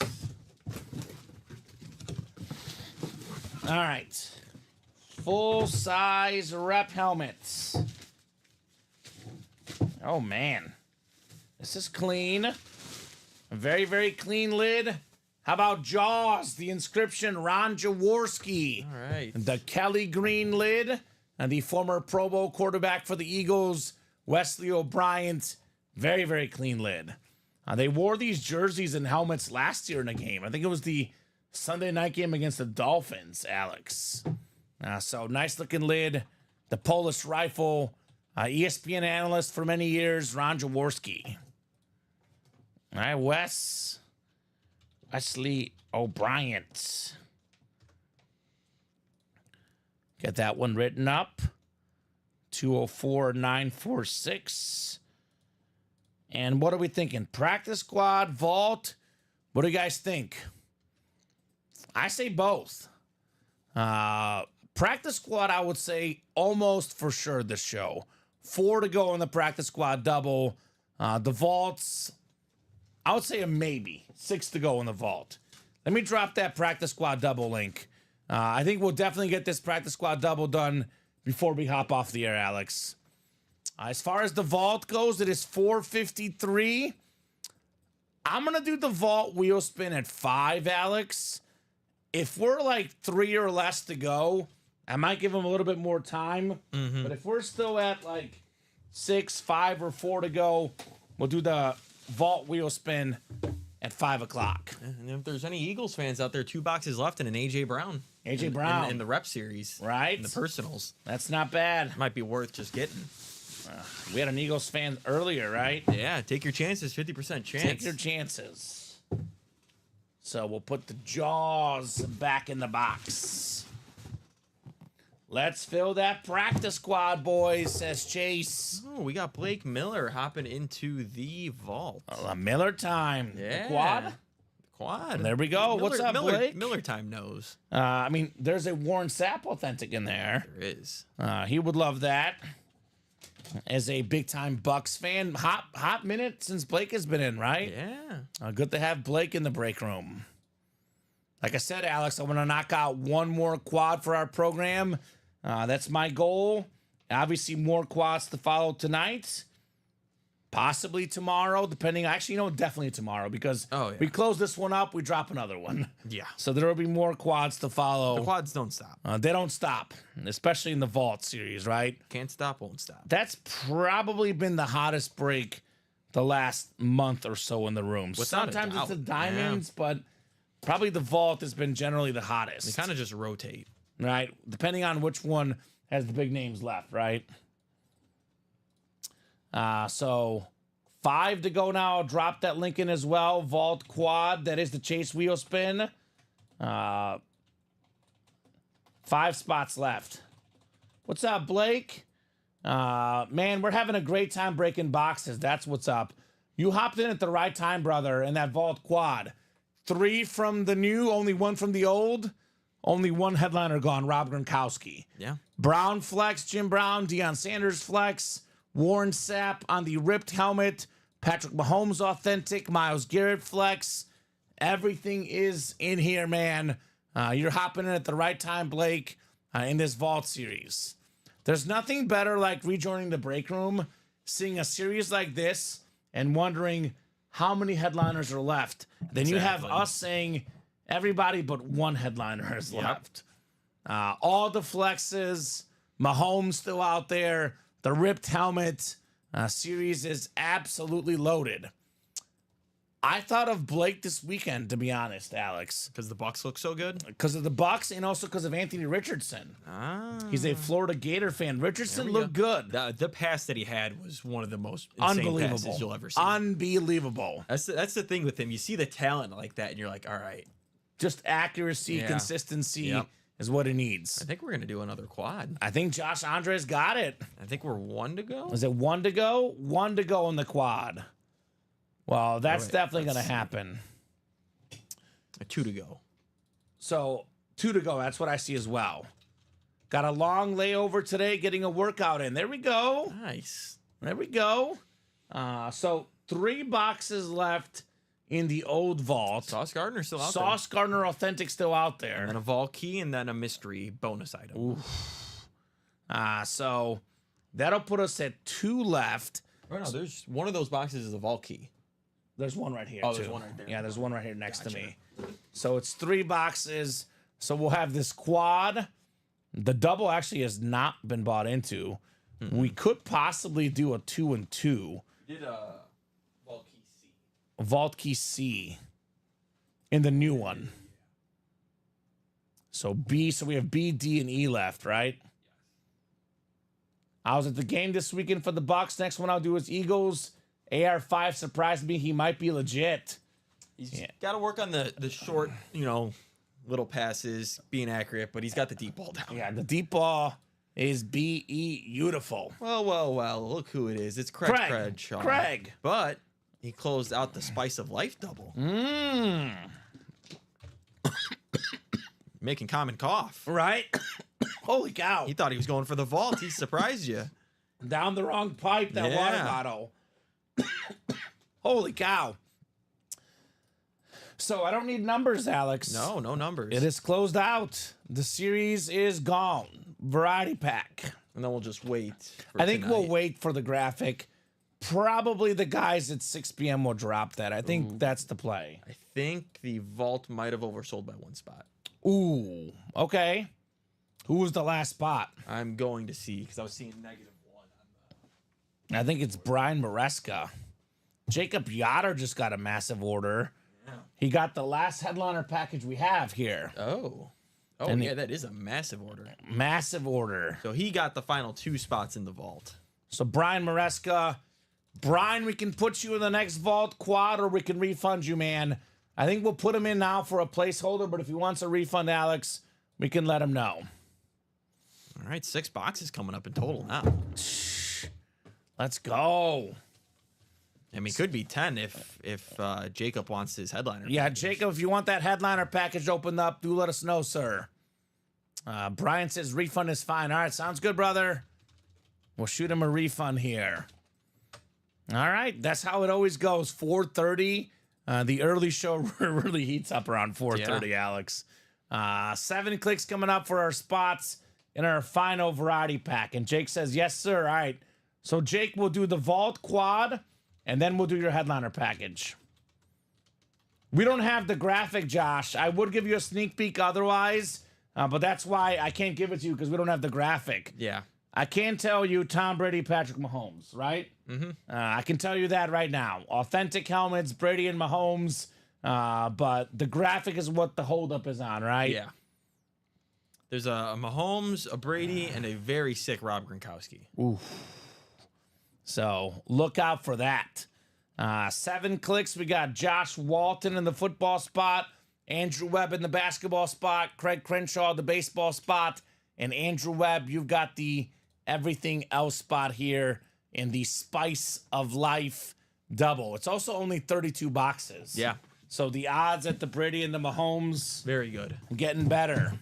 All right. Full-size rep helmets. Oh, man. This is clean. A very, very clean lid. How about Jaws? The inscription, Ron Jaworski. All right. The Kelly Green lid. And the former Pro Bowl quarterback for the Eagles, Wesley O'Brien. Very, very clean lid. They wore these jerseys and helmets last year in a game. I think it was the Sunday night game against the Dolphins, Alex. So nice looking lid. The Polish rifle. ESPN analyst for many years, Ron Jaworski. All right, Wesley O'Brien. Get that one written up. 204-946. And what are we thinking? Practice squad, vault? What do you guys think? I say both. Practice squad, I would say almost for sure this show. 4 to go in the practice squad double. The vaults, I would say a maybe. 6 to go in the vault. Let me drop that practice squad double link. I think we'll definitely get this practice squad double done before we hop off the air, Alex. As far as the vault goes, it is 453. I'm going to do the vault wheel spin at 5, Alex. If we're like 3 or less to go, I might give them a little bit more time. Mm-hmm. But if we're still at like 6, 5, or 4 to go, we'll do the vault wheel spin at 5 o'clock. And if there's any Eagles fans out there, 2 boxes left and an AJ Brown. AJ Brown. In the rep series. Right. In the personals. That's not bad. Might be worth just getting. We had an Eagles fan earlier, right? Yeah, take your chances, 50% chance. Take your chances. So we'll put the Jaws back in the box. Let's fill that practice squad, boys, says Chase. Oh, we got Blake Miller hopping into the vault. Miller time. Yeah. The quad? Quad. There we go. What's up, Blake? Miller time knows. I mean, there's a Warren Sapp authentic in there. There is. He would love that. As a big-time Bucks fan, hot minute since Blake has been in, right? Yeah. Good to have Blake in the break room. Like I said, Alex, I want to knock out one more quad for our program. That's my goal. Obviously, more quads to follow tonight. possibly tomorrow, depending. Actually, definitely tomorrow because Oh, yeah. we close this one up, we drop another one. Yeah. So there will be more quads to follow. The quads don't stop. They don't stop, especially in the Vault series, right? Can't stop, won't stop. That's probably been the hottest break the last month or so in the room. Without a Sometimes it's the doubt, yeah. diamonds, but probably the Vault has been generally the hottest. They kind of just rotate. Right? Depending on which one has the big names left, right? So 5 to go now. I'll drop that link in as well. Vault Quad. That is the Chase Wheel Spin. 5 spots left. What's up, Blake? Man, we're having a great time breaking boxes. That's what's up. You hopped in at the right time, brother, in that Vault Quad. 3 from the new, only 1 from the old. Only 1 headliner gone, Rob Gronkowski. Yeah. Brown flex, Jim Brown, Deion Sanders flex, Warren Sapp on the ripped helmet, Patrick Mahomes authentic, Myles Garrett flex. Everything is in here, man. You're hopping in at the right time, Blake, in this Vault series. There's nothing better like rejoining the break room, seeing a series like this, and wondering how many headliners are left. Then you have Exactly. us saying everybody but 1 headliner is left. All the flexes, Mahomes still out there, the ripped helmet series is absolutely loaded. I thought of Blake this weekend, to be honest, Alex, Because the Bucks look so good. because of the Bucks and also because of Anthony Richardson. He's a Florida Gator fan. Richardson There we looked good. The pass that he had was one of the most insane Unbelievable. passes you'll ever see. Unbelievable. That's the thing with him. You see the talent like that, and you're like, all right, Just accuracy, Yeah. consistency Yep. is what it needs. I think we're gonna do another quad. I think Josh Andres got it. I think we're 1 to go. Is it 1 to go? 1 to go in the quad. Well, that's Right, definitely going to that's- happen. 2 to go. So 2 to go. That's what I see as well. Got a long layover today, getting a workout in. There we go. Nice. There we go. So 3 boxes left in the old vault. Sauce Gardner still out Sauce Gardner Authentic still out there. there. And then a Vol key, and then a mystery bonus item. So that'll put us at 2 left. Oh, no, there's one of those boxes is a Vol key. There's one right here, Oh, too. there's one right there. Yeah, there's one right here next to me. So it's 3 boxes. So we'll have this quad. The double actually has not been bought into. We could possibly do a 2 and 2. Did a Vol key C. Vault Key C in the new one. So B, so we have B, D, and E left, right? I was at the game this weekend for the Bucks. Next one I'll do is Eagles. AR5 surprised me. He might be legit. He's got to work on the short, little passes, being accurate, but he's got the deep ball down. Yeah, the deep ball is beautiful. Well. Look who it is. It's Craig Bradshaw. Craig. But he closed out the Spice of Life double. Making common cough. Right? Holy cow. He thought he was going for the vault. He surprised you. Down the wrong pipe, that water Yeah. bottle. Holy cow. So I don't need numbers, Alex. No numbers. It is closed out. The series is gone. Variety pack. And then we'll just wait. For I think we'll tonight. wait for the graphic. Probably the guys at 6 p.m. will drop that. I think that's the play. I think the vault might have oversold by 1 spot. Ooh, okay. Who was the last spot? I'm going to see because I was seeing -1 on the. I think it's Brian Maresca. Jacob Yoder just got a massive order. Yeah. He got the last headliner package we have here. Oh, And yeah, that is a massive order. Massive order. So he got the final 2 spots in the vault. So Brian Maresca. Brian, we can put you in the next vault quad or we can refund you, man. I think we'll put him in now for a placeholder, but if he wants a refund, Alex, we can let him know. All right, 6 boxes coming up in total now. Let's go. I mean, could be 10 if Jacob wants his headliner. Yeah, package. Jacob, if you want that headliner package opened up, do let us know, sir. Brian says refund is fine. All right, sounds good, brother. We'll shoot him a refund here. All right, that's how it always goes. 4:30. The early show really heats up around 4:30, Alex. 7 clicks coming up for our spots in our final variety pack. And Jake says, yes, sir. All right. So Jake will do the vault quad and then we'll do your headliner package. We don't have the graphic, Josh. I would give you a sneak peek otherwise, but that's why I can't give it to you because we don't have the graphic. Yeah. I can tell you Tom Brady, Patrick Mahomes, right? Mm-hmm. I can tell you that right now. Authentic helmets, Brady and Mahomes, but the graphic is what the holdup is on, right? Yeah. There's a Mahomes, a Brady, and a very sick Rob Gronkowski. Oof. So look out for that. 7 clicks. We got Josh Walton in the football spot, Andrew Webb in the basketball spot, Craig Crenshaw the baseball spot, and Andrew Webb, you've got the everything else spot here in the Spice of Life double. It's also only 32 boxes. Yeah. So the odds at the Brady and the Mahomes Very good. getting better.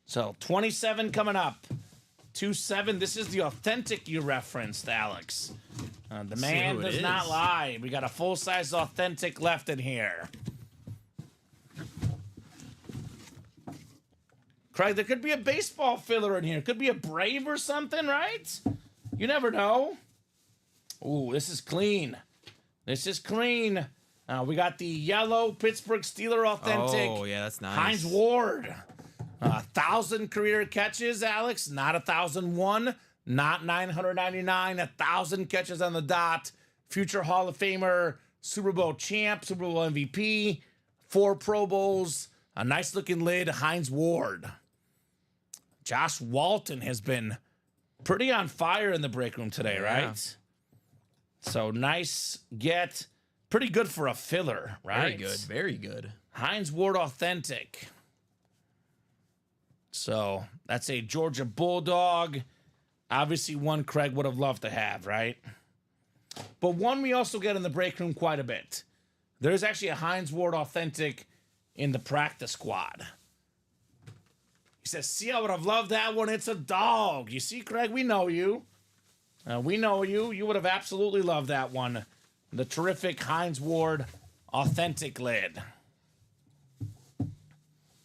So 27 coming up. 2-7. This is the authentic you referenced, Alex. The man does not lie. We got a full-size authentic left in here. Craig, there could be a baseball filler in here. Could be a Brave or something, right? You never know. Ooh, this is clean. This is clean. We got the yellow Pittsburgh Steeler authentic. Oh, yeah, that's nice. Hines Ward. 1,000 career catches, Alex. Not 1,001. Not 999. 1,000 catches on the dot. Future Hall of Famer. Super Bowl champ. Super Bowl MVP. 4 Pro Bowls. A nice looking lid. Hines Ward. Josh Walton has been pretty on fire in the break room today, right? So nice get. Pretty good for a filler, right? Very good. Very good. Hines Ward authentic. So that's a Georgia Bulldog. Obviously one Craig would have loved to have, right? But one we also get in the break room quite a bit. There's actually a Hines Ward authentic in the practice squad. He says, see, I would have loved that one. It's a dog. You see, Craig, we know you. We know you. You would have absolutely loved that one. The terrific Hines Ward authentic lid.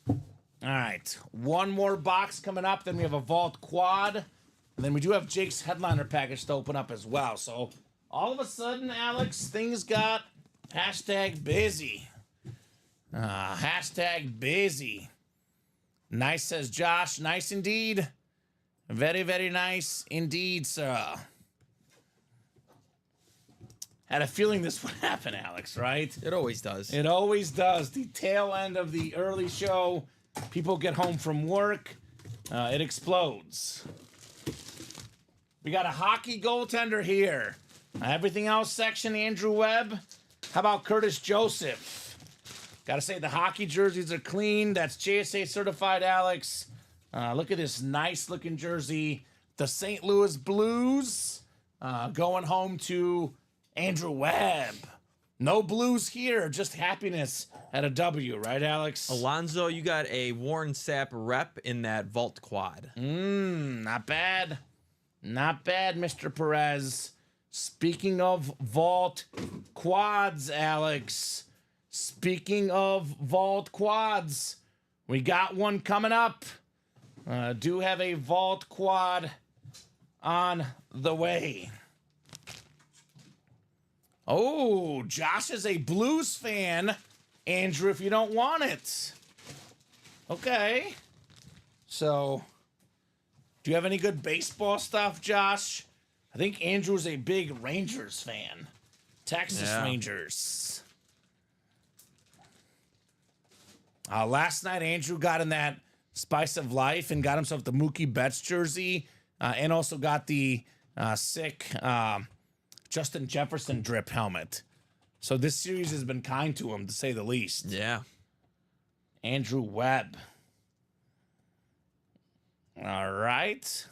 All right. One more box coming up. Then we have a Vault Quad. And then we do have Jake's headliner package to open up as well. So all of a sudden, Alex, things got #busy. #busy. Nice, says Josh. Nice indeed. Very, very nice indeed, sir. Had a feeling this would happen, Alex, right? It always does. It always does. The tail end of the early show, people get home from work, it explodes. We got a hockey goaltender here. Everything else section, Andrew Webb. How about Curtis Joseph? Gotta say, the hockey jerseys are clean. That's JSA certified, Alex. Look at this nice looking jersey. The St. Louis Blues going home to Andrew Webb. No blues here, just happiness at a W, right, Alex? Alonzo, you got a Warren Sapp rep in that Vault Quad. Not bad. Not bad, Mr. Perez. Speaking of Vault Quads, Alex. Speaking of Vault Quads, we got one coming up. Do have a Vault Quad on the way. Oh, Josh is a Blues fan. Andrew, if you don't want it. Okay. So, do you have any good baseball stuff, Josh? I think Andrew's a big Rangers fan. Texas Rangers. Last night, Andrew got in that Spice of Life and got himself the Mookie Betts jersey and also got the sick Justin Jefferson drip helmet. So this series has been kind to him, to say the least. Yeah. Andrew Webb. All right.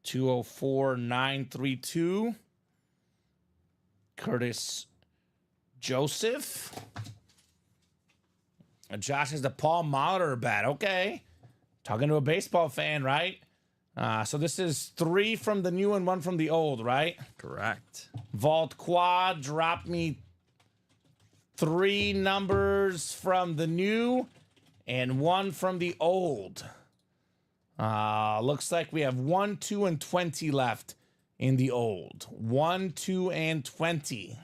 204-932. Curtis Joseph. Josh has the Paul Molitor bat. Okay. Talking to a baseball fan, right? So this is 3 from the new and 1 from the old, right? Correct. Vault Quad dropped me 3 numbers from the new and 1 from the old. Looks like we have 1, 2, and 20 left in the old. 1, 2, and 20.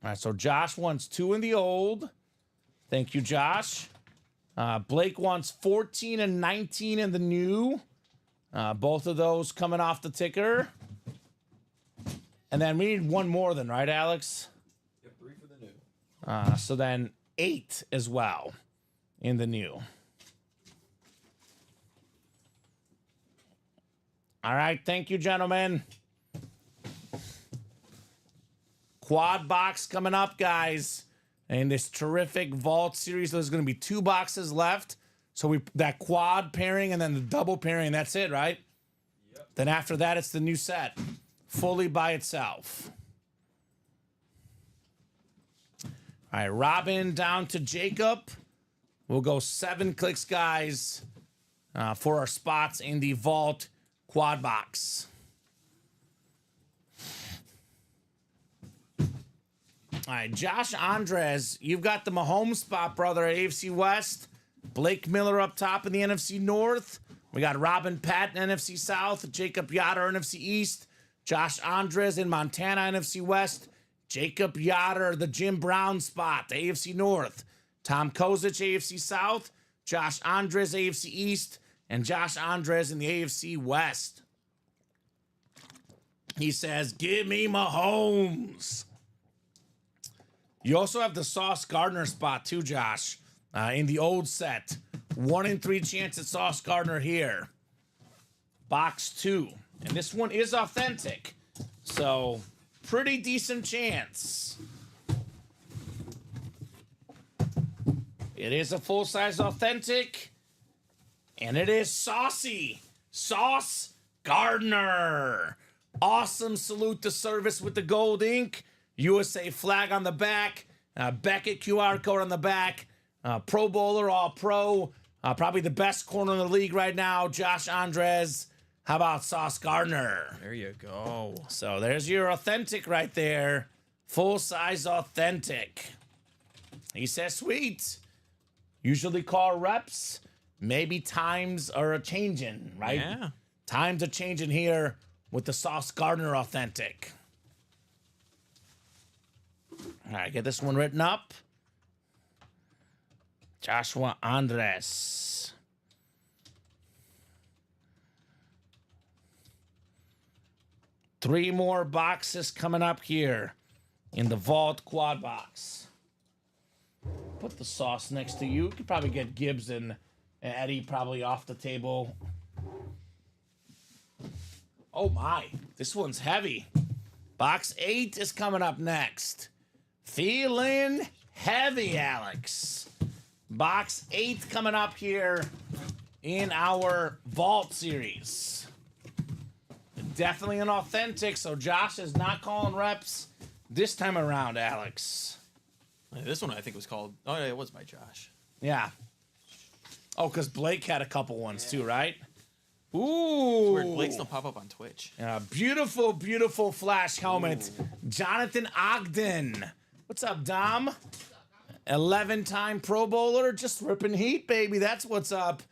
All right, so Josh wants 2 in the old. Thank you, Josh. Blake wants 14 and 19 in the new. Both of those coming off the ticker. And then we need one more then, right, Alex? Yep, 3 for the new. So then 8 as well in the new. All right, thank you, gentlemen. Quad box coming up, guys. In this terrific vault series, there's going to be 2 boxes left. So that quad pairing and then the double pairing, that's it, right? Yep. Then after that, it's the new set, fully by itself. All right, Robin down to Jacob. We'll go 7 clicks, guys, for our spots in the vault quad box. All right, Josh Andres, you've got the Mahomes spot, brother, at AFC West. Blake Miller up top in the NFC North. We got Robin Patton, NFC South. Jacob Yoder, NFC East. Josh Andres in Montana, NFC West. Jacob Yoder, the Jim Brown spot, AFC North. Tom Kozic, AFC South. Josh Andres, AFC East. And Josh Andres in the AFC West. He says, give me Mahomes. You also have the Sauce Gardner spot too, Josh, in the old set. 1 in 3 chance at Sauce Gardner here. Box 2. And this one is authentic. So, pretty decent chance. It is a full-size authentic. And it is Saucy. Sauce Gardner. Awesome salute to service with the gold ink. USA flag on the back, Beckett QR code on the back, Pro Bowler, All Pro, probably the best corner in the league right now, Josh Andres. How about Sauce Gardner? There you go. So there's your authentic right there, full-size authentic. He says, sweet. Usually call reps. Maybe times are a-changing, right? Yeah. Times are changing here with the Sauce Gardner authentic. All right, get this one written up. Joshua Andres. Three more boxes coming up here in the vault quad box. Put the sauce next to you. You could probably get Gibbs and Eddie probably off the table. Oh my, this one's heavy. Box 8 is coming up next. Feeling heavy, Alex. Box 8 coming up here in our Vault series. Definitely an authentic, so Josh is not calling reps this time around, Alex. This one I think was called... Oh, yeah, it was by Josh. Yeah. Oh, because Blake had a couple ones too, right? Ooh. Weird, Blake's don't pop up on Twitch. Beautiful, beautiful flash helmet. Ooh. Jonathan Ogden. What's up, Dom? 11-time Pro Bowler. Just ripping heat, baby. That's what's up.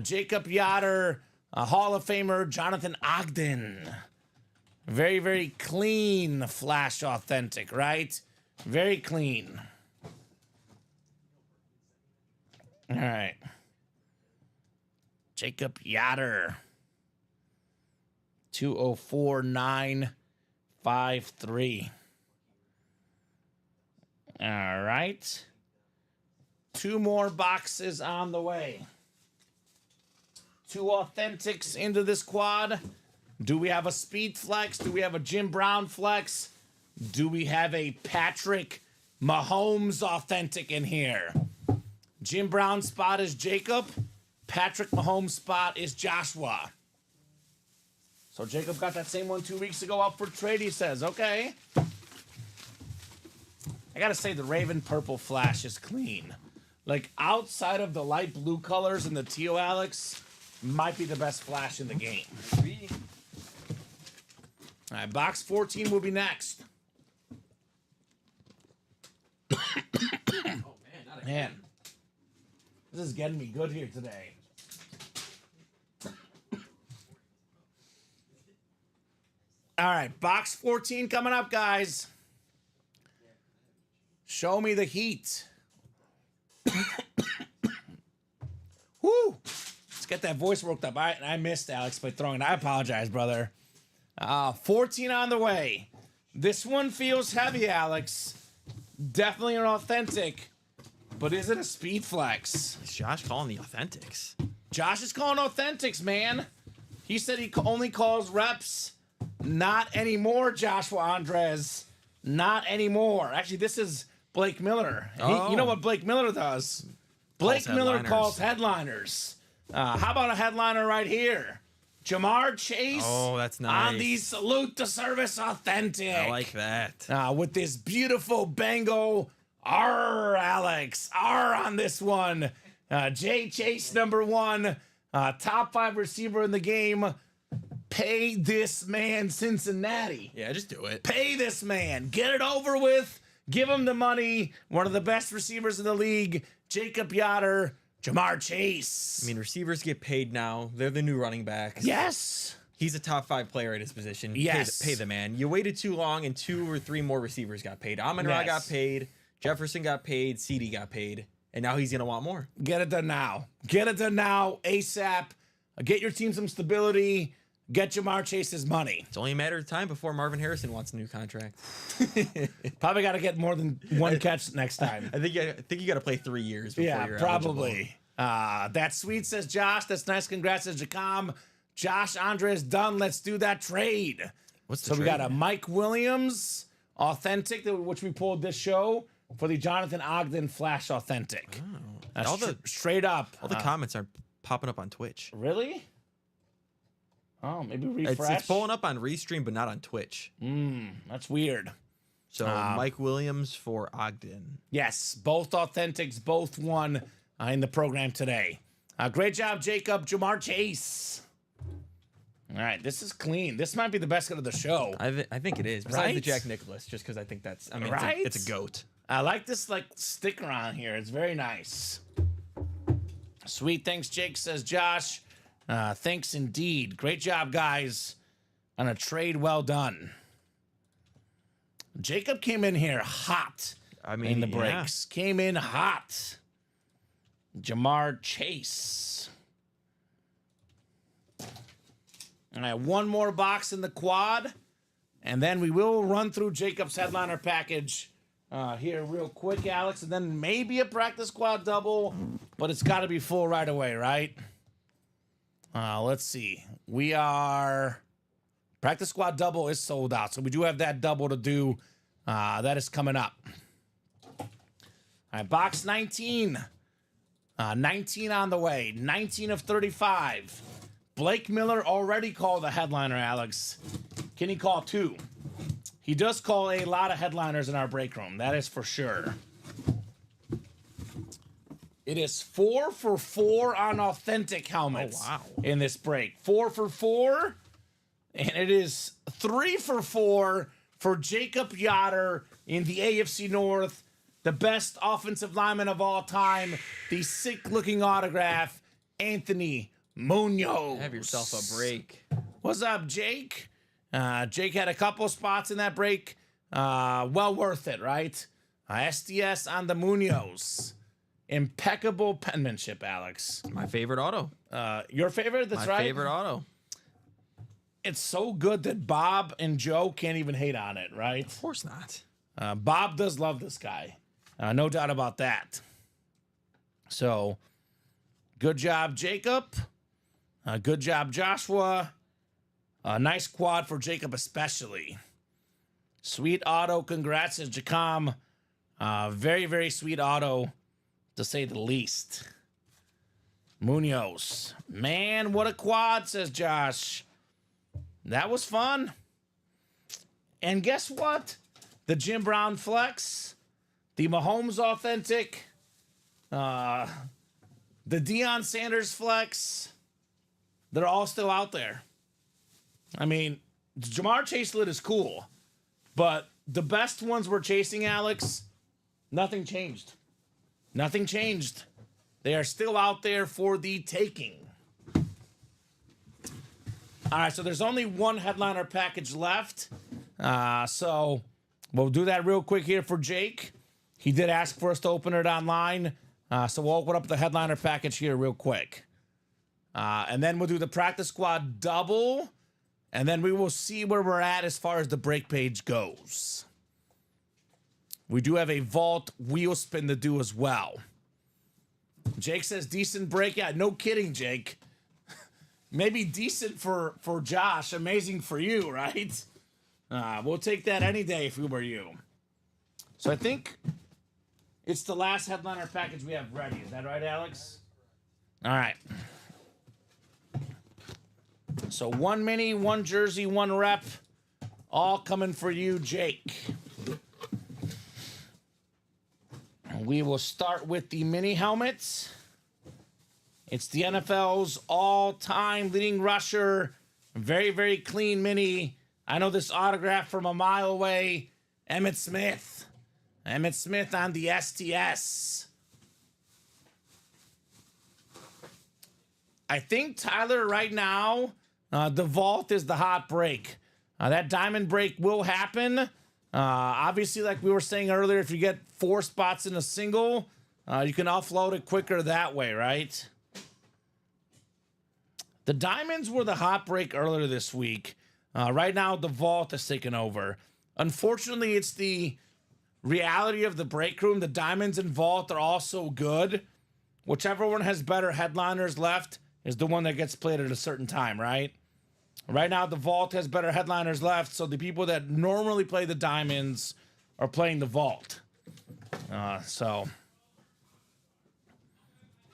Jacob Yoder, Hall of Famer, Jonathan Ogden. Very, very clean flash authentic, right? Very clean. All right. Jacob Yoder. 204953. All right. 2 more boxes on the way. 2 authentics into this quad. Do we have a Speed Flex? Do we have a Jim Brown Flex? Do we have a Patrick Mahomes authentic in here? Jim Brown spot is Jacob. Patrick Mahomes spot is Joshua. So Jacob got that same one 2 weeks ago up for trade, he says. Okay. I gotta say the Raven Purple Flash is clean. Like, outside of the light blue colors and the teal, Alex, might be the best flash in the game. All right, box 14 will be next. Man, this is getting me good here today. right, box 14 coming up, guys. Show me the heat. Woo! Let's get that voice worked up. I missed Alex by throwing it. I apologize, brother. 14 on the way. This one feels heavy, Alex. Definitely an authentic. But is it a speed flex? Is Josh calling the authentics? Josh is calling authentics, man. He said he only calls reps. Not anymore, Joshua Andres. Not anymore. Actually, this is Blake Miller. You know what Blake Miller does? Blake Miller calls headliners. How about a headliner right here? Jamar Chase. Oh, that's nice. On the Salute to Service Authentic. I like that. With this beautiful bango. R, Alex. R on this one. Jay Chase, number 1. Top 5 receiver in the game. Pay this man, Cincinnati. Yeah, just do it. Pay this man. Get it over with. Give him the money. One of the best receivers in the league. Jacob Yoder, Jamar Chase. I mean, receivers get paid now. They're the new running backs. Yes. He's a top 5 player at his position. Yes. Pay the man. You waited too long, and 2 or 3 more receivers got paid. Amon-Ra got paid. Jefferson got paid. CD got paid. And now he's going to want more. Get it done now. Get it done now, ASAP. Get your team some stability. Get Jamar Chase's money. It's only a matter of time before Marvin Harrison wants a new contract. Probably got to get more than 1 catch next time. I think you got to play 3 years before you're probably. That's sweet, says Josh. That's nice. Congrats, says Jacom. Josh Andres done. Let's do that trade. What's the so trade? We got a Mike Williams authentic, which we pulled this show for the Jonathan Ogden Flash authentic. Oh. Straight up. All the comments are popping up on Twitch. Really? Oh, maybe refresh. It's pulling up on Restream, but not on Twitch. That's weird. So Mike Williams for Ogden. Yes, both authentics, both won in the program today. Great job, Jacob. Jamar Chase. All right, this is clean. This might be the best cut of the show. I think it is. Besides Right? the Jack Nicklaus, just because I think that's, I mean, Right? it's a goat. I like this sticker on here. It's very nice. Sweet. Thanks, Jake, says Josh. Thanks indeed. Great job, guys, on a trade well done. Jacob came in here hot. I mean, in the breaks. Came in hot. Jamar Chase. All right, 1 more box in the quad, and then we will run through Jacob's headliner package here real quick, Alex, and then maybe a practice squad double, but it's got to be full right away, right? Let's see. We are... Practice squad double is sold out, so we do have that double to do. That is coming up. All right, box 19. 19 on the way. 19 of 35. Blake Miller already called a headliner, Alex. Can he call 2? He does call a lot of headliners in our break room. That is for sure. It is 4 for 4 on authentic helmets. Oh, wow. In this break. 4 for 4. And it is 3 for 4 for Jacob Yoder in the AFC North. The best offensive lineman of all time. The sick-looking autograph, Anthony Munoz. Have yourself a break. What's up, Jake? Jake had a couple spots in that break. Well worth it, right? SDS on the Munoz. Impeccable penmanship, Alex. My favorite auto. Your favorite? That's right. My favorite auto. It's so good that Bob and Joe can't even hate on it, right? Of course not. Bob does love this guy. No doubt about that. So, good job, Jacob. Good job, Joshua. Nice quad for Jacob especially. Sweet auto. Congrats to Jacom. Very, very sweet auto, to say the least. Munoz. Man, what a quad, says Josh. That was fun. And guess what? The Jim Brown Flex, the Mahomes Authentic, the Deion Sanders Flex, they're all still out there. I mean, Jamar Chase lit is cool, but the best ones we're chasing, Alex, nothing changed. Nothing changed. They are still out there for the taking. All right, so there's only one headliner package left. So we'll do that real quick here for Jake. He did ask for us to open it online. So we'll open up the headliner package here real quick. And then we'll do the practice squad double. And then we will see where we're at as far as the break page goes. We do have a vault wheel spin to do as well. Jake says decent break. Yeah, no kidding, Jake. Maybe decent for Josh. Amazing for you, right? We'll take that any day if we were you. So I think it's the last headliner package we have ready. Is that right, Alex? All right. So one mini, one jersey, one rep. All coming for you, Jake. We will start with the mini helmets. It's the NFL's all-time leading rusher. Very, very clean mini. I know this autograph from a mile away. Emmitt Smith. Emmitt Smith on the STS. I think, Tyler, right now, the vault is the hot break. That diamond break will happen. Obviously, like we were saying earlier, if you get 4 spots in a single, you can offload it quicker that way, right? The diamonds were the hot break earlier this week. Right now, the vault has taken over. Unfortunately, it's the reality of the break room. The diamonds and vault are also good. Whichever one has better headliners left is the one that gets played at a certain time, right? Right now, the vault has better headliners left, so the people that normally play the diamonds are playing the vault. So,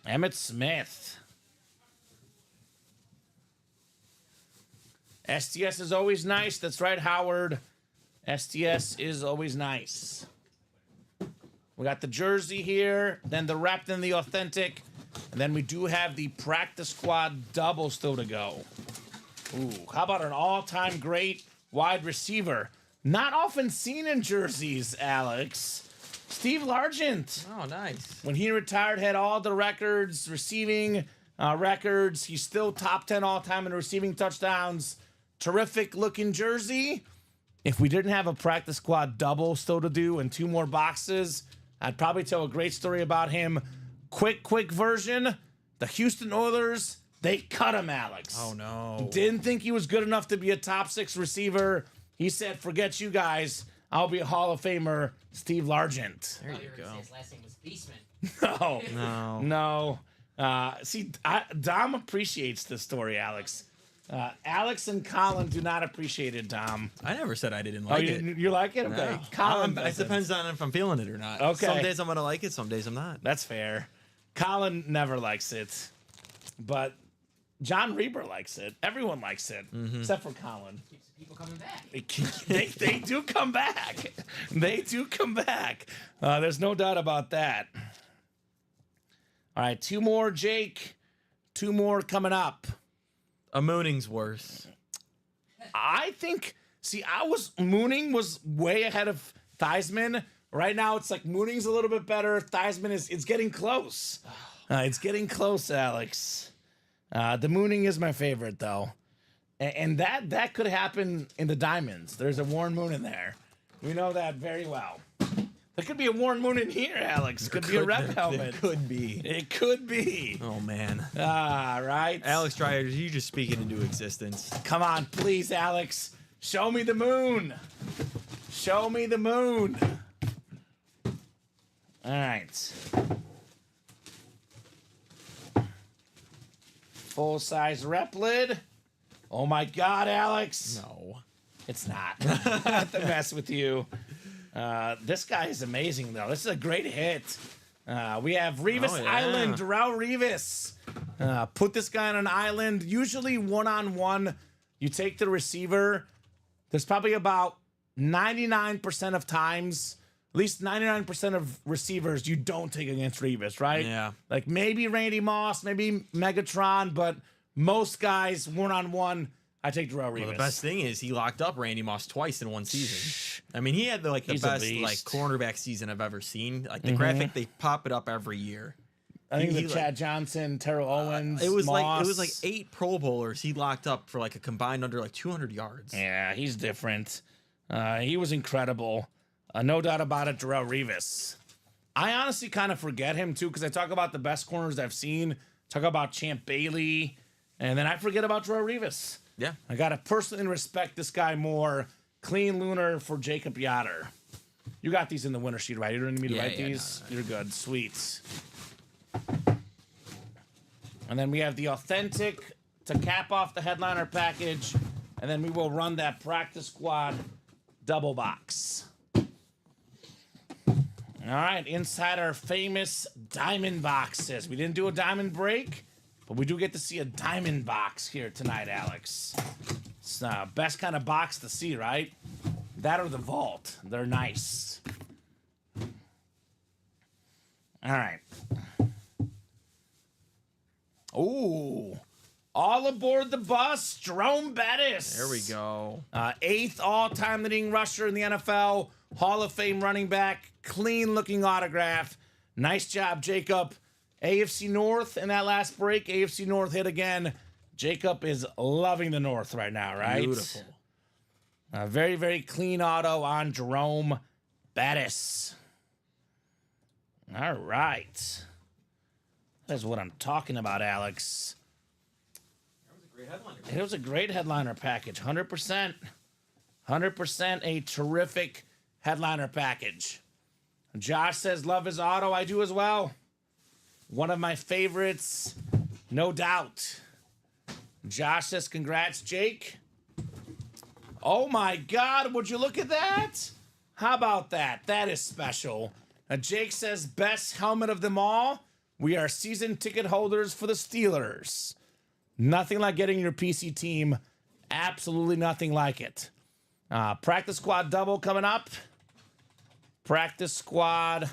Emmitt Smith. STS is always nice. That's right, Howard. STS is always nice. We got the jersey here, then the rep, then the authentic, and then we do have the practice squad double still to go. Ooh, how about an all-time great wide receiver? Not often seen in jerseys, Alex. Steve Largent. Oh, nice. When he retired, had all the records, receiving records. He's still top 10 all-time in receiving touchdowns. Terrific looking jersey. If we didn't have a practice squad double still to do and 2 more boxes, I'd probably tell a great story about him. Quick version. The Houston Oilers, they cut him, Alex. Oh, no. Didn't think he was good enough to be a top 6 receiver. He said, forget you guys. I'll be a Hall of Famer, Steve Largent. There you go. His last name was Beastman. No. See, Dom appreciates this story, Alex. Alex and Colin do not appreciate it, Dom. I never said I didn't like it. You like it? Okay. No. Colin It doesn't. depends on if I'm feeling it or not. Okay. Some days I'm going to like it, some days I'm not. That's fair. Colin never likes it. But John Reber likes it. Everyone likes it, except for Colin. Keeps people coming back. They do come back. They do come back. There's no doubt about that. All right, 2 more, Jake. 2 more coming up. A mooning's worse. I think, Mooning was way ahead of Theismann. Right now, it's like Mooning's a little bit better. Theismann it's getting close. It's getting close, Alex. The Mooning is my favorite, though. And that could happen in the diamonds. There's a Warren Moon in there. We know that very well. There could be a Warren Moon in here, Alex. Could be a rep helmet. It could be. It could be. Oh, man. Right. Alex Dreyer, you just speak it into existence. Come on, please, Alex. Show me the moon. Show me the moon. All right. Full-size rep lid. Oh, my God, Alex. No. It's not. I have to mess with you. This guy is amazing, though. This is a great hit. We have Revis Island, Darrell Revis. Put this guy on an island, usually one-on-one. You take the receiver. There's probably about 99% of times, at least 99% of receivers you don't take against Revis, right? Yeah. Like maybe Randy Moss, maybe Megatron, but most guys one-on-one, I take Darrell Revis. Well, the best thing is he locked up Randy Moss twice in one season. I mean, he had the He's a best beast. cornerback season I've ever seen. Like the graphic, they pop it up every year. I think He the like- Chad Johnson, Terrell Owens. It was Moss. like 8 Pro Bowlers he locked up for like a combined under like 200 yards. Yeah, he's different. He was incredible. No doubt about it, Darrell Revis. I honestly kind of forget him too because I talk about the best corners I've seen, talk about Champ Bailey, and then I forget about Darrell Revis. Yeah. I got to personally respect this guy more. Clean lunar for Jacob Yoder. You got these in the winter sheet, right? You don't need me to write these? No. You're good. Sweet. And then we have the authentic to cap off the headliner package. And then we will run that practice squad double box. All right, inside our famous diamond boxes. We didn't do a diamond break, but we do get to see a diamond box here tonight, Alex. It's the best kind of box to see, right? That or the vault. They're nice. All right. Ooh. All aboard the bus, Jerome Bettis. There we go. 8th all-time leading rusher in the NFL, Hall of Fame running back, clean-looking autograph. Nice job, Jacob. AFC North in that last break. AFC North hit again. Jacob is loving the North right now, right? Beautiful. A very, very clean auto on Jerome Bettis. All right. That's what I'm talking about, Alex. It was a great headliner package. 100%. 100% a terrific headliner package. Josh says, love his auto. I do as well. One of my favorites, no doubt. Josh says, congrats, Jake. Oh my God, would you look at that? How about that? That is special. Jake says, best helmet of them all. We are season ticket holders for the Steelers. Nothing like getting your PC team. Absolutely nothing like it. Practice squad double coming up. Practice squad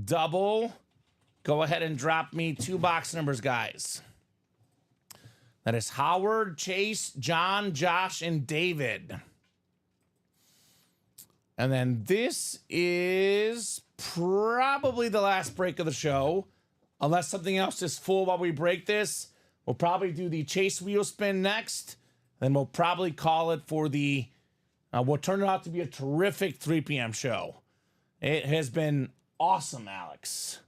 double. Go ahead and drop me 2 box numbers, guys. That is Howard, Chase, John, Josh, and David. And then this is probably the last break of the show. Unless something else is full while we break this. We'll probably do the Chase wheel spin next. Then we'll probably call it for the... we'll turn it out to be a terrific 3 p.m. show. It has been awesome, Alex.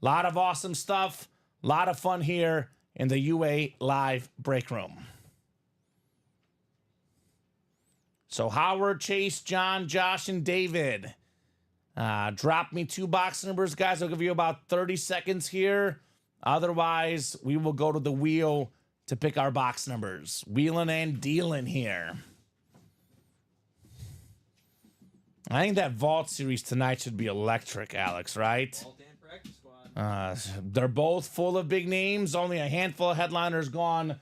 A lot of awesome stuff. A lot of fun here in the UA Live break room. So Howard, Chase, John, Josh, and David. Drop me 2 box numbers, guys. I'll give you about 30 seconds here. Otherwise, we will go to the wheel to pick our box numbers. Wheeling and dealing here. I think that Vault series tonight should be electric, Alex, right? They're both full of big names. Only a handful of headliners gone.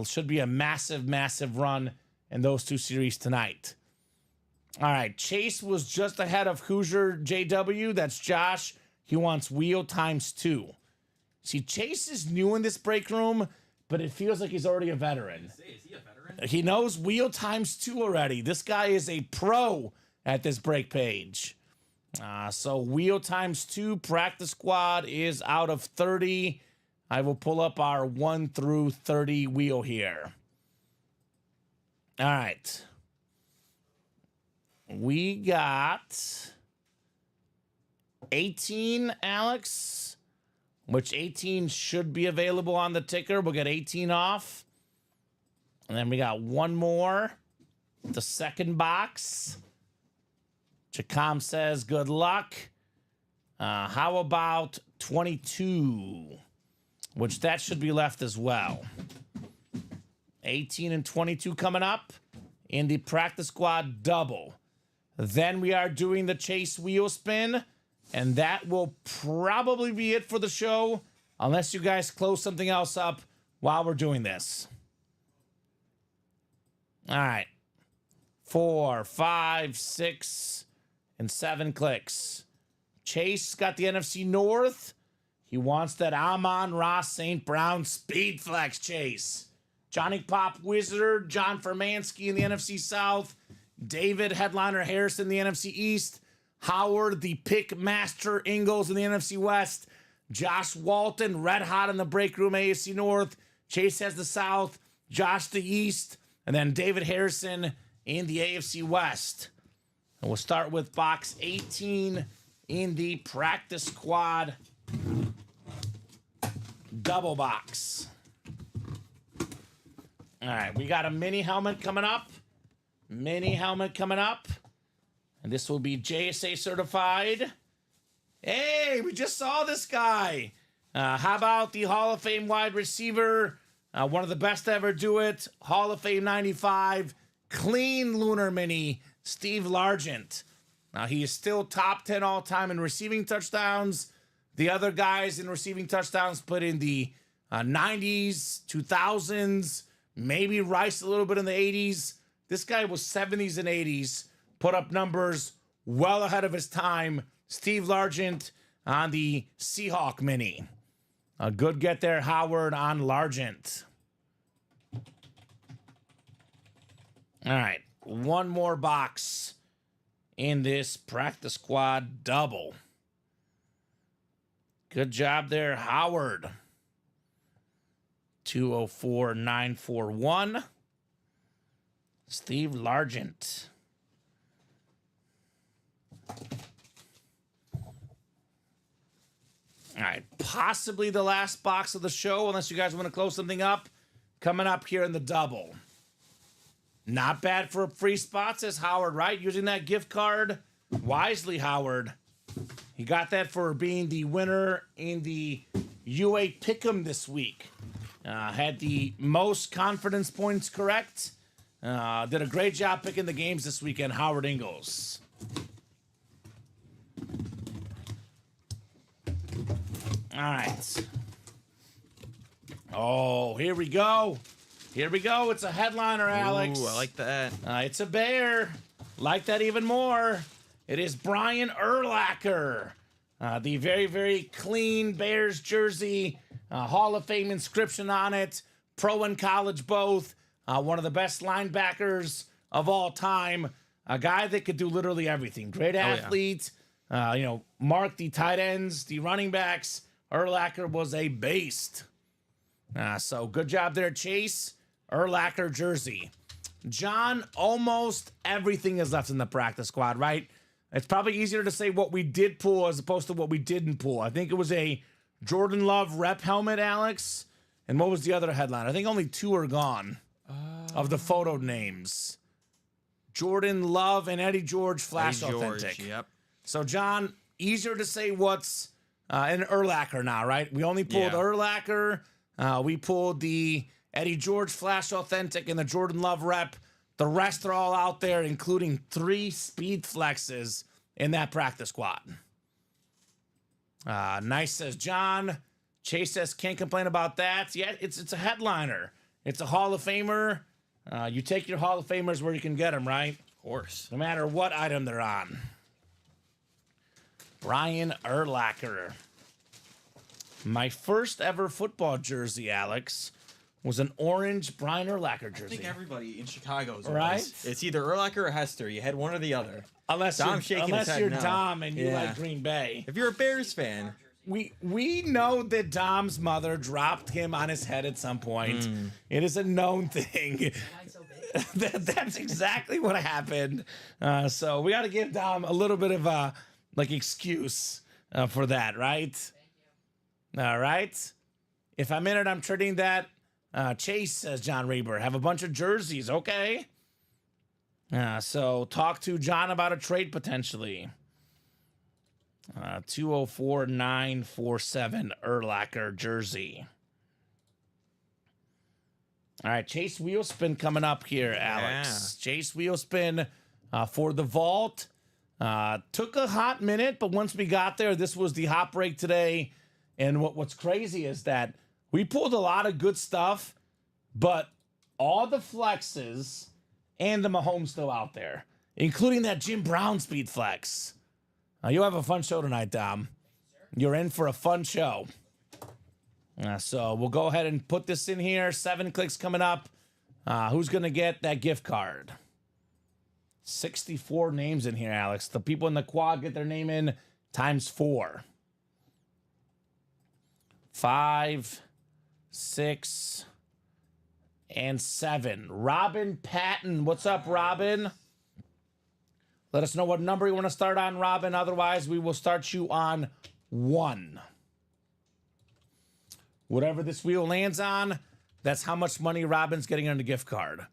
Should be a massive, massive run in those 2 series tonight. All right, Chase was just ahead of Hoosier JW. That's Josh. He wants wheel times 2. See, Chase is new in this break room, but it feels like he's already a veteran. Is he a veteran? He knows wheel times 2 already. This guy is a pro at this break page. So wheel times 2 practice squad is out of 30. I will pull up our 1 through 30 wheel here. All right. We got 18, Alex, which 18 should be available on the ticker. We'll get 18 off. And then we got 1 more. The second box. Chacom says, good luck. How about 22? Which that should be left as well. 18 and 22 coming up in the practice squad double. Then we are doing the Chase wheel spin, and that will probably be it for the show, unless you guys close something else up while we're doing this. All right. 4, 5, 6, and 7 clicks. Chase got the NFC North. He wants that Amon-Ra St. Brown Speed Flex, Chase. Johnny Pop Wizard, John Fermansky in the NFC South. David Headliner Harrison in the NFC East. Howard, the Pick Master Ingalls in the NFC West. Josh Walton, red hot in the break room, AFC North. Chase has the South, Josh the East, and then David Harrison in the AFC West. And we'll start with box 18 in the practice squad double box. All right, we got a mini helmet coming up. Mini helmet coming up. And this will be JSA certified. Hey, we just saw this guy. How about the Hall of Fame wide receiver? One of the best to ever do it. Hall of Fame 95. Clean lunar mini. Steve Largent. Now, he is still top 10 all time in receiving touchdowns. The other guys in receiving touchdowns put in the 90s, 2000s, maybe Rice a little bit in the 80s. This guy was 70s and 80s. Put up numbers well ahead of his time. Steve Largent on the Seahawk mini. A good get there, Howard, on Largent. All right, one more box in this practice squad double. Good job there, Howard. 204941. Steve Largent. All right, possibly the last box of the show, unless you guys want to close something up. Coming up here in the double. Not bad for a free spot, says Howard, right? Using that gift card wisely, Howard. He got that for being the winner in the UA Pick'em this week. Had the most confidence points correct. Did a great job picking the games this weekend, Howard Ingalls. All right. Oh, here we go. Here we go. It's a headliner, Alex. Ooh, I like that. It's a bear. Like that even more. It is Brian Urlacher. The very, very clean Bears jersey. Hall of Fame inscription on it. Pro and college both. One of the best linebackers of all time. A guy that could do literally everything. Great athlete. Marked the tight ends, the running backs. Urlacher was a beast. So good job there, Chase. Urlacher jersey. John, almost everything is left in the practice squad, right? It's probably easier to say what we did pull as opposed to what we didn't pull. I think it was a Jordan Love rep helmet, Alex. And what was the other headline? I think only 2 are gone of the photo names. Jordan Love and Eddie George Flash Eddie George, Authentic. Yep. So, John, easier to say what's in Urlacher now, right? We only pulled Urlacher. We pulled the Eddie George Flash Authentic and the Jordan Love rep. The rest are all out there, including 3 speed flexes in that practice squad. Nice, says John. Chase says, can't complain about that. Yeah, it's a headliner. It's a Hall of Famer. You take your Hall of Famers where you can get them, right? Of course. No matter what item they're on. Brian Urlacher. My first ever football jersey, Alex, was an orange Brian Urlacher jersey. I think everybody in Chicago's right. It's either Urlacher or Hester. You had one or the other. Unless Dom's shaking his head you're no. Dom and you like Green Bay. If you're a Bears fan. We know that Dom's mother dropped him on his head at some point. It is a known thing. That's exactly what happened. So we got to give Dom a little bit of a excuse for that, right? All right. If I'm in it, I'm trading that. Chase, says John Reber, have a bunch of jerseys. Okay. So talk to John about a trade potentially. 204947 Urlacher jersey. All right, Chase Wheelspin coming up here, Alex. Yeah. Chase Wheelspin for the vault. Took a hot minute, but once we got there, this was the hot break today. And what's crazy is that we pulled a lot of good stuff, but all the flexes and the Mahomes still out there, including that Jim Brown speed flex. You'll have a fun show tonight, Dom. You're in for a fun show. So we'll go ahead and put this in here. 7 clicks coming up. Who's going to get that gift card? 64 names in here, Alex. The people in the quad get their name in times 4. 5, 6, and 7. Robin Patton. What's up, Robin? Let us know what number you want to start on, Robin. Otherwise, we will start you on 1. Whatever this wheel lands on, that's how much money Robin's getting on the gift card.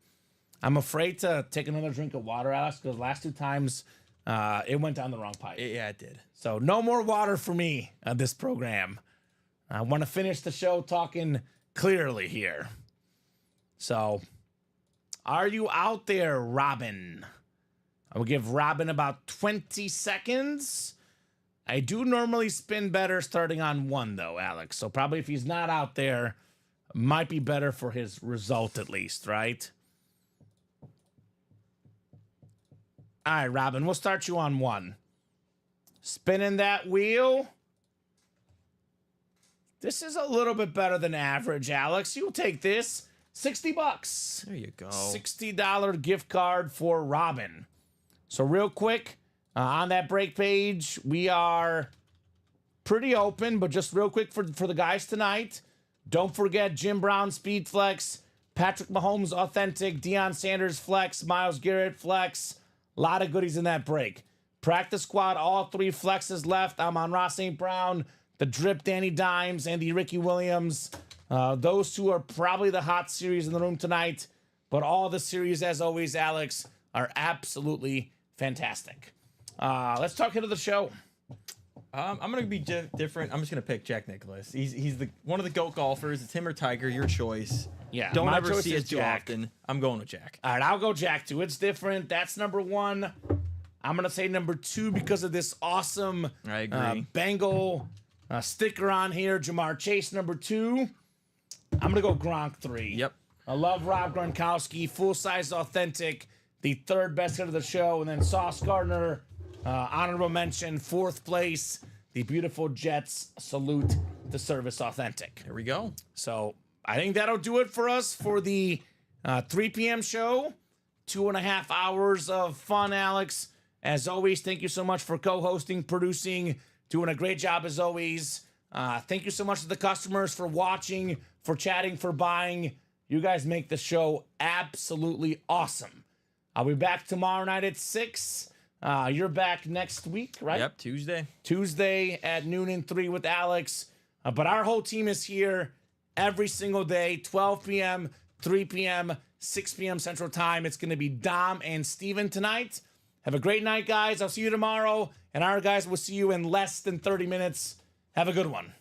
I'm afraid to take another drink of water, Alex, because last 2 times it went down the wrong pipe. Yeah, it did. So no more water for me on this program. I want to finish the show talking clearly here. So, are you out there, Robin? I will give Robin about 20 seconds. I do normally spin better starting on 1, though, Alex. So probably if he's not out there, might be better for his result at least, right? All right, Robin, we'll start you on 1. Spinning that wheel. This is a little bit better than average, Alex. You'll take this. $60. There you go. $60 gift card for Robin. So real quick, on that break page, we are pretty open, but just real quick for the guys tonight, don't forget Jim Brown Speed Flex, Patrick Mahomes Authentic, Deion Sanders Flex, Myles Garrett Flex. A lot of goodies in that break. Practice squad, all 3 flexes left. I'm on Ross St. Brown, the Drip Danny Dimes, and the Ricky Williams. Those 2 are probably the hot series in the room tonight, but all the series, as always, Alex, are absolutely fantastic. Let's talk into the show. I'm gonna be different. I'm just gonna pick Jack Nicklaus. He's the one of the GOAT golfers. It's him or Tiger. Your choice. Yeah, Don't my ever choice see is it too Jack. often. I'm going with Jack. All right, I'll go Jack too. It's different. That's number 1. I'm gonna say number 2 because of this awesome I agree. Bengal sticker on here. Jamar Chase number 2. I'm gonna go Gronk 3. Yep. I love Rob Gronkowski, full size authentic, the 3rd best hit of the show, and then Sauce Gardner, honorable mention, 4th place. The beautiful Jets salute the service authentic. Here we go. So I think that'll do it for us for the 3 p.m. show. 2.5 hours of fun, Alex. As always, thank you so much for co-hosting, producing, doing a great job as always. Thank you so much to the customers for watching, for chatting, for buying. You guys make the show absolutely awesome. I'll be back tomorrow night at 6. You're back next week, right? Yep, Tuesday. Tuesday at noon and 3 with Alex. But our whole team is here every single day, 12 p.m., 3 p.m., 6 p.m. Central Time. It's going to be Dom and Steven tonight. Have a great night, guys. I'll see you tomorrow. And our guys will see you in less than 30 minutes. Have a good one.